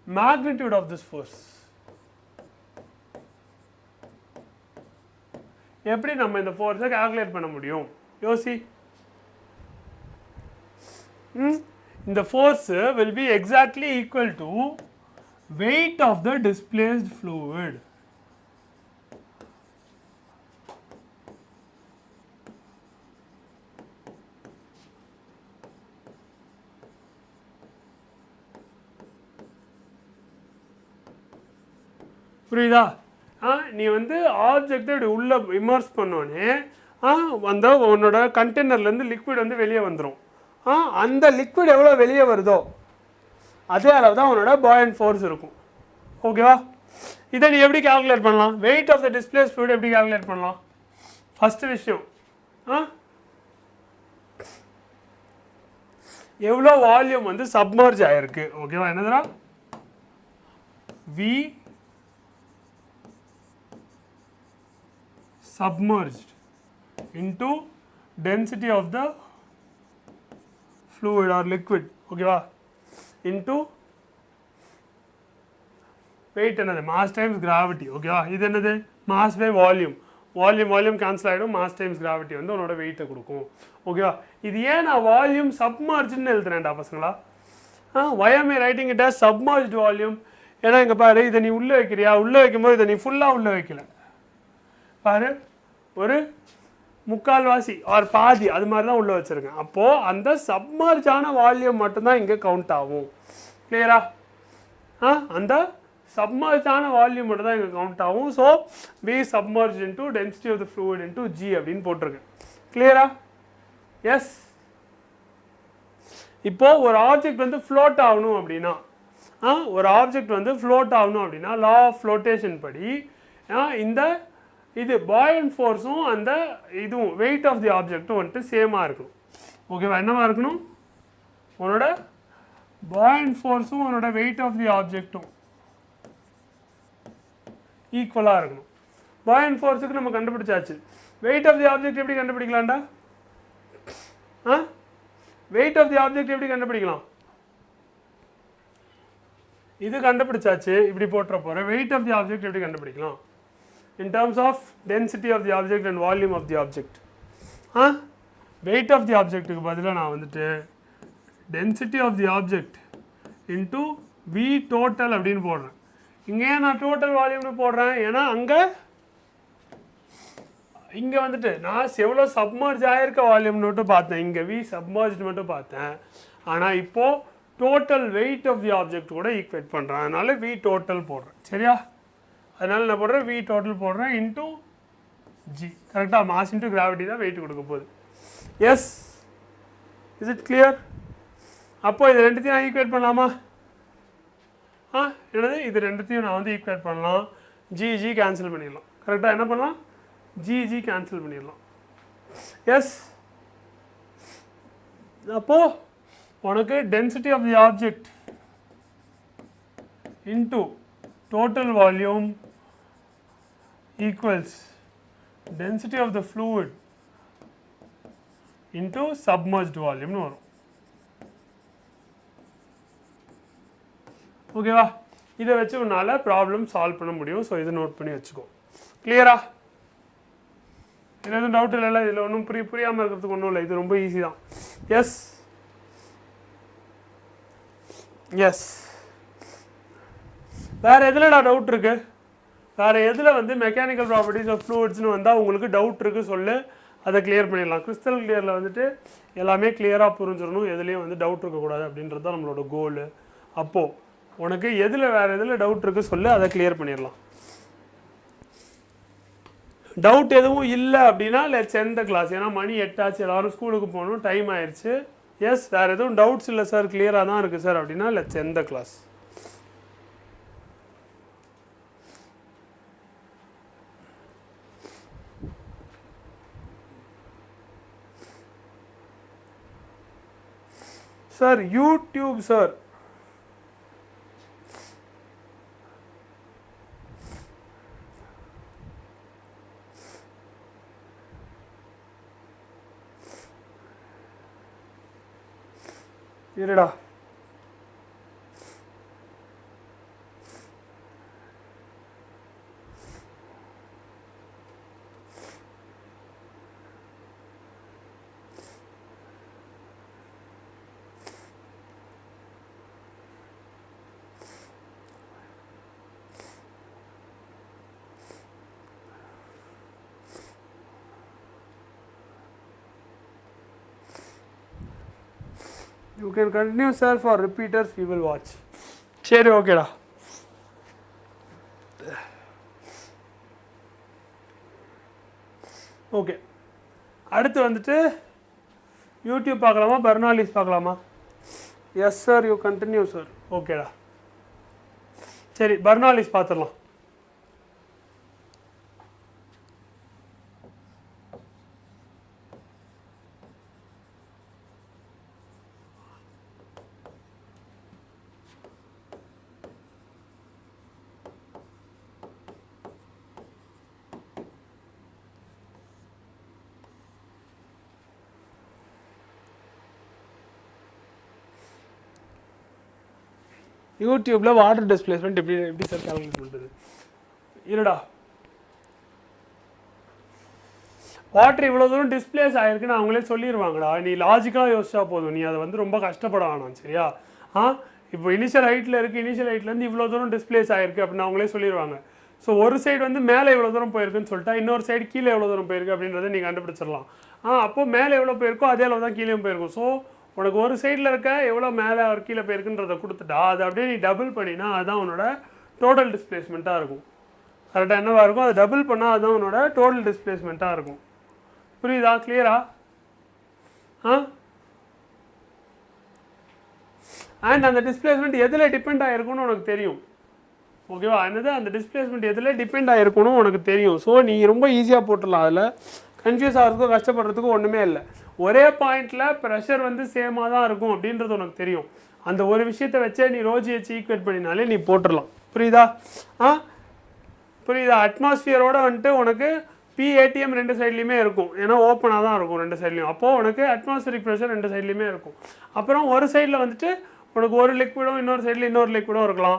magnitude of this force எப்படி நம்ம இந்த ஃபோர்ஸை கால்குலேட் பண்ண முடியும் யோசி the force will be exactly equal to weight of the displaced fluid. புரியுதா நீ வந்து ஆப்ஜெக்டை இப்படி உள்ள இமர்ஸ் பண்ணோன்னே அந்த உன்னோட கண்டெய்னர்லேருந்து லிக்விட் வந்து வெளியே வந்துடும் அந்த லிக்விட் எவ்வளோ வெளியே வருதோ அதே அளவு தான் உன்னோட பாயண்ட் ஃபோர்ஸ் இருக்கும் ஓகேவா இதை நீ எப்படி கால்குலேட் பண்ணலாம் weight of the displaced fluid எப்படி கால்குலேட் பண்ணலாம் ஃபஸ்ட்டு விஷயம் எவ்வளோ வால்யூம் வந்து சப்மர்ஜ் ஆகிருக்கு ஓகேவா என்னதுடா V submerged into density of the fluid or liquid okay va into weight another mass times gravity okay va idu enadhu mass by volume cancel aidum mass times gravity வந்து உன்னோட weight கொடுக்கும் okay va இது ஏன் நான் volume submerged ன்னு எழுதுறேன்டா பசங்களா why am I writing it as submerged volume ஏனா இங்க பாரு இத நீ உள்ள வைக்கிறியா உள்ள வைக்கும்போது இத நீ ஃபுல்லா உள்ள வைக்கல பாரு ஒரு முக்கால்வாசி ஆர் பாதி அது மாதிரி தான் உள்ள வச்சிருக்கேன் அப்போது அந்த சப்மர்ஜான வால்யூம் மட்டும்தான் இங்கே கவுண்ட் ஆகும் கிளியரா அந்த சப்மர்ஜான வால்யூம் மட்டும் தான் இங்கே கவுண்ட் ஆகும் so V submerge into density of the fluid into g அப்படின்னு போட்டிருக்கேன் கிளியரா எஸ் இப்போது ஒரு ஆப்ஜெக்ட் வந்து ஃப்ளோட் ஆகணும் அப்படின்னா ஒரு ஆப்ஜெக்ட் வந்து ஃப்ளோட் ஆகணும் அப்படின்னா லா ஆஃப் ஃப்ளோட்டேஷன் படி இந்த இது பாயண்ட் ஃபோர்ஸும் அந்த இதுவும் வெயிட் ஆஃப் தி ஆப்ஜெக்ட்டும் வந்துட்டு சேமாக இருக்கணும் ஓகேவா என்னவா இருக்கணும் உன்னோட பாயண்ட் ஃபோர்ஸும் உன்னோட வெயிட் ஆஃப் தி ஆப்ஜெக்ட்டும் ஈக்குவலாக இருக்கணும் பாயண்ட் ஃபோர்ஸுக்கு நம்ம கண்டுபிடிச்சாச்சு வெயிட் ஆஃப் தி ஆப்ஜெக்ட் எப்படி கண்டுபிடிக்கலாம்டா வெயிட் ஆஃப் தி ஆப்ஜெக்ட் எப்படி கண்டுபிடிக்கலாம் இது கண்டுபிடிச்சாச்சு இப்படி போட்டுற போகிறேன் வெயிட் ஆஃப் தி ஆப்ஜெக்ட் எப்படி கண்டுபிடிக்கலாம் in terms of density of the object and volume of the object weight of the object க்கு பதிலா நான் வந்துட்டு density of the object into v total அப்படினு போடுறேன் இங்கே நான் total volume னு போடுறேன் ஏனா இங்க வந்துட்டு நான் எவ்வளவு சப்மர்ஜ் ஆயிருக்க வால்யூம் மட்டும் பார்த்தேன் இங்க v submerged மட்டும் பார்த்தேன் ஆனா இப்போ total weight of the object கூட ஈக்குவேட் பண்றேன் அதனால v total போடுறேன் சரியா அதனால நான் போடுறேன் v total போடுறேன் into g கரெக்டா மாஸ் into gravity தான் weight கொடுக்க போகுது எஸ் இஸ் இட் கிளியர் அப்போ இது ரெண்டுத்தையும் நான் ஈக்குவேட் பண்ணலாமா என்னது இது ரெண்டுத்தையும் நான் வந்து ஈக்குவேட் பண்ணலாம் g கேன்சல் பண்ணிடலாம் கரெக்டா என்ன பண்ணலாம் g கேன்சல் பண்ணிடலாம் எஸ் அப்போ உனக்கு density of the object into total volume equals density of the fluid into submerged volume னு வரும் ஓகேவா இதை வச்சு உன்னால ப்ராப்ளம் சால்வ் பண்ண முடியும் ஸோ இதை நோட் பண்ணி வச்சுக்கோ கிளியரா இதில் எதுவும் டவுட் இல்லைல்ல இதில் ஒன்றும் புரியாமல் இருக்கிறதுக்கு ஒன்றும் இல்லை இது ரொம்ப ஈஸி தான் எஸ் எஸ் வேறு எதுலடா டவுட் இருக்கு வேறு எதில் வந்து மெக்கானிக்கல் ப்ராப்பர்ட்டிஸ் ஆஃப் ஃப்ளூயிட்ஸ்னு வந்தால் உங்களுக்கு டவுட் இருக்குது சொல்லு அதை கிளியர் பண்ணிடலாம் கிறிஸ்டல் கிளியரில் வந்துட்டு எல்லாமே கிளியராக புரிஞ்சிடணும் எதுலேயும் வந்து டவுட் இருக்கக்கூடாது அப்படின்றது தான் நம்மளோட கோலு அப்போது உனக்கு எதில் வேறு எதில் டவுட் இருக்குது சொல்லு, அதை கிளியர் பண்ணிடலாம். டவுட் எதுவும் இல்லை அப்படின்னா லெட்ஸ் எண்ட் த கிளாஸ். ஏன்னா மணி 8 ஆச்சு, எல்லோரும் ஸ்கூலுக்கு போகணும், டைம் ஆயிடுச்சு. எஸ், வேறு எதுவும் டவுட்ஸ் இல்லை சார், கிளியராக தான் இருக்குது சார் அப்படின்னா let's end the class. Sir YouTube sir, இருடா you can continue sir, for repeaters we will watch. சரி ஓகேடா. ஓகே, அடுத்து வந்துட்டு யூடியூப் பார்க்கலாமா, பெர்னாலிஸ் பார்க்கலாமா? Yes sir, you continue sir. ஓகேடா, சரி பெர்னாலிஸ் பார்த்துடலாம். யூடியூப்பில் வாட்டர் டிஸ்பிளேஸ்மெண்ட் எப்படி சார் கால்குலேட் பண்ணுறது? இருடா, வாட்டர் இவ்வளோ தூரம் டிஸ்பிளேஸ் ஆகிருக்குன்னு அவங்களே சொல்லிடுவாங்கடா. நீ லாஜிக்கலாக யோசிச்சா போதும், நீ அதை வந்து ரொம்ப கஷ்டப்பட வேணாம் சரியா? இப்போ இனிஷியல் ஹைட்டில் இருக்குது, இனிஷியல் ஹைட்லேருந்து இவ்வளோ தூரம் டிஸ்பிளேஸ் ஆகிருக்கு அப்படின்னு அவங்களே சொல்லிடுவாங்க. ஸோ ஒரு சைடு வந்து மேலே எவ்வளோ தூரம் போயிருக்குன்னு சொல்லிட்டா இன்னொரு சைடு கீழே எவ்வளோ தூரம் போயிருக்கு அப்படின்றத நீங்கள் கண்டுபிடிச்சிடலாம். அப்போது மேலே எவ்வளோ போயிருக்கோ அதே அளவு தான் கீழே போயிருக்கும். ஸோ உனக்கு ஒரு சைடில் இருக்க எவ்வளோ மேலே ஒரு கீழே போயிருக்குன்றதை கொடுத்துட்டா அதை அப்படியே நீ டபுள் பண்ணினா அதுதான் உன்னோட டோட்டல் டிஸ்பிளேஸ்மெண்ட்டாக இருக்கும். கரெக்டாக என்னவாக இருக்கும், அதை டபுள் பண்ணால் அதுதான் உன்னோட டோட்டல் டிஸ்பிளேஸ்மெண்ட்டாக இருக்கும். புரியுதா? கிளியரா? அண்ட் அந்த டிஸ்பிளேஸ்மெண்ட் எதில் டிபெண்ட் ஆகிருக்குன்னு உனக்கு தெரியும். ஓகேவா? என்னது அந்த டிஸ்பிளேஸ்மெண்ட் எதில் டிபெண்ட் ஆகிருக்கணும் உனக்கு தெரியும். ஸோ நீ ரொம்ப ஈஸியாக போட்டுடலாம். அதில் கன்ஃபியூஸ் ஆகிறதுக்கும் கஷ்டப்படுறதுக்கும் ஒன்றுமே இல்லை. ஒரே பாயிண்டில் ப்ரெஷர் வந்து சேமாக தான் இருக்கும் அப்படின்றது உனக்கு தெரியும். அந்த ஒரு விஷயத்தை வச்சே நீ ரோஜிஹெச் ஈக்குவேட் பண்ணினாலே நீ போட்டுடலாம். புரியுதா? புரியுதா? அட்மாஸ்ஃபியரோடு வந்துட்டு உனக்கு பிஏடிஎம் ரெண்டு சைட்லேயுமே இருக்கும். ஏன்னா ஓப்பனாக தான் இருக்கும் ரெண்டு சைட்லேயும். அப்போது உனக்கு அட்மாஸ்ஃபியரிக் ப்ரெஷர் ரெண்டு சைட்லேயுமே இருக்கும். அப்புறம் ஒரு சைடில் வந்துட்டு உனக்கு ஒரு லிக்விடும் இன்னொரு சைடில் இன்னொரு லிக்விடும் இருக்கலாம்.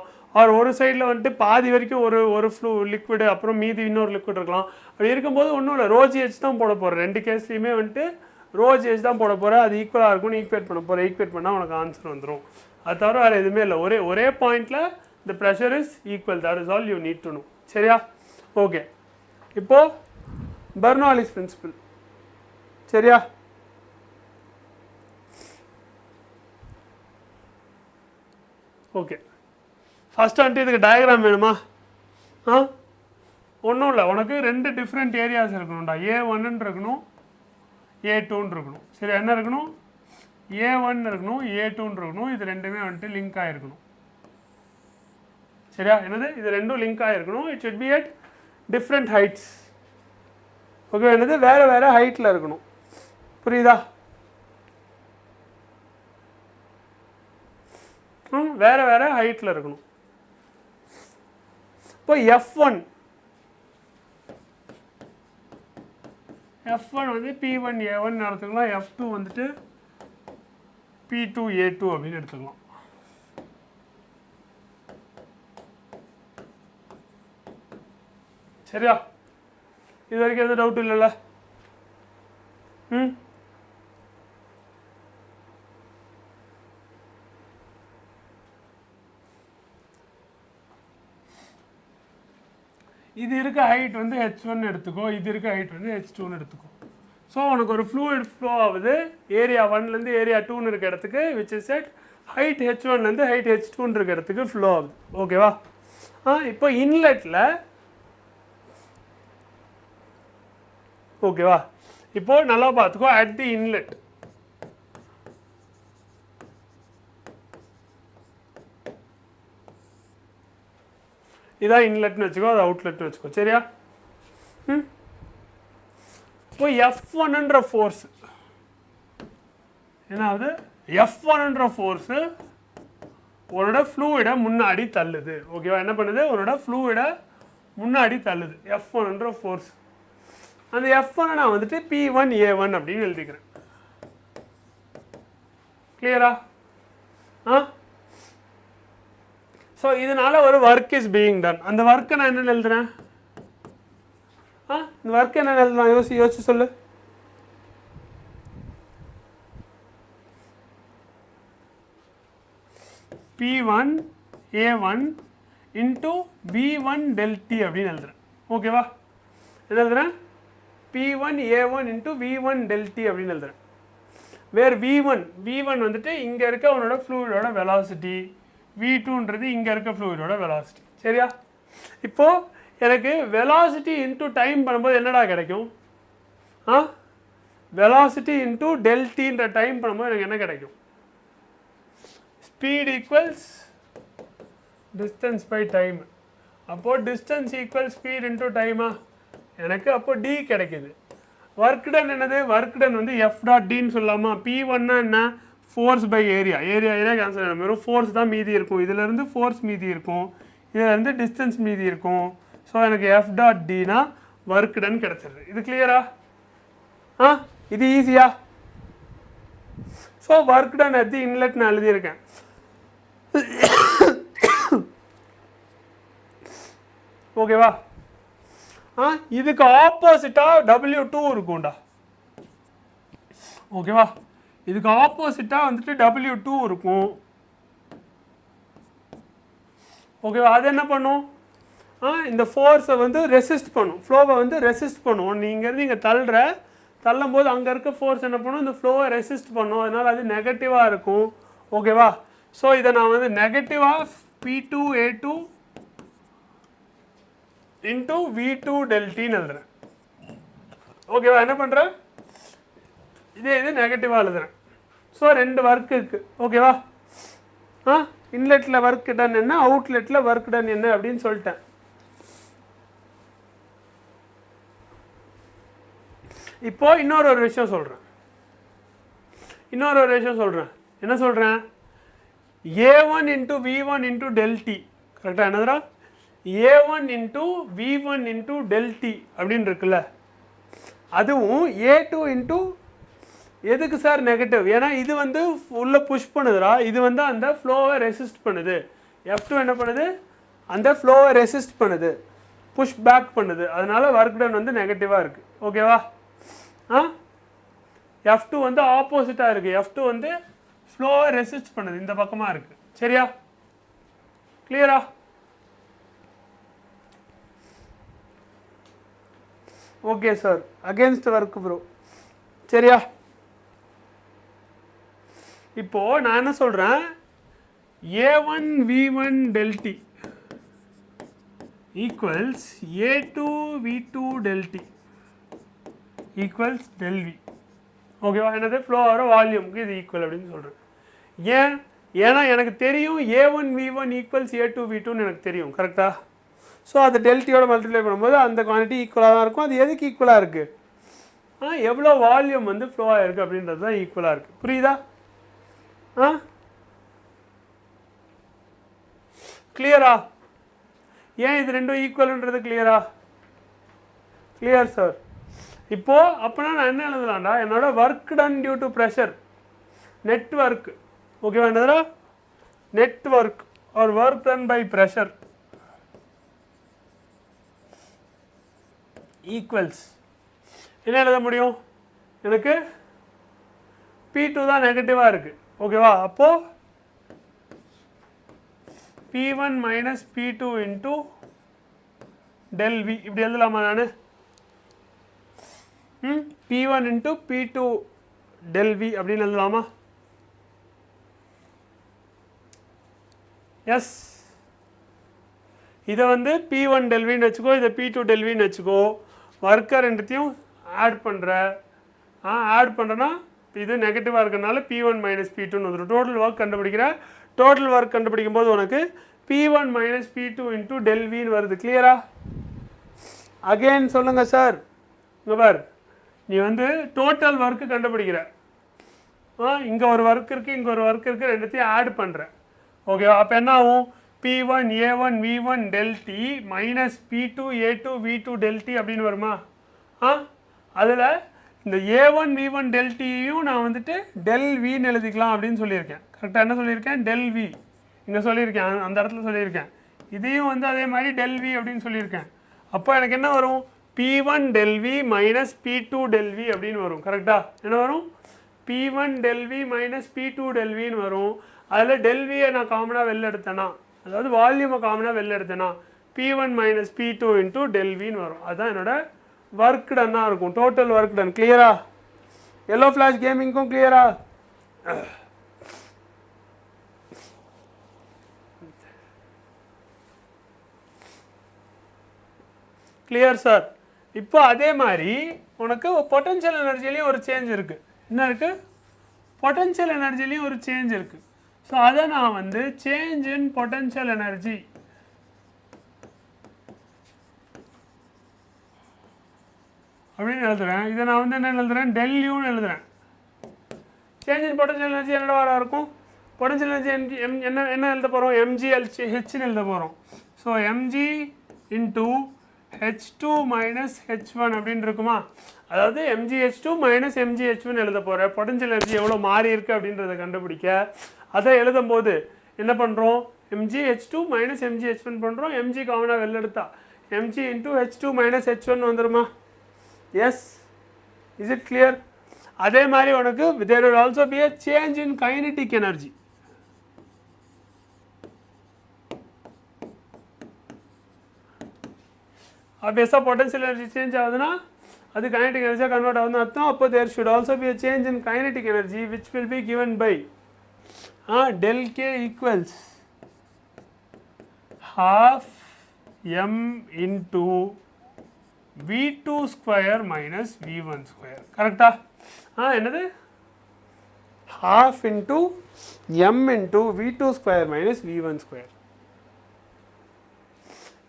ஒரு சைடில் வந்துட்டு பாதி வரைக்கும் ஒரு லிக்விடு அப்புறம் மீதி இன்னொரு லிக்விட் இருக்கலாம். அப்படி இருக்கும்போது ஒன்றும் இல்லை, ரோஜிஹெச் தான் போட போகிறேன். ரெண்டு கேஸ்லேயுமே வந்துட்டு ரோஜிஹெச் தான் போட போகிறேன். அது ஈக்குவலாக இருக்கும்னு ஈக்குவேட் பண்ண போகிறேன். ஈக்குவேட் பண்ணால் உனக்கு ஆன்சர் வந்துடும். அது தவிர வேறு எதுவுமே இல்லை. ஒரே பாயிண்டில் the pressure is equal. That is all you need to know. சரியா? ஓகே, இப்போது பெர்னாலிஸ் பிரின்சிபல். சரியா? ஓகே, ஃபஸ்ட்டு வந்துட்டு இதுக்கு டயக்ராம் வேணுமா? ஒன்றும் இல்லை, உனக்கு ரெண்டு டிஃப்ரெண்ட் ஏரியாஸ் இருக்கணும்டா. A1 இருக்கணும், A2 இருக்கணும். சரி, என்ன இருக்கணும்? A1 இருக்கணும், A2 இருக்கணும். இது ரெண்டுமே வந்துட்டு லிங்க் ஆகிருக்கணும். சரியா? என்னது? இது ரெண்டும் லிங்க் ஆகிருக்கணும். It should be at different heights. Okay, என்னது? வேறு வேறு ஹைட்டில் இருக்கணும். புரியுதா? வேறு வேறு ஹைட்டில் இருக்கணும். இப்போ F1 வந்து P1 A1 எடுத்துக்கலாம். F2 வந்துட்டு P2 A2 அப்படின்னு எடுத்துக்கலாம். சரியா? இது வரைக்கும் எதுவும் டவுட் இல்லைல்ல? இது இருக்க ஹைட் வந்து H1 எடுத்துக்கோ, இது இருக்க ஹைட் வந்து H2 எடுத்துக்கோ. ஸோ உனக்கு ஒரு ஃப்ளூயிட் ஃப்ளோ ஆகுது ஏரியா 1லேருந்து ஏரியா 2 இருக்க இடத்துக்கு, விச் இஸ் அட் ஹைட் h1லேருந்து ஹைட் h2ன்ற இடத்துக்கு ஃப்ளோ ஆகுது. ஓகேவா? இப்போ இன்லெட்டில் ஓகேவா? இப்போ நல்லா பார்த்துக்கோ. அட் தி இன்லெட் இதான் இன்லெட்னு வச்சுக்கோ, அது அவுட்லெட்னு வச்சுக்கோ. சரியா? இப்போ F1ன்ற ஃபோர்ஸ் என்ன ஆகுது? F1ன்ற ஃபோர்ஸு உன்னோட ஃப்ளூயிடை முன்னாடி தள்ளுது. ஓகேவா? என்ன பண்ணுது? உன்னோட ஃப்ளூயிடை முன்னாடி தள்ளுது F1ன்ற ஃபோர்ஸ். அந்த F1 நான் வந்துட்டு P1A1 அப்படின்னு எழுதிக்கிறேன். கிளியரா? ஸோ இதனால ஒரு ஒர்க் இஸ் பீயிங் டன். அந்த ஒர்க்கை நான் என்ன எழுதுறேன்? இந்த ஒர்க் என்ன எழுதலாம்? யோசிச்சு சொல்லு. P1A1 into V1 del T அப்படின்னு எழுதுறேன். ஓகேவா? என்ன எழுதுறேன்? P1A1 into V1 del T அப்படின்னு எழுதுறேன். வேர் V1 வந்துட்டு இங்கே இருக்க உன்னோட ஃப்ளூயிடோட வெலாசிட்டி, V2ன்றது இங்கே இருக்க ஃப்ளூயிடோட வெலாசிட்டி. சரியா? இப்போது எனக்கு வெலாசிட்டி இன்ட்டு டைம் பண்ணும்போது என்னடா கிடைக்கும்? வெலாசிட்டி இன்ட்டு டெல்டின்ற டைம் பண்ணும்போது எனக்கு என்ன கிடைக்கும்? Speed equals distance by time. அப்போது டிஸ்டன்ஸ் ஈக்குவல் ஸ்பீட் இன்ட்டு டைமா? எனக்கு அப்போது டி கிடைக்குது. ஒர்க் டன் என்னது? ஒர்க் டன் வந்து எஃப் டாட் டின்னு சொல்லலாமா? P1னா என்ன? Force by area. Area cancel ஆகிடும். வெறும் ஃபோர்ஸ் தான் மீதி இருக்கும். இதிலேருந்து ஃபோர்ஸ் மீதி இருக்கும், இதிலேருந்து டிஸ்டன்ஸ் மீதி இருக்கும். ஸோ எனக்கு F dot Tina work done கிடச்சிருது. இது கிளியரா? இது ஈஸியா? So work done at the inlet நான் எழுதியிருக்கேன். ஓகேவா? இதுக்கு ஆப்போசிட்டாக W2 இருக்கும்டா. ஓகேவா? இதுக்கு ஆப்போசிட்டாக வந்துட்டு W2 இருக்கும். ஓகேவா? அது என்ன பண்ணும்? இந்த ஃபோர்ஸை வந்து ரெசிஸ்ட் பண்ணும், ஃப்ளோவை வந்து ரெசிஸ்ட் பண்ணும். நீங்கள் இங்கே தள்ளும் போது அங்கே இருக்க ஃபோர்ஸ் என்ன பண்ணும்? இந்த ஃப்ளோவை ரெசிஸ்ட் பண்ணும். அதனால் அது நெகட்டிவாக இருக்கும். ஓகேவா? ஸோ இதை நான் வந்து நெகட்டிவாக P2A2 into V2 del T எழுதுறேன். ஓகேவா? என்ன பண்ணுறேன்? இது நெகட்டிவாக எழுதுறேன். ஸோ ரெண்டு ஒர்க் இருக்குது. ஓகேவா? இன்லெட்டில் ஒர்க் டன் என்ன, அவுட்லெட்டில் ஒர்க் டன் என்ன அப்படின்னு சொல்லிட்டேன். இப்போ இன்னொரு விஷயம் சொல்கிறேன். என்ன சொல்கிறேன்? A1 into V1 into del T. கரெக்டாக என்னதுடா? A1 into V1 into del T அப்படின்னு இருக்குல்ல, அதுவும் A2 into எதுக்கு சார் நெகட்டிவ்? ஏன்னா இது வந்து உள்ளே புஷ் பண்ணுதுடா. இது வந்து அந்த ஃப்ளோவை ரெசிஸ்ட் பண்ணுது. F2 என்ன பண்ணுது? அந்த ஃப்ளோவை ரெசிஸ்ட் பண்ணுது, புஷ் பேக் பண்ணுது. அதனால ஒர்க் டன் வந்து நெகட்டிவாக இருக்குது. ஓகேவா? F2 வந்து ஆப்போசிட்டாக இருக்குது. F2 வந்து ஃப்ளோவை ரெசிஸ்ட் பண்ணுது, இந்த பக்கமாக இருக்குது. சரியா? கிளியரா? Okay sir. Against work bro. சரியா? இப்போ நான் என்ன சொல்கிறேன்? A1 V1 del T equals A2 V2 del T equals del V. ஓகேவா? என்னது? ஃப்ளோ ஆகிற வால்யூமுக்கு இது ஈக்குவல் அப்படின்னு சொல்கிறேன். ஏன்னா எனக்கு தெரியும் A1 V1 ஈக்குவல்ஸ் A2 V2ன்னு எனக்கு தெரியும். கரெக்டாக? ஸோ அதை டெல்டியோட மல்டிப்ளை பண்ணும்போது அந்த குவான்டிட்டி ஈக்குவலாக தான் இருக்கும். அது எதுக்கு ஈக்குவலாக இருக்குது? எவ்வளோ வால்யூம் வந்து ஃப்ளோ ஆகிருக்கு அப்படின்றது தான் ஈக்குவலாக இருக்குது. புரியுதா? கிளியரா? ஏன் இது ரெண்டும் ஈக்குவல்ன்றது கிளியரா? Clear sir. இப்போது அப்போனா நான் என்ன எழுதலாம்டா? என்னோட work done due to pressure, net work. ஓகேவா? என்னதுடா? Net work or work done by pressure equals என்ன எழுத முடியும்? எனக்கு P2 தான் நெகட்டிவாக இருக்குது. ஓகேவா? அப்போது P1 minus P2 into del V இப்படி எழுதலாமா நான்? P1 into P2 del V அப்படின்னு எழுதலாமா? எஸ் இதை வந்து P1 டெல்வின்னு வச்சுக்கோ, இதை P2 டெல்வின்னு வச்சுக்கோ. ஒர்க்கை ரெண்டுத்தையும் ஆட் பண்ணுற, ஆட் பண்ணுறேன்னா இது நெகட்டிவாக இருக்கிறதுனால P1 மைனஸ் P2ன்னு வந்துடும். டோட்டல் ஒர்க் கண்டுபிடிக்கிற, டோட்டல் ஒர்க் கண்டுபிடிக்கும் போது உனக்கு P1 மைனஸ் P2 இன்ட்டு டெல்வின்னு வருது. கிளியரா? அகெயின் சொல்லுங்கள் சார். இங்கே பார், நீ வந்து டோட்டல் ஒர்க்கு கண்டுபிடிக்கிற, இங்கே ஒரு ஒர்க் இருக்குது, இங்கே ஒரு ஒர்க் இருக்குது, ரெண்டுத்தையும் ஆட் பண்ணுற. ஓகேவா? அப்போ என்ன ஆகும்? P1 A1 V1 ∆T minus P2 A2 V2 ∆T அப்படின்னு வருமா? அதில் இந்த A1 V1 ∆Tயும் நான் வந்துட்டு ∆Vன்னு எழுதிக்கலாம் அப்படின்னு சொல்லியிருக்கேன். கரெக்டாக என்ன சொல்லியிருக்கேன்? ∆V இங்கே சொல்லியிருக்கேன், அந்த இடத்துல சொல்லியிருக்கேன். இதையும் வந்து அதே மாதிரி ∆V அப்படின்னு சொல்லியிருக்கேன். அப்போ எனக்கு என்ன வரும்? P1 ∆V minus P2 ∆V அப்படின்னு வரும். கரெக்டாக என்ன வரும்? P1 ∆V மைனஸ் P2 ∆Vன்னு வரும். அதில் ∆Vயை நான் காமனாக வெளில எடுத்தேன்னா, அதாவது வால்யூமை காமனாக வெளில எடுத்தேன்னா P1 மைனஸ் P2 இன்ட்டு ∆Vன்னு வரும். அதுதான் என்னோட ஒர்க் டன்னாக இருக்கும். Total work done. கிளியரா? எல்லோ ஃப்ளாஷ் கேமிங்க்கும் கிளியரா? Clear sir? இப்போ அதே மாதிரி உனக்கு பொட்டன்ஷியல் எனர்ஜிலையும் ஒரு சேஞ்ச் இருக்குது. என்ன இருக்குது? பொட்டன்ஷியல் எனர்ஜிலையும் ஒரு சேஞ்ச் இருக்குது. ஸோ அதை நான் வந்து சேஞ்ச் இன் பொட்டன்ஷியல் எனர்ஜி அப்படின்னு எழுதுறேன். இதை நான் வந்து என்ன எழுதுறேன்? ∆Uன்னு எழுதுறேன். சேஞ்ச் இன் பொட்டன்ஷியல் எனர்ஜி என்னடா இருக்கும்? பொட்டன்ஷியல் எனர்ஜி என்ன எழுத போகிறோம்? mgHன்னு எழுத போகிறோம். So mg into H2 minus H1 அப்படின்னு இருக்குமா? அதாவது mgH2 மைனஸ் mgH1 எழுத போகிறேன். பொட்டன்ஷியல் எனர்ஜி எவ்வளோ மாறி இருக்குது அப்படின்றத கண்டுபிடிக்க அதை எழுதும் போது என்ன பண்ணுறோம்? mgH2 மைனஸ் mgH1 பண்ணுறோம். mg காமனாக வெளில எடுத்தா mg into H2 minus H1 வந்துருமா? எஸ். Is it clear? அதே மாதிரி உனக்கு there will also be a change in kinetic energy. ஆப்வியஸாக பொட்டன்ஷியல் எனர்ஜி சேஞ்ச் ஆகுதுன்னா அது கைனடிக் எனர்ஜியாக கன்வெர்ட் ஆகுதுன்னு அர்த்தம். அப்போ there should also be a change in kinetic energy which will be given by ∆K equals half m into V2 square minus V1 square. கரெக்டா? என்னது? half into m into V2 square minus V1 square.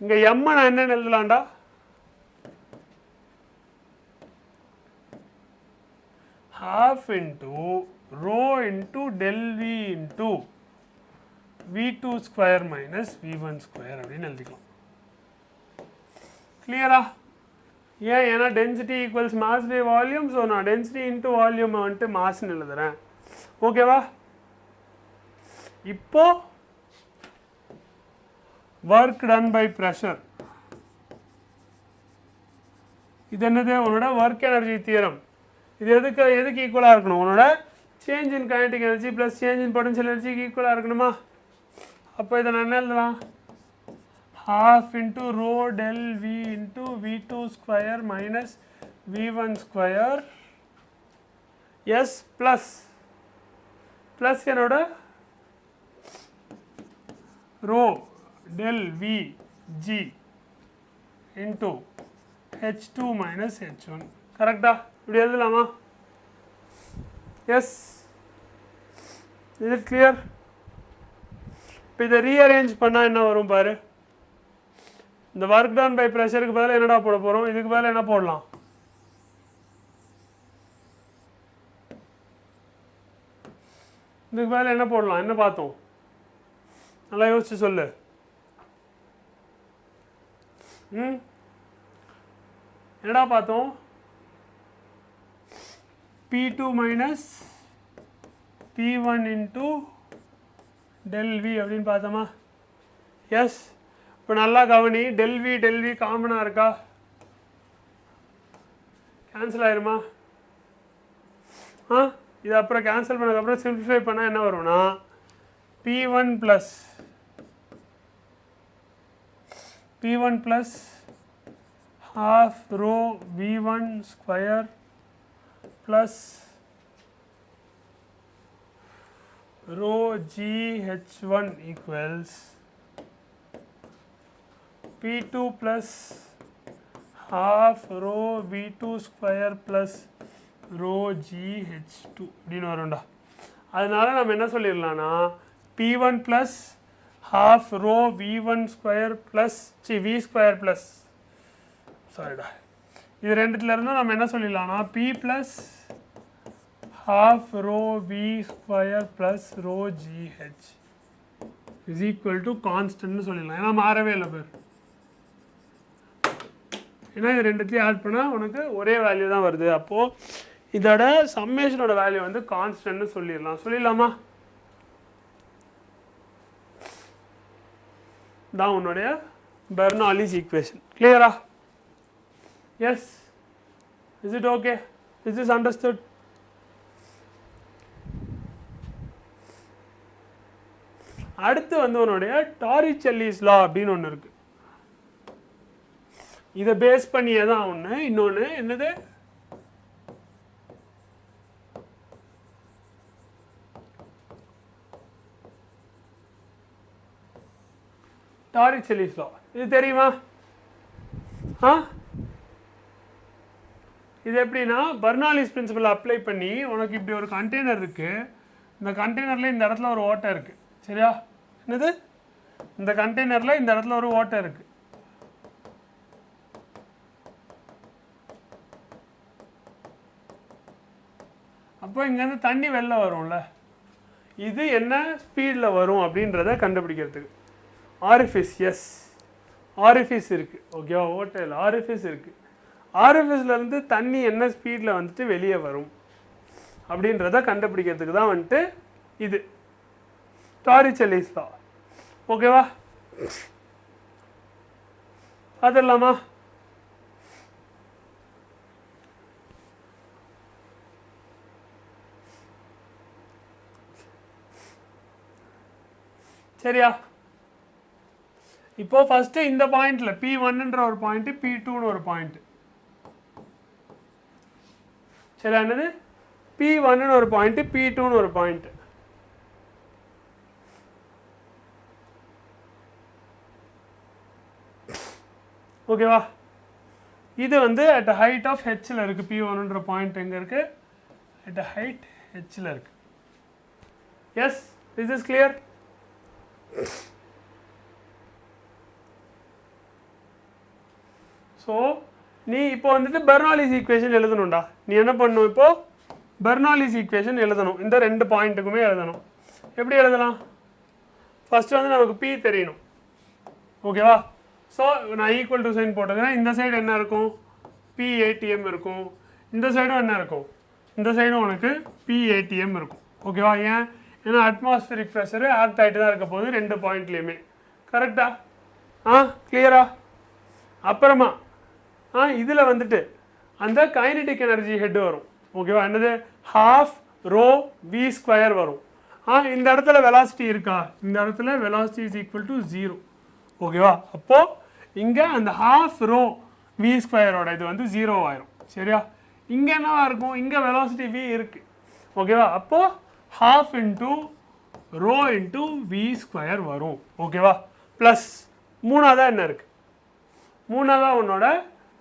இங்கே m நான் என்ன எழுதலாம்டா? half into rho into ∆V into V2 square minus V1 square அப்படின்னு எழுதிக்கலாம். கிளியரா? ஏன்? ஏன்னா density equals mass by volume. So நான் டென்சிட்டி இன்ட்டு வால்யூம் வந்துட்டு மாஸ்ன்னு எழுதுறேன். ஓகேவா? இப்போ ஒர்க் டன் பை ப்ரெஷர். இது என்னது? உன்னோட ஒர்க் எனர்ஜி தியரம். இது எதுக்கு ஈக்குவலாக இருக்கணும்? உன்னோட change in kinetic energy plus change in potential எனர்ஜிக்கு ஈக்குவலாக இருக்கணுமா? அப்போ இதை நான் என்ன எழுதலாம்? half into rho ∆V into V2 square minus V1 square. yes plus என்னோட rho ∆Vg into H2 minus H1. கரெக்டா? இப்படி எழுதலாமா? எஸ். Is it clear? இப்போ இதை ரீஅரேஞ்ச் பண்ணால் என்ன வரும் பாரு. இந்த ஒர்க் டன் பை ப்ரெஷருக்கு பதில் என்னடா போட போகிறோம்? இதுக்கு பதில் என்ன போடலாம்? இதுக்கு பதில் என்ன போடலாம்? என்ன பார்த்தோம்? நல்லா யோசிச்சு சொல்லு. என்னடா பார்த்தோம்? P2 minus P1 into ∆V அப்படின்னு பார்த்தோமா? எஸ். இப்போ நல்லா கவனி. ∆V காமனாக இருக்கா? கேன்சல் ஆயிருமா? இது அப்புறம் கேன்சல் பண்ணதுக்கப்புறம் சிம்பிளிஃபை பண்ணால் என்ன வரும்னா P1 plus half rho V1 square plus 𝜌gh1 equals P2 plus half rho V2 square plus rho GH2 அப்படின்னு வரும்டா. அதனால நம்ம என்ன சொல்லிடலாம்னா P1 plus half rho V1 square plus V square plus சாரிடா இது ரெண்டுத்துல இருந்தும் நம்ம என்ன சொல்லிடலாம்னா P plus half rho V square plus rho GH is equal to constant னு சொல்லிடலாம். ஏன்னா மாறவே இல்லை பேர். ஏன்னா இது ரெண்டுத்தையும் ஆட் பண்ணால் உனக்கு ஒரே வேல்யூ தான் வருது. அப்போது இதோட சம்மேஷனோட வேல்யூ வந்து கான்ஸ்டன்ட்னு சொல்லிடலாமா? தான் உன்னுடைய பெர்னாலிஸ் ஈக்குவேஷன். கிளியரா? Yes. Is it okay? Is is understood? அடுத்து வந்து உன்னுடைய டாரிச்செல்லிஸ் லா அப்படின்னு ஒன்று இருக்கு. இதை பேஸ் பண்ணியே தான் ஒன்று. இன்னொன்று என்னது? டாரிச்செல்லிஸ் லா. இது தெரியுமா? இது எப்படின்னா பெர்னாலிஸ் பிரின்சிபல் அப்ளை பண்ணி உனக்கு இப்படி ஒரு கண்டெய்னர் இருக்கு. இந்த கண்டெய்னர்ல இந்த இடத்துல ஒரு ஓட்டை இருக்கு. சரியா? என்னது? இந்த கண்டெய்னர்ல இந்த இடத்துல ஒரு ஓட்டை இருக்கு. அப்போ இங்கேருந்து தண்ணி வெளில வரும்ல, இது என்ன ஸ்பீடில் வரும் அப்படின்றத கண்டுபிடிக்கிறதுக்கு ஆரிஃபிஸ். எஸ், ஆரிஃபிஸ் இருக்குது. ஓகேவா? ஓட்டையில் ஆரிஃபிஸ் இருக்குது. ஆரிஃபிஸ்லேருந்து தண்ணி என்ன ஸ்பீடில் வந்துட்டு வெளியே வரும் அப்படின்றத கண்டுபிடிக்கிறதுக்கு தான் வந்துட்டு இது டாரிச்செல்லிஸ் லா. ஓகேவா? பார்த்துடலாமா? சரியா? இப்போ ஃபர்ஸ்ட் இந்த பாயிண்ட்ல P1ன்ற ஒரு பாயிண்ட், P2ன்னு ஒரு பாயிண்ட். சரியா? என்னது? P1ன்னு ஒரு பாயிண்ட், P2ன்னு ஒரு பாயிண்ட். ஓகேவா? இது வந்து அட் ஹைட் ஆஃப் ஹெச்ல இருக்கு. P1ன்ற பாயிண்ட் எங்க இருக்கு? அட் ஹைட் ஹெச்ல இருக்கு. Yes, is this clear? So நீ இப்போ வந்துட்டு பெர்னாலிஸ் ஈக்குவேஷன் எழுதணும்டா. நீ என்ன பண்ணணும்? இப்போ பெர்னாலிஸ் ஈக்குவேஷன் எழுதணும். இந்த ரெண்டு பாயிண்ட்டுக்குமே எழுதணும். எப்படி எழுதலாம்? ஃபர்ஸ்ட் வந்து நமக்கு P தெரியணும். ஓகேவா? ஸோ நான் ஈக்குவல் டு சைன் போட்டுக்கிறேன். இந்த சைடு என்ன இருக்கும்? PATM இருக்கும். இந்த சைடும் என்ன இருக்கும்? இந்த சைடும் உனக்கு PATM இருக்கும். ஓகேவா? ஏன்? ஏன்னா அட்மாஸ்பியரிக் ப்ரெஷரு ஆக்ட் ஆகிட்டு தான் இருக்க போகுது ரெண்டு பாயிண்ட்லேயுமே. கரெக்டா? கிளியரா? அப்புறமா இதில் வந்துட்டு அந்த கைனடிக் எனர்ஜி ஹெட் வரும். ஓகேவா? என்னது? half rho V square வரும். இந்த இடத்துல வெலாசிட்டி இருக்கா? இந்த இடத்துல வெலாசிட்டி இஸ் ஈக்குவல் டு 0. ஓகேவா? அப்போ இங்கே அந்த half rho V ஸ்கொயரோட இது வந்து 0 ஆயிரும். சரியா? இங்கே என்னவா இருக்கும்? இங்கே வெலாசிட்டி V இருக்கு. ஓகேவா? அப்போ half into rho into V square வரும். ஓகேவா? ப்ளஸ் மூணாவதா என்ன இருக்கு? மூணாவதா உன்னோட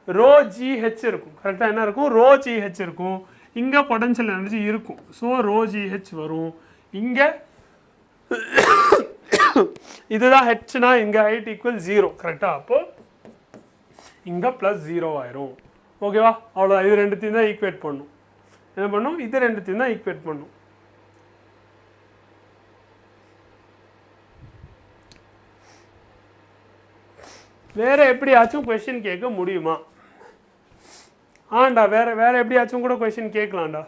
rho GH இருக்கும். கரெக்டாக என்ன இருக்கும்? rho GH இருக்கும். இங்கே பொட்டன்ஷியல் எனர்ஜி இருக்கும். ஸோ rho GH வரும். இங்கே இதுதான் ஹெச்னா இங்கே ஹைட் ஈக்குவல் 0. கரெக்டாக? அப்போ இங்கே ப்ளஸ் 0 ஆயிரும். ஓகேவா? அவ்வளோ. இது ரெண்டுத்தையும் தான் ஈக்குவேட் பண்ணும். என்ன பண்ணும்? இது ரெண்டுத்தையும் தான் ஈக்குவேட் பண்ணும். வேற எப்படியாச்சும் கொஸ்டின் கேட்க முடியுமா? ஆண்டா வேற எப்படியாச்சும் கூட கொஸ்டின் கேட்கலாம்டா.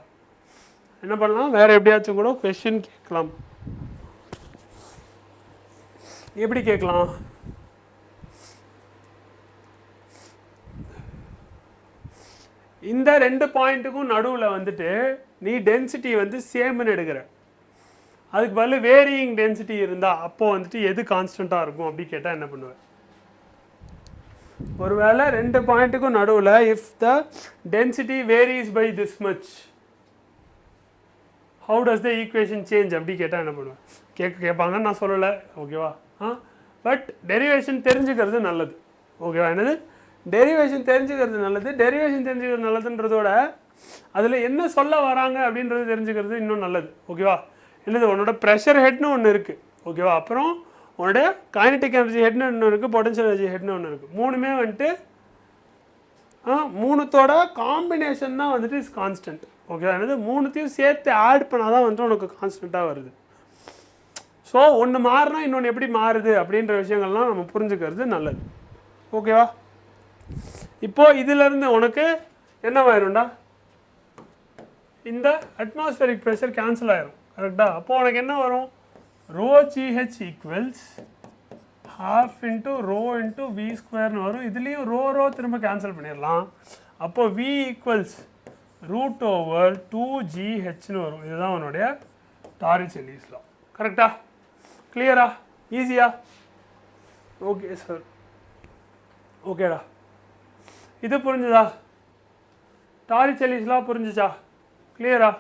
என்ன பண்ணலாம்? வேற எப்படியாச்சும் கூட கொஸ்டின் கேட்கலாம். எப்படி கேட்கலாம்? இந்த ரெண்டு பாயிண்ட்டுக்கும் நடுவில் வந்துட்டு நீ டென்சிட்டி வந்து சேம்னு எடுக்கிற. அதுக்கு பதில் வேரியிங் டென்சிட்டி இருந்தால் அப்போ வந்துட்டு எது கான்ஸ்டண்ட்டாக இருக்கும் அப்படி கேட்டால் என்ன பண்ணுவேன்? ஒருவேளை ரெண்டு பாயிண்ட்டுக்கும் நடுவில் if the density varies by this much, how does the equation change அப்படி கேட்டால் என்ன பண்ணுவேன் கேட்பாங்கன்னு நான் சொல்லலை ஓகேவா பட் டெரிவேஷன் தெரிஞ்சுக்கிறது நல்லது ஓகேவா என்னது டெரிவேஷன் தெரிஞ்சுக்கிறது நல்லது டெரிவேஷன் தெரிஞ்சுக்கிறது நல்லதுன்றதோட அதில் என்ன சொல்ல வராங்க அப்படின்றது தெரிஞ்சுக்கிறது இன்னும் நல்லது ஓகேவா என்னது உன்னோட ப்ரெஷர் ஹெட்னு ஒன்று இருக்குது ஓகேவா அப்புறம் உன்னோட கைனடிக் எனர்ஜி ஹெட்னு ஒன்று இருக்குது பொட்டன்ஷியல் எனர்ஜி ஹெட்னு ஒன்று இருக்குது மூணுமே வந்துட்டு மூணுத்தோட காம்பினேஷன் தான் வந்துட்டு இஸ் கான்ஸ்டன்ட் ஓகேவா என்னது மூணுத்தையும் சேர்த்து ஆட் பண்ணால் தான் வந்துட்டு உனக்கு கான்ஸ்டண்ட்டாக வருது ஸோ ஒன்று மாறினா இன்னொன்று எப்படி மாறுது அப்படின்ற விஷயங்கள்லாம் நம்ம புரிஞ்சுக்கிறது நல்லது ஓகேவா இப்போது இதிலேருந்து உனக்கு என்னவாயிரும்டா இந்த அட்மாஸ்பரிக் ப்ரெஷர் கேன்சல் ஆயிரும் கரெக்டாக அப்போது உனக்கு என்ன வரும் ρGH equals half into rho into v ஸ்கொயர்னு வரும் இதுலேயும் ரோ திரும்ப கேன்சல் பண்ணிடலாம் அப்போது v ஈக்குவல்ஸ் √2GHன்னு வரும் இதுதான் உன்னுடைய டாரிச்செல்லிஸ் லா கரெக்டா கிளியரா ஈஸியா ஓகே சார் ஓகேடா இது புரிஞ்சுதா டாரிச்செல்லிஸ் லா புரிஞ்சுச்சா கிளியரா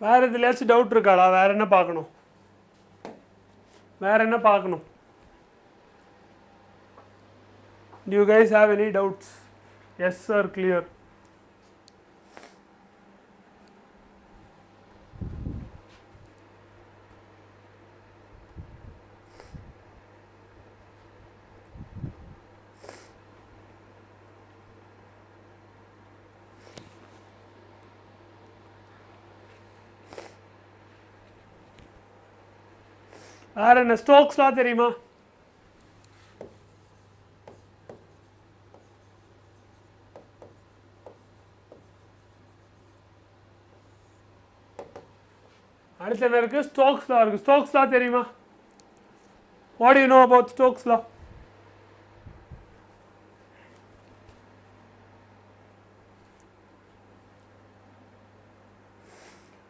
வேறு எதுலையாச்சும் டவுட் இருக்காடா வேறு என்ன பார்க்கணும் Do you guys have any doubts? Yes sir, clear. வேறு என்ன ஸ்டோக்ஸ்லாம் தெரியுமா அடுத்து என்ன இருக்குது ஸ்டோக்ஸ்லாம் இருக்குது ஸ்டோக்ஸ்லாம் தெரியுமா வாட் யூ நோ அபவுட் ஸ்டோக்ஸ்லாம்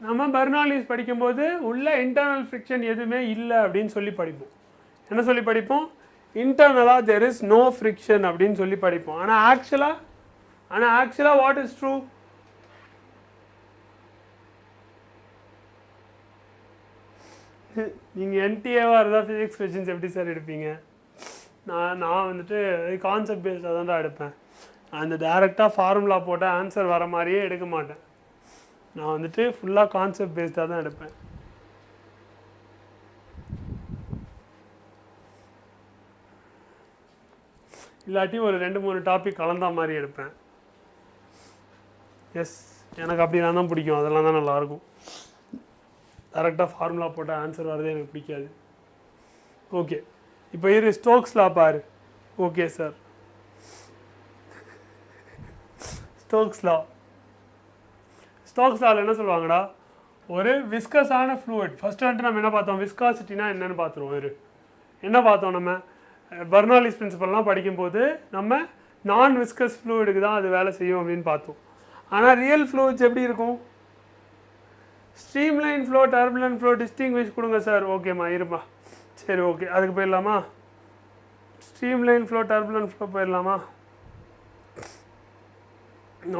நம்ம பெர்னாலிஸ் படிக்கும்போது உள்ள இன்டர்னல் ஃப்ரிக்ஷன் எதுவுமே இல்லை அப்படின்னு சொல்லி படிப்போம் என்ன சொல்லி படிப்போம் இன்டர்னலாக தெர் இஸ் நோ ஃப்ரிக்ஷன் அப்படின்னு சொல்லி படிப்போம் ஆனால் ஆக்சுவலாக வாட் இஸ் ட்ரூ நீங்கள் என்டிஏவாக இருந்தால் ஃபிசிக்ஸ் கொஷின்ஸ் எப்படி சார் எடுப்பீங்க நான் வந்துட்டு கான்செப்ட் பேஸ்டாக தான்டா எடுப்பேன் அந்த டேரெக்டாக ஃபார்முலா போட்டால் ஆன்சர் வர மாதிரியே எடுக்க மாட்டேன் நான் வந்துட்டு ஃபுல்லாக கான்செப்ட் பேஸ்டாக தான் எடுப்பேன் இல்லாட்டி ஒரு 2-3 டாபிக் கலந்தா மாதிரி எடுப்பேன் எஸ் எனக்கு அப்படிலாம் தான் பிடிக்கும் அதெல்லாம் தான் நல்லாயிருக்கும் டேரெக்டாக ஃபார்முலா போட்டால் ஆன்சர் வரதே எனக்கு பிடிக்காது ஓகே இப்போ இரு ஸ்டோக்ஸ்லா பாரு ஓகே சார் ஸ்டோக்ஸ்லாவில் என்ன சொல்லுவாங்கடா ஒரு விஸ்கஸான ஃப்ளூயிட் ஃபஸ்ட்டு வந்துட்டு நம்ம என்ன பார்த்தோம் விஸ்காசிட்டினா என்னென்னு பார்த்துருவோம் என்ன பார்த்தோம் நம்ம பெர்னாலிஸ் பிரின்சிபல்லாம் படிக்கும்போது நம்ம நான் விஸ்கஸ் ஃப்ளூயிடுக்கு தான் அது வேலை செய்யும் அப்படின்னு பார்த்தோம் ஆனால் ரியல் ஃப்ளூயிட்ஸ் எப்படி இருக்கும் streamline flow turbulent flow distinguish கொடுங்க சார் ஓகேம்மா இருப்பா சரி ஓகே அதுக்கு போயிடலாமா ஸ்ட்ரீம்லைன் ஃப்ளோ டர்புலன்ட் ஃப்ளோ போயிடலாமா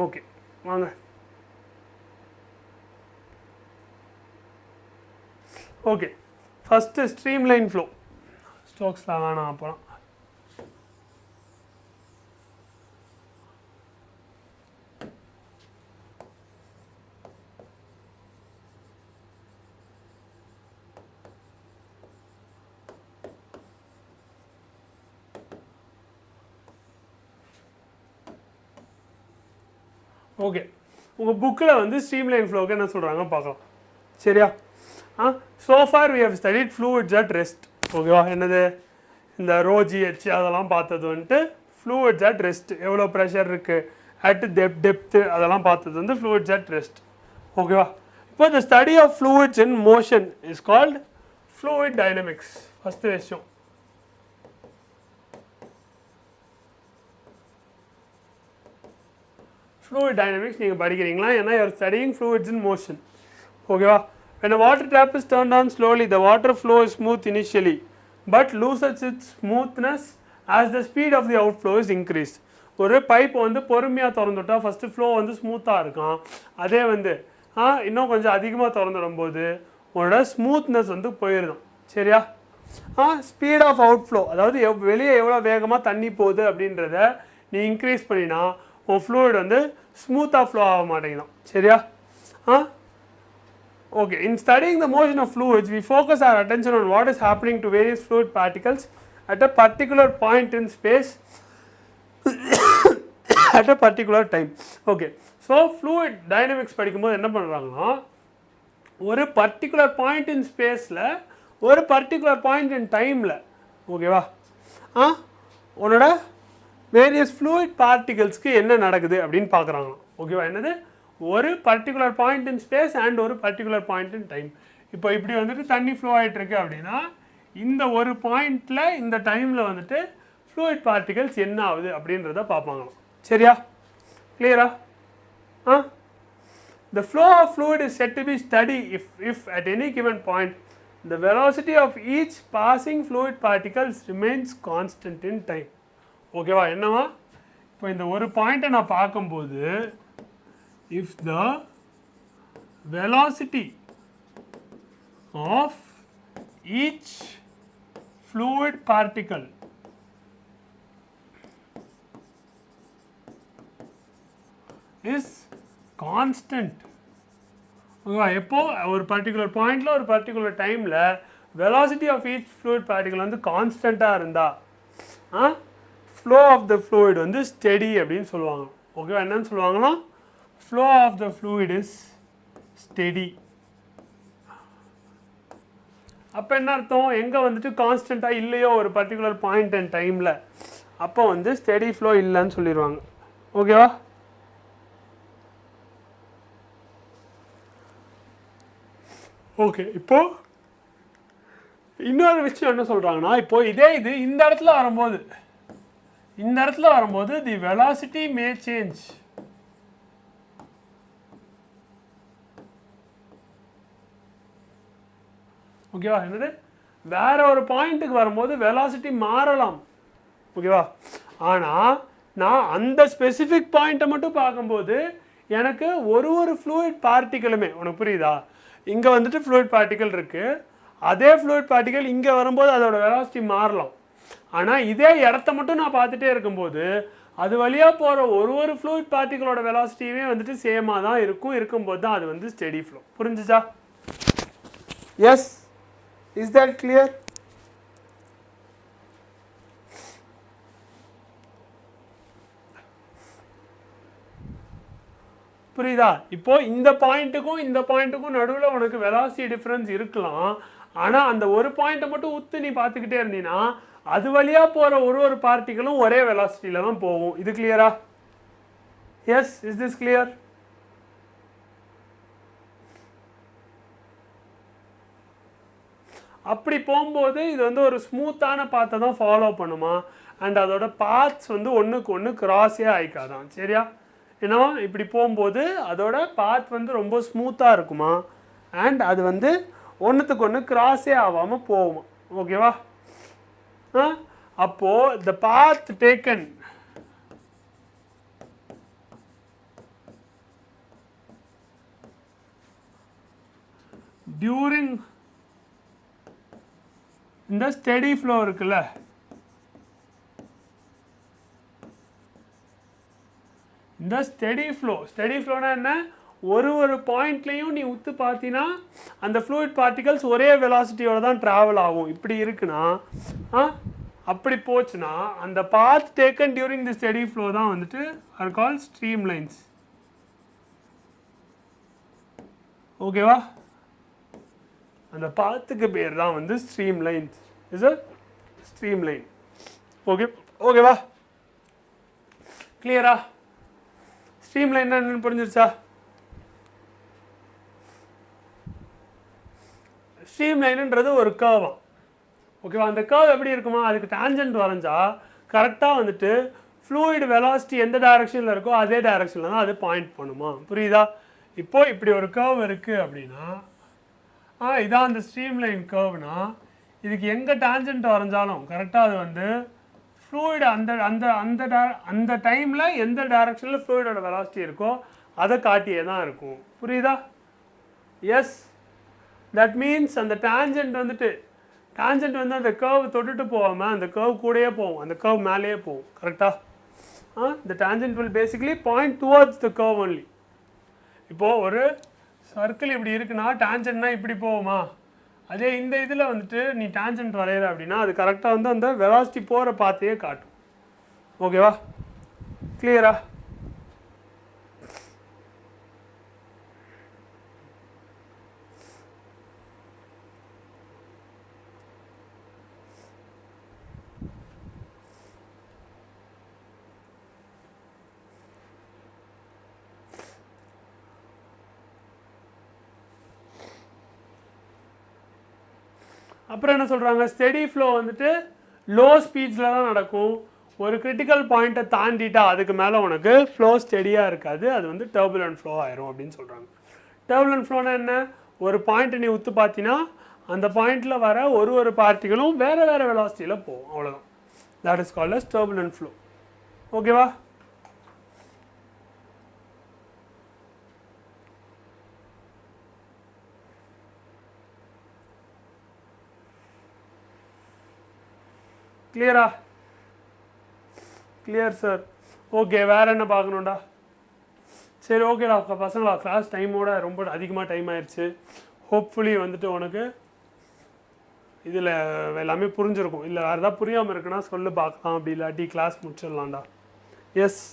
ஓகே வாங்க ஓகே ஃபஸ்ட்டு ஸ்ட்ரீம்லைன் ஃப்ளோ ஸ்டோக்ஸ்லாம் வேணாம் அப்புறம் ஓகே உங்கள் புக்கில் வந்து ஸ்ட்ரீம்லைன் ஃப்ளோக்கு என்ன சொல்கிறாங்க பார்க்கலாம் சரியா so far we have studied fluids at rest ஓகேவா என்னது இந்த ρGH அதெல்லாம் பார்த்தது வந்துட்டு fluids at rest எவ்வளோ ப்ரெஷர் இருக்குது அட் டெப்த்து அதெல்லாம் பார்த்தது வந்து fluids at rest ஓகேவா இப்போ the study of fluids in motion is called fluid dynamics first விஷயம் fluid dynamics நீங்கள் படிக்கிறீங்களா ஏன்னா you are studying fluids in motion ஓகேவா? when a water tap is turned on slowly the water flow is smooth initially but loses its smoothness as the speed of the outflow is increased. ஒரு pipe வந்து பொறுமையாக திறந்துட்டா first flow வந்து ஸ்மூத்தாக இருக்கும். அதே வந்து இன்னும் கொஞ்சம் அதிகமாக திறந்துடும்போது உன்னோட ஸ்மூத்னஸ் வந்து போயிடும். சரியா? ஸ்பீட் ஆஃப் அவுட்ஃப்ளோ அதாவது வெளியே எவ்வளோ வேகமாக தண்ணி போகுது அப்படின்றத நீ இன்க்ரீஸ் பண்ணினா உன் ஃப்ளூயிட் வந்து ஸ்மூத்தாக ஃப்ளோ ஆக மாட்டேங்குதான். சரியா? Okay, in studying the motion of fluids, we focus our attention on what is happening to various fluid particles at a particular point in space at a particular time. Okay, so fluid dynamics படிக்கும்போது என்ன பண்ணுறாங்கன்னா ஒரு particular point in ஸ்பேஸில் ஒரு particular point in டைமில் ஓகேவா உன்னோட various fluid பார்ட்டிகல்ஸ்க்கு என்ன நடக்குது அப்படின்னு பார்க்குறாங்க. ஓகேவா? என்னது ஒரு particular point in space and ஒரு பர்டிகுலர் பாயிண்ட் இன் டைம். இப்போ இப்படி வந்துட்டு தண்ணி ஃப்ளோ ஆகிட்டுருக்கு அப்படின்னா இந்த ஒரு பாயிண்டில் இந்த டைமில் வந்துட்டு ஃப்ளூயிட் பார்ட்டிகல்ஸ் என்ன ஆகுது அப்படின்றத பார்ப்பாங்களாம். சரியா? கிளியரா? The flow of fluid is said to be steady if at any given point the velocity of each passing fluid particles remains constant in time. ஓகேவா? என்னவா இப்போ இந்த ஒரு பாயிண்ட்டை நான் பார்க்கும்போது if the velocity of each fluid particle is constant. எப்போ ஒரு பர்டிகுலர் பாயிண்டில் ஒரு பர்டிகுலர் டைமில் velocity of each fluid particle வந்து கான்ஸ்டண்ட்டாக இருந்தால் flow of the fluid வந்து steady அப்படின்னு சொல்லுவாங்க. ஓகேவா? என்னன்னு சொல்லுவாங்கன்னா flow of the fluid is steady. அப்போ என்ன அர்த்தம்? எங்கே வந்துட்டு கான்ஸ்டண்ட்டாக இல்லையோ ஒரு பர்டிகுலர் பாயிண்ட் அண்ட் டைமில் அப்போ வந்து ஸ்டெடி ஃப்ளோ இல்லைன்னு சொல்லிடுவாங்க. ஓகேவா? ஓகே, இப்போது இன்னொரு விஷயம் என்ன சொல்கிறாங்கன்னா இப்போது இது இந்த இடத்துல வரும்போது தி வெலாசிட்டி மே சேஞ்ச். ஓகேவா? என்னது வேற ஒரு பாயிண்ட்டுக்கு வரும்போது வெலாசிட்டி மாறலாம். ஓகேவா? ஆனால் நான் அந்த ஸ்பெசிஃபிக் பாயிண்ட்டை மட்டும் பார்க்கும்போது எனக்கு ஒரு ஃப்ளூயிட் பார்ட்டிகளுமே உனக்கு புரியுதா? இங்கே வந்துட்டு ஃப்ளூயிட் பார்ட்டிகல் இருக்குது, அதே ஃப்ளூயிட் பார்ட்டிகல் இங்கே வரும்போது அதோட வெலாசிட்டி மாறலாம். ஆனால் இதே இடத்த மட்டும் நான் பார்த்துட்டே இருக்கும்போது அது வழியாக போகிற ஒரு ஃப்ளூயிட் பார்ட்டிகளோட வெலாசிட்டியுமே வந்துட்டு சேமாக தான் இருக்கும்போது தான் அது வந்து ஸ்டெடி ஃப்ளோ. புரிஞ்சுச்சா? Yes, is that clear? புரியுதா? இப்போ இந்த பாயிண்ட்டுக்கும் நடுவில் உனக்கு வெலாசிட்டி டிஃபரன்ஸ் இருக்கலாம். ஆனால் அந்த ஒரு பாயிண்ட்டை மட்டும் உத்து நீ பார்த்துக்கிட்டே இருந்தீங்கன்னா அது வழியாக போகிற ஒரு பார்ட்டிகளும் ஒரே வெலாசிட்டியில் தான் போகும். இது கிளியரா? Yes, is this clear? அப்படி போகும்போது இது வந்து ஒரு ஸ்மூத்தான பாத்தை தான் ஃபாலோ பண்ணுமா அண்ட் அதோட பாத்ஸ் வந்து ஒன்றுக்கு ஒன்று கிராஸே ஆகிக்காதான். சரியா? என்னவா இப்படி போகும்போது அதோட பாத் வந்து ரொம்ப ஸ்மூத்தாக இருக்குமா அண்ட் அது வந்து ஒன்றுத்துக்கு ஒன்று கிராஸே ஆகாமல் போகுமா. ஓகேவா? அப்போது த பாத் டேக்கன் டியூரிங் இந்த ஸ்டெடி ஃப்ளோ இருக்குல்ல, இந்த ஸ்டெடி ஃப்ளோனா என்ன? ஒரு பாயிண்ட்லேயும் நீ உத்து பார்த்தீங்கன்னா அந்த ஃப்ளூயிட் பார்ட்டிகல்ஸ் ஒரே வெலாசிட்டியோட தான் ட்ராவல் ஆகும். இப்படி இருக்குன்னா அப்படி போச்சுன்னா அந்த path taken during the steady flow தான் வந்துட்டு ஆர் கால் ஸ்ட்ரீம் லைன்ஸ். ஓகேவா? அந்த பாத்துக்கு பேர் தான் வந்து stream lines. Is a stream line. ஓகேவா? கிளியரா? ஸ்ட்ரீம் லைன் என்னன்னு புரிஞ்சிருச்சா? ஸ்ட்ரீம் லைனுன்றது ஒரு கர்வா. ஓகேவா? அந்த கர்வ் எப்படி இருக்குமா? அதுக்கு டான்ஜென்ட் வரைஞ்சா கரெக்டாக வந்துட்டு ஃப்ளூயிட் வெலாசிட்டி எந்த டைரக்ஷனில் இருக்கோ அதே டைரக்ஷனில் தான் அது பாயிண்ட் பண்ணுமா. புரியுதா? இப்போ இப்படி ஒரு கர்வ் இருக்குது அப்படின்னா இதான் அந்த ஸ்ட்ரீம் லைன் கர்வ்னா இதுக்கு எங்கே டான்ஜென்ட் வரைஞ்சாலும் கரெக்டாக அது வந்து ஃப்ளூயிட் அந்த அந்த அந்த அந்த டைமில் எந்த டைரக்ஷனில் ஃப்ளூயிடோட வெலாசிட்டி இருக்கோ அதை காட்டியே தான் இருக்கும். புரியுதா? எஸ், தட் மீன்ஸ் அந்த டான்ஜென்ட் வந்துட்டு டான்ஜென்ட் வந்து அந்த கர்வ் தொட்டுட்டு போகாமல் அந்த கர்வ் கூடயே போகும், அந்த கர்வ் மேலேயே போகும். கரெக்டாக? the tangent will basically point towards the curve only. இப்போது ஒரு சர்க்கிள் இப்படி இருக்குன்னா டான்ஜென்ட்னா இப்படி போகுமா? அதே இந்த இதில் வந்துட்டு நீ டான்ஜென்ட் வரைகிற அப்படின்னா அது கரெக்டாக வந்து அந்த வெலாசிட்டி போகிற பாத்தையே காட்டும். ஓகேவா? கிளியரா? அப்புறம் என்ன சொல்கிறாங்க, ஸ்டெடி ஃப்ளோ வந்துட்டு லோ ஸ்பீட்ஸில் தான் நடக்கும். ஒரு கிரிட்டிக்கல் பாயிண்ட்டை தாண்டிட்டா அதுக்கு மேலே உனக்கு ஃப்ளோ ஸ்டெடியாக இருக்காது, அது வந்து டர்புலன்ட் ஃப்ளோ ஆயிரும் அப்படின்னு சொல்கிறாங்க. டர்புலன்ட் ஃப்ளோனா என்ன? ஒரு பாயிண்ட்டை நீ உத்து பார்த்தீங்கன்னா அந்த பாயிண்டில் வர ஒரு பார்ட்டிகளும் வேறு வேறு வெலாசிட்டியில் போகும், அவ்வளோதான். That is called as turbulent flow. ஓகேவா? கிளியரா? Clear sir. ஓகே, வேறு என்ன பார்க்கணுண்டா? சரி, ஓகேடா பசங்களா, கிளாஸ் டைமோட ரொம்ப அதிகமாக டைம் ஆயிடுச்சு. ஹோப்ஃபுல்லி வந்துட்டு உனக்கு இதில் எல்லாமே புரிஞ்சிருக்கும். இல்லை வேறு ஏதாவது புரியாமல் இருக்குன்னா சொல்லு பார்க்கலாம், அப்படி இல்லாட்டி கிளாஸ் முடிச்சிடலாம்டா. எஸ்,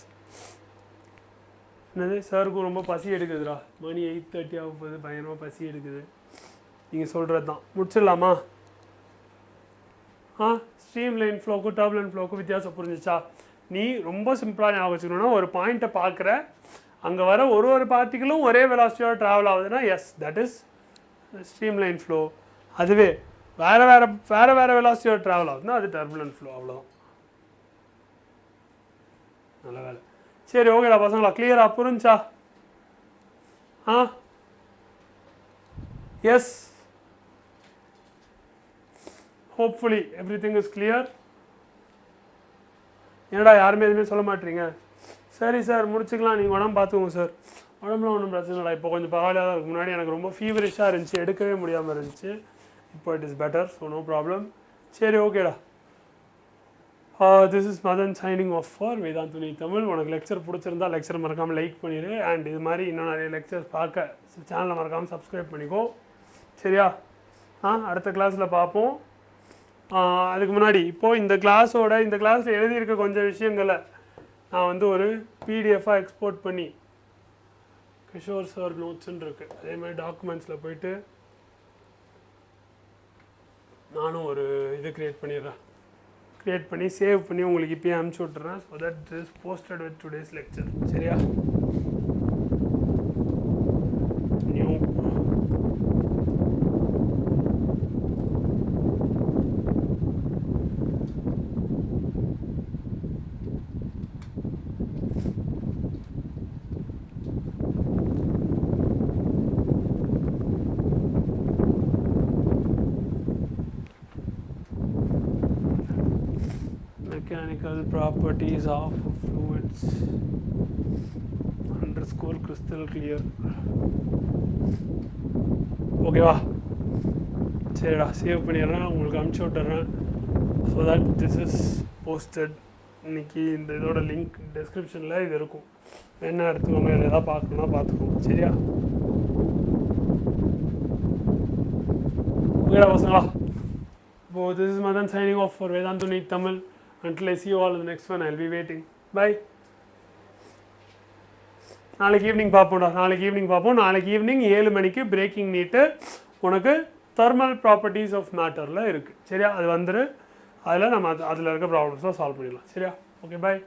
என்னது சாருக்கும் ரொம்ப பசி எடுக்குதுடா, மணி 8:30 ஆக போகுது, பயங்கரமாக பசி எடுக்குது. நீங்கள் சொல்கிறது தான், முடிச்சிடலாமா? ஸ்ட்ரீம் லைன் ஃப்ளோக்கும் டர்புலன்ட் ஃப்ளோக்கும் வித்தியாசம் புரிஞ்சிச்சா? நீ ரொம்ப சிம்பிளாக ஞாபகம் வச்சுக்கணுன்னா, ஒரு பாயிண்ட்டை பார்க்குற, அங்கே வர ஒரு பார்ட்டிகளும் ஒரே வெலாசிட்டியோட ட்ராவல் ஆகுதுன்னா yes, that is streamline flow. அதுவே வேறு வெலாசிட்டியோட ட்ராவல் ஆகுதுன்னா அது டர்புலன்ட் ஃப்ளோ. அவ்வளோதான். நல்ல வேலை. சரி, ஓகேடா பசங்களா, கிளியரா? புரிஞ்சா? Yes, hopefully everything is clear. என்னடா யாருமே எதுவுமே சொல்ல மாட்டீங்க? சரி சார், முடிச்சுக்கலாம், நீங்கள் உடம்பு பார்த்துக்கோங்க சார். உடம்புலாம் ஒன்றும் பிரச்சனை இல்லை, இப்போ கொஞ்சம் பரவாயில்ல தான் இருக்குது. முன்னாடி எனக்கு ரொம்ப ஃபீவரிஷாக இருந்துச்சு, எடுக்கவே முடியாமல் இருந்துச்சு. இப்போ it is better, so no problem. சரி, ஓகேடா. This is Madhan signing off for Vedantu NEET Tamil. உனக்கு லெக்சர் பிடிச்சிருந்தா லெக்சர் மறக்காமல் லைக் பண்ணிடு. அண்ட் இது மாதிரி இன்னும் நிறைய லெக்சர்ஸ் பார்க்க சேனலை மறக்காமல் சப்ஸ்கிரைப் பண்ணிக்கோ. சரியா? அடுத்த கிளாஸில் பார்ப்போம். அதுக்கு முன்னாடி இப்போது இந்த கிளாஸில் எழுதியிருக்க கொஞ்சம் விஷயங்களை நான் வந்து ஒரு பிடிஎஃபாக எக்ஸ்போர்ட் பண்ணி கிஷோர் சார் நோட்ஸ்ன்னு இருக்குது, அதே மாதிரி டாக்குமெண்ட்ஸில் போயிட்டு நானும் ஒரு இது க்ரியேட் பண்ணி சேவ் பண்ணி உங்களுக்கு இப்போயே அனுப்பிச்சி விட்டுறேன். So that it is posted with today's lecture. சரியா? New mechanical properties of fluids _ crystal clear. ஓகேவா? சரிடா, சேவ் பண்ணிடுறேன், உங்களுக்கு அனுப்பிச்சி விட்டுறேன். So that this is posted. இன்னைக்கு இந்த இதோட லிங்க் டிஸ்கிரிப்ஷனில் இது இருக்கும், என்ன எடுத்துக்கோங்க, இதில் எதாவது பார்க்கணுன்னா பார்த்துக்கோங்க. சரியா? ஓகேடா பசங்களா. இப்போது this is Madhan signing off for Vedantu NEET Tamil. Until I see you all in the next one, I'll be waiting. Bye. நாளைக்கு ஈவினிங் பார்ப்போம்டா. நாளைக்கு ஈவினிங் 7 மணிக்கு பிரேக்கிங் நீட்டு உனக்கு தெர்மல் ப்ராப்பர்ட்டிஸ் ஆஃப் மேட்டரில் இருக்குது. சரியா? அது வந்துரு, அதில் நம்ம அதில் இருக்க ப்ராப்ளம்ஸ்லாம் சால்வ் பண்ணிடலாம். சரியா? ஓகே, பாய்.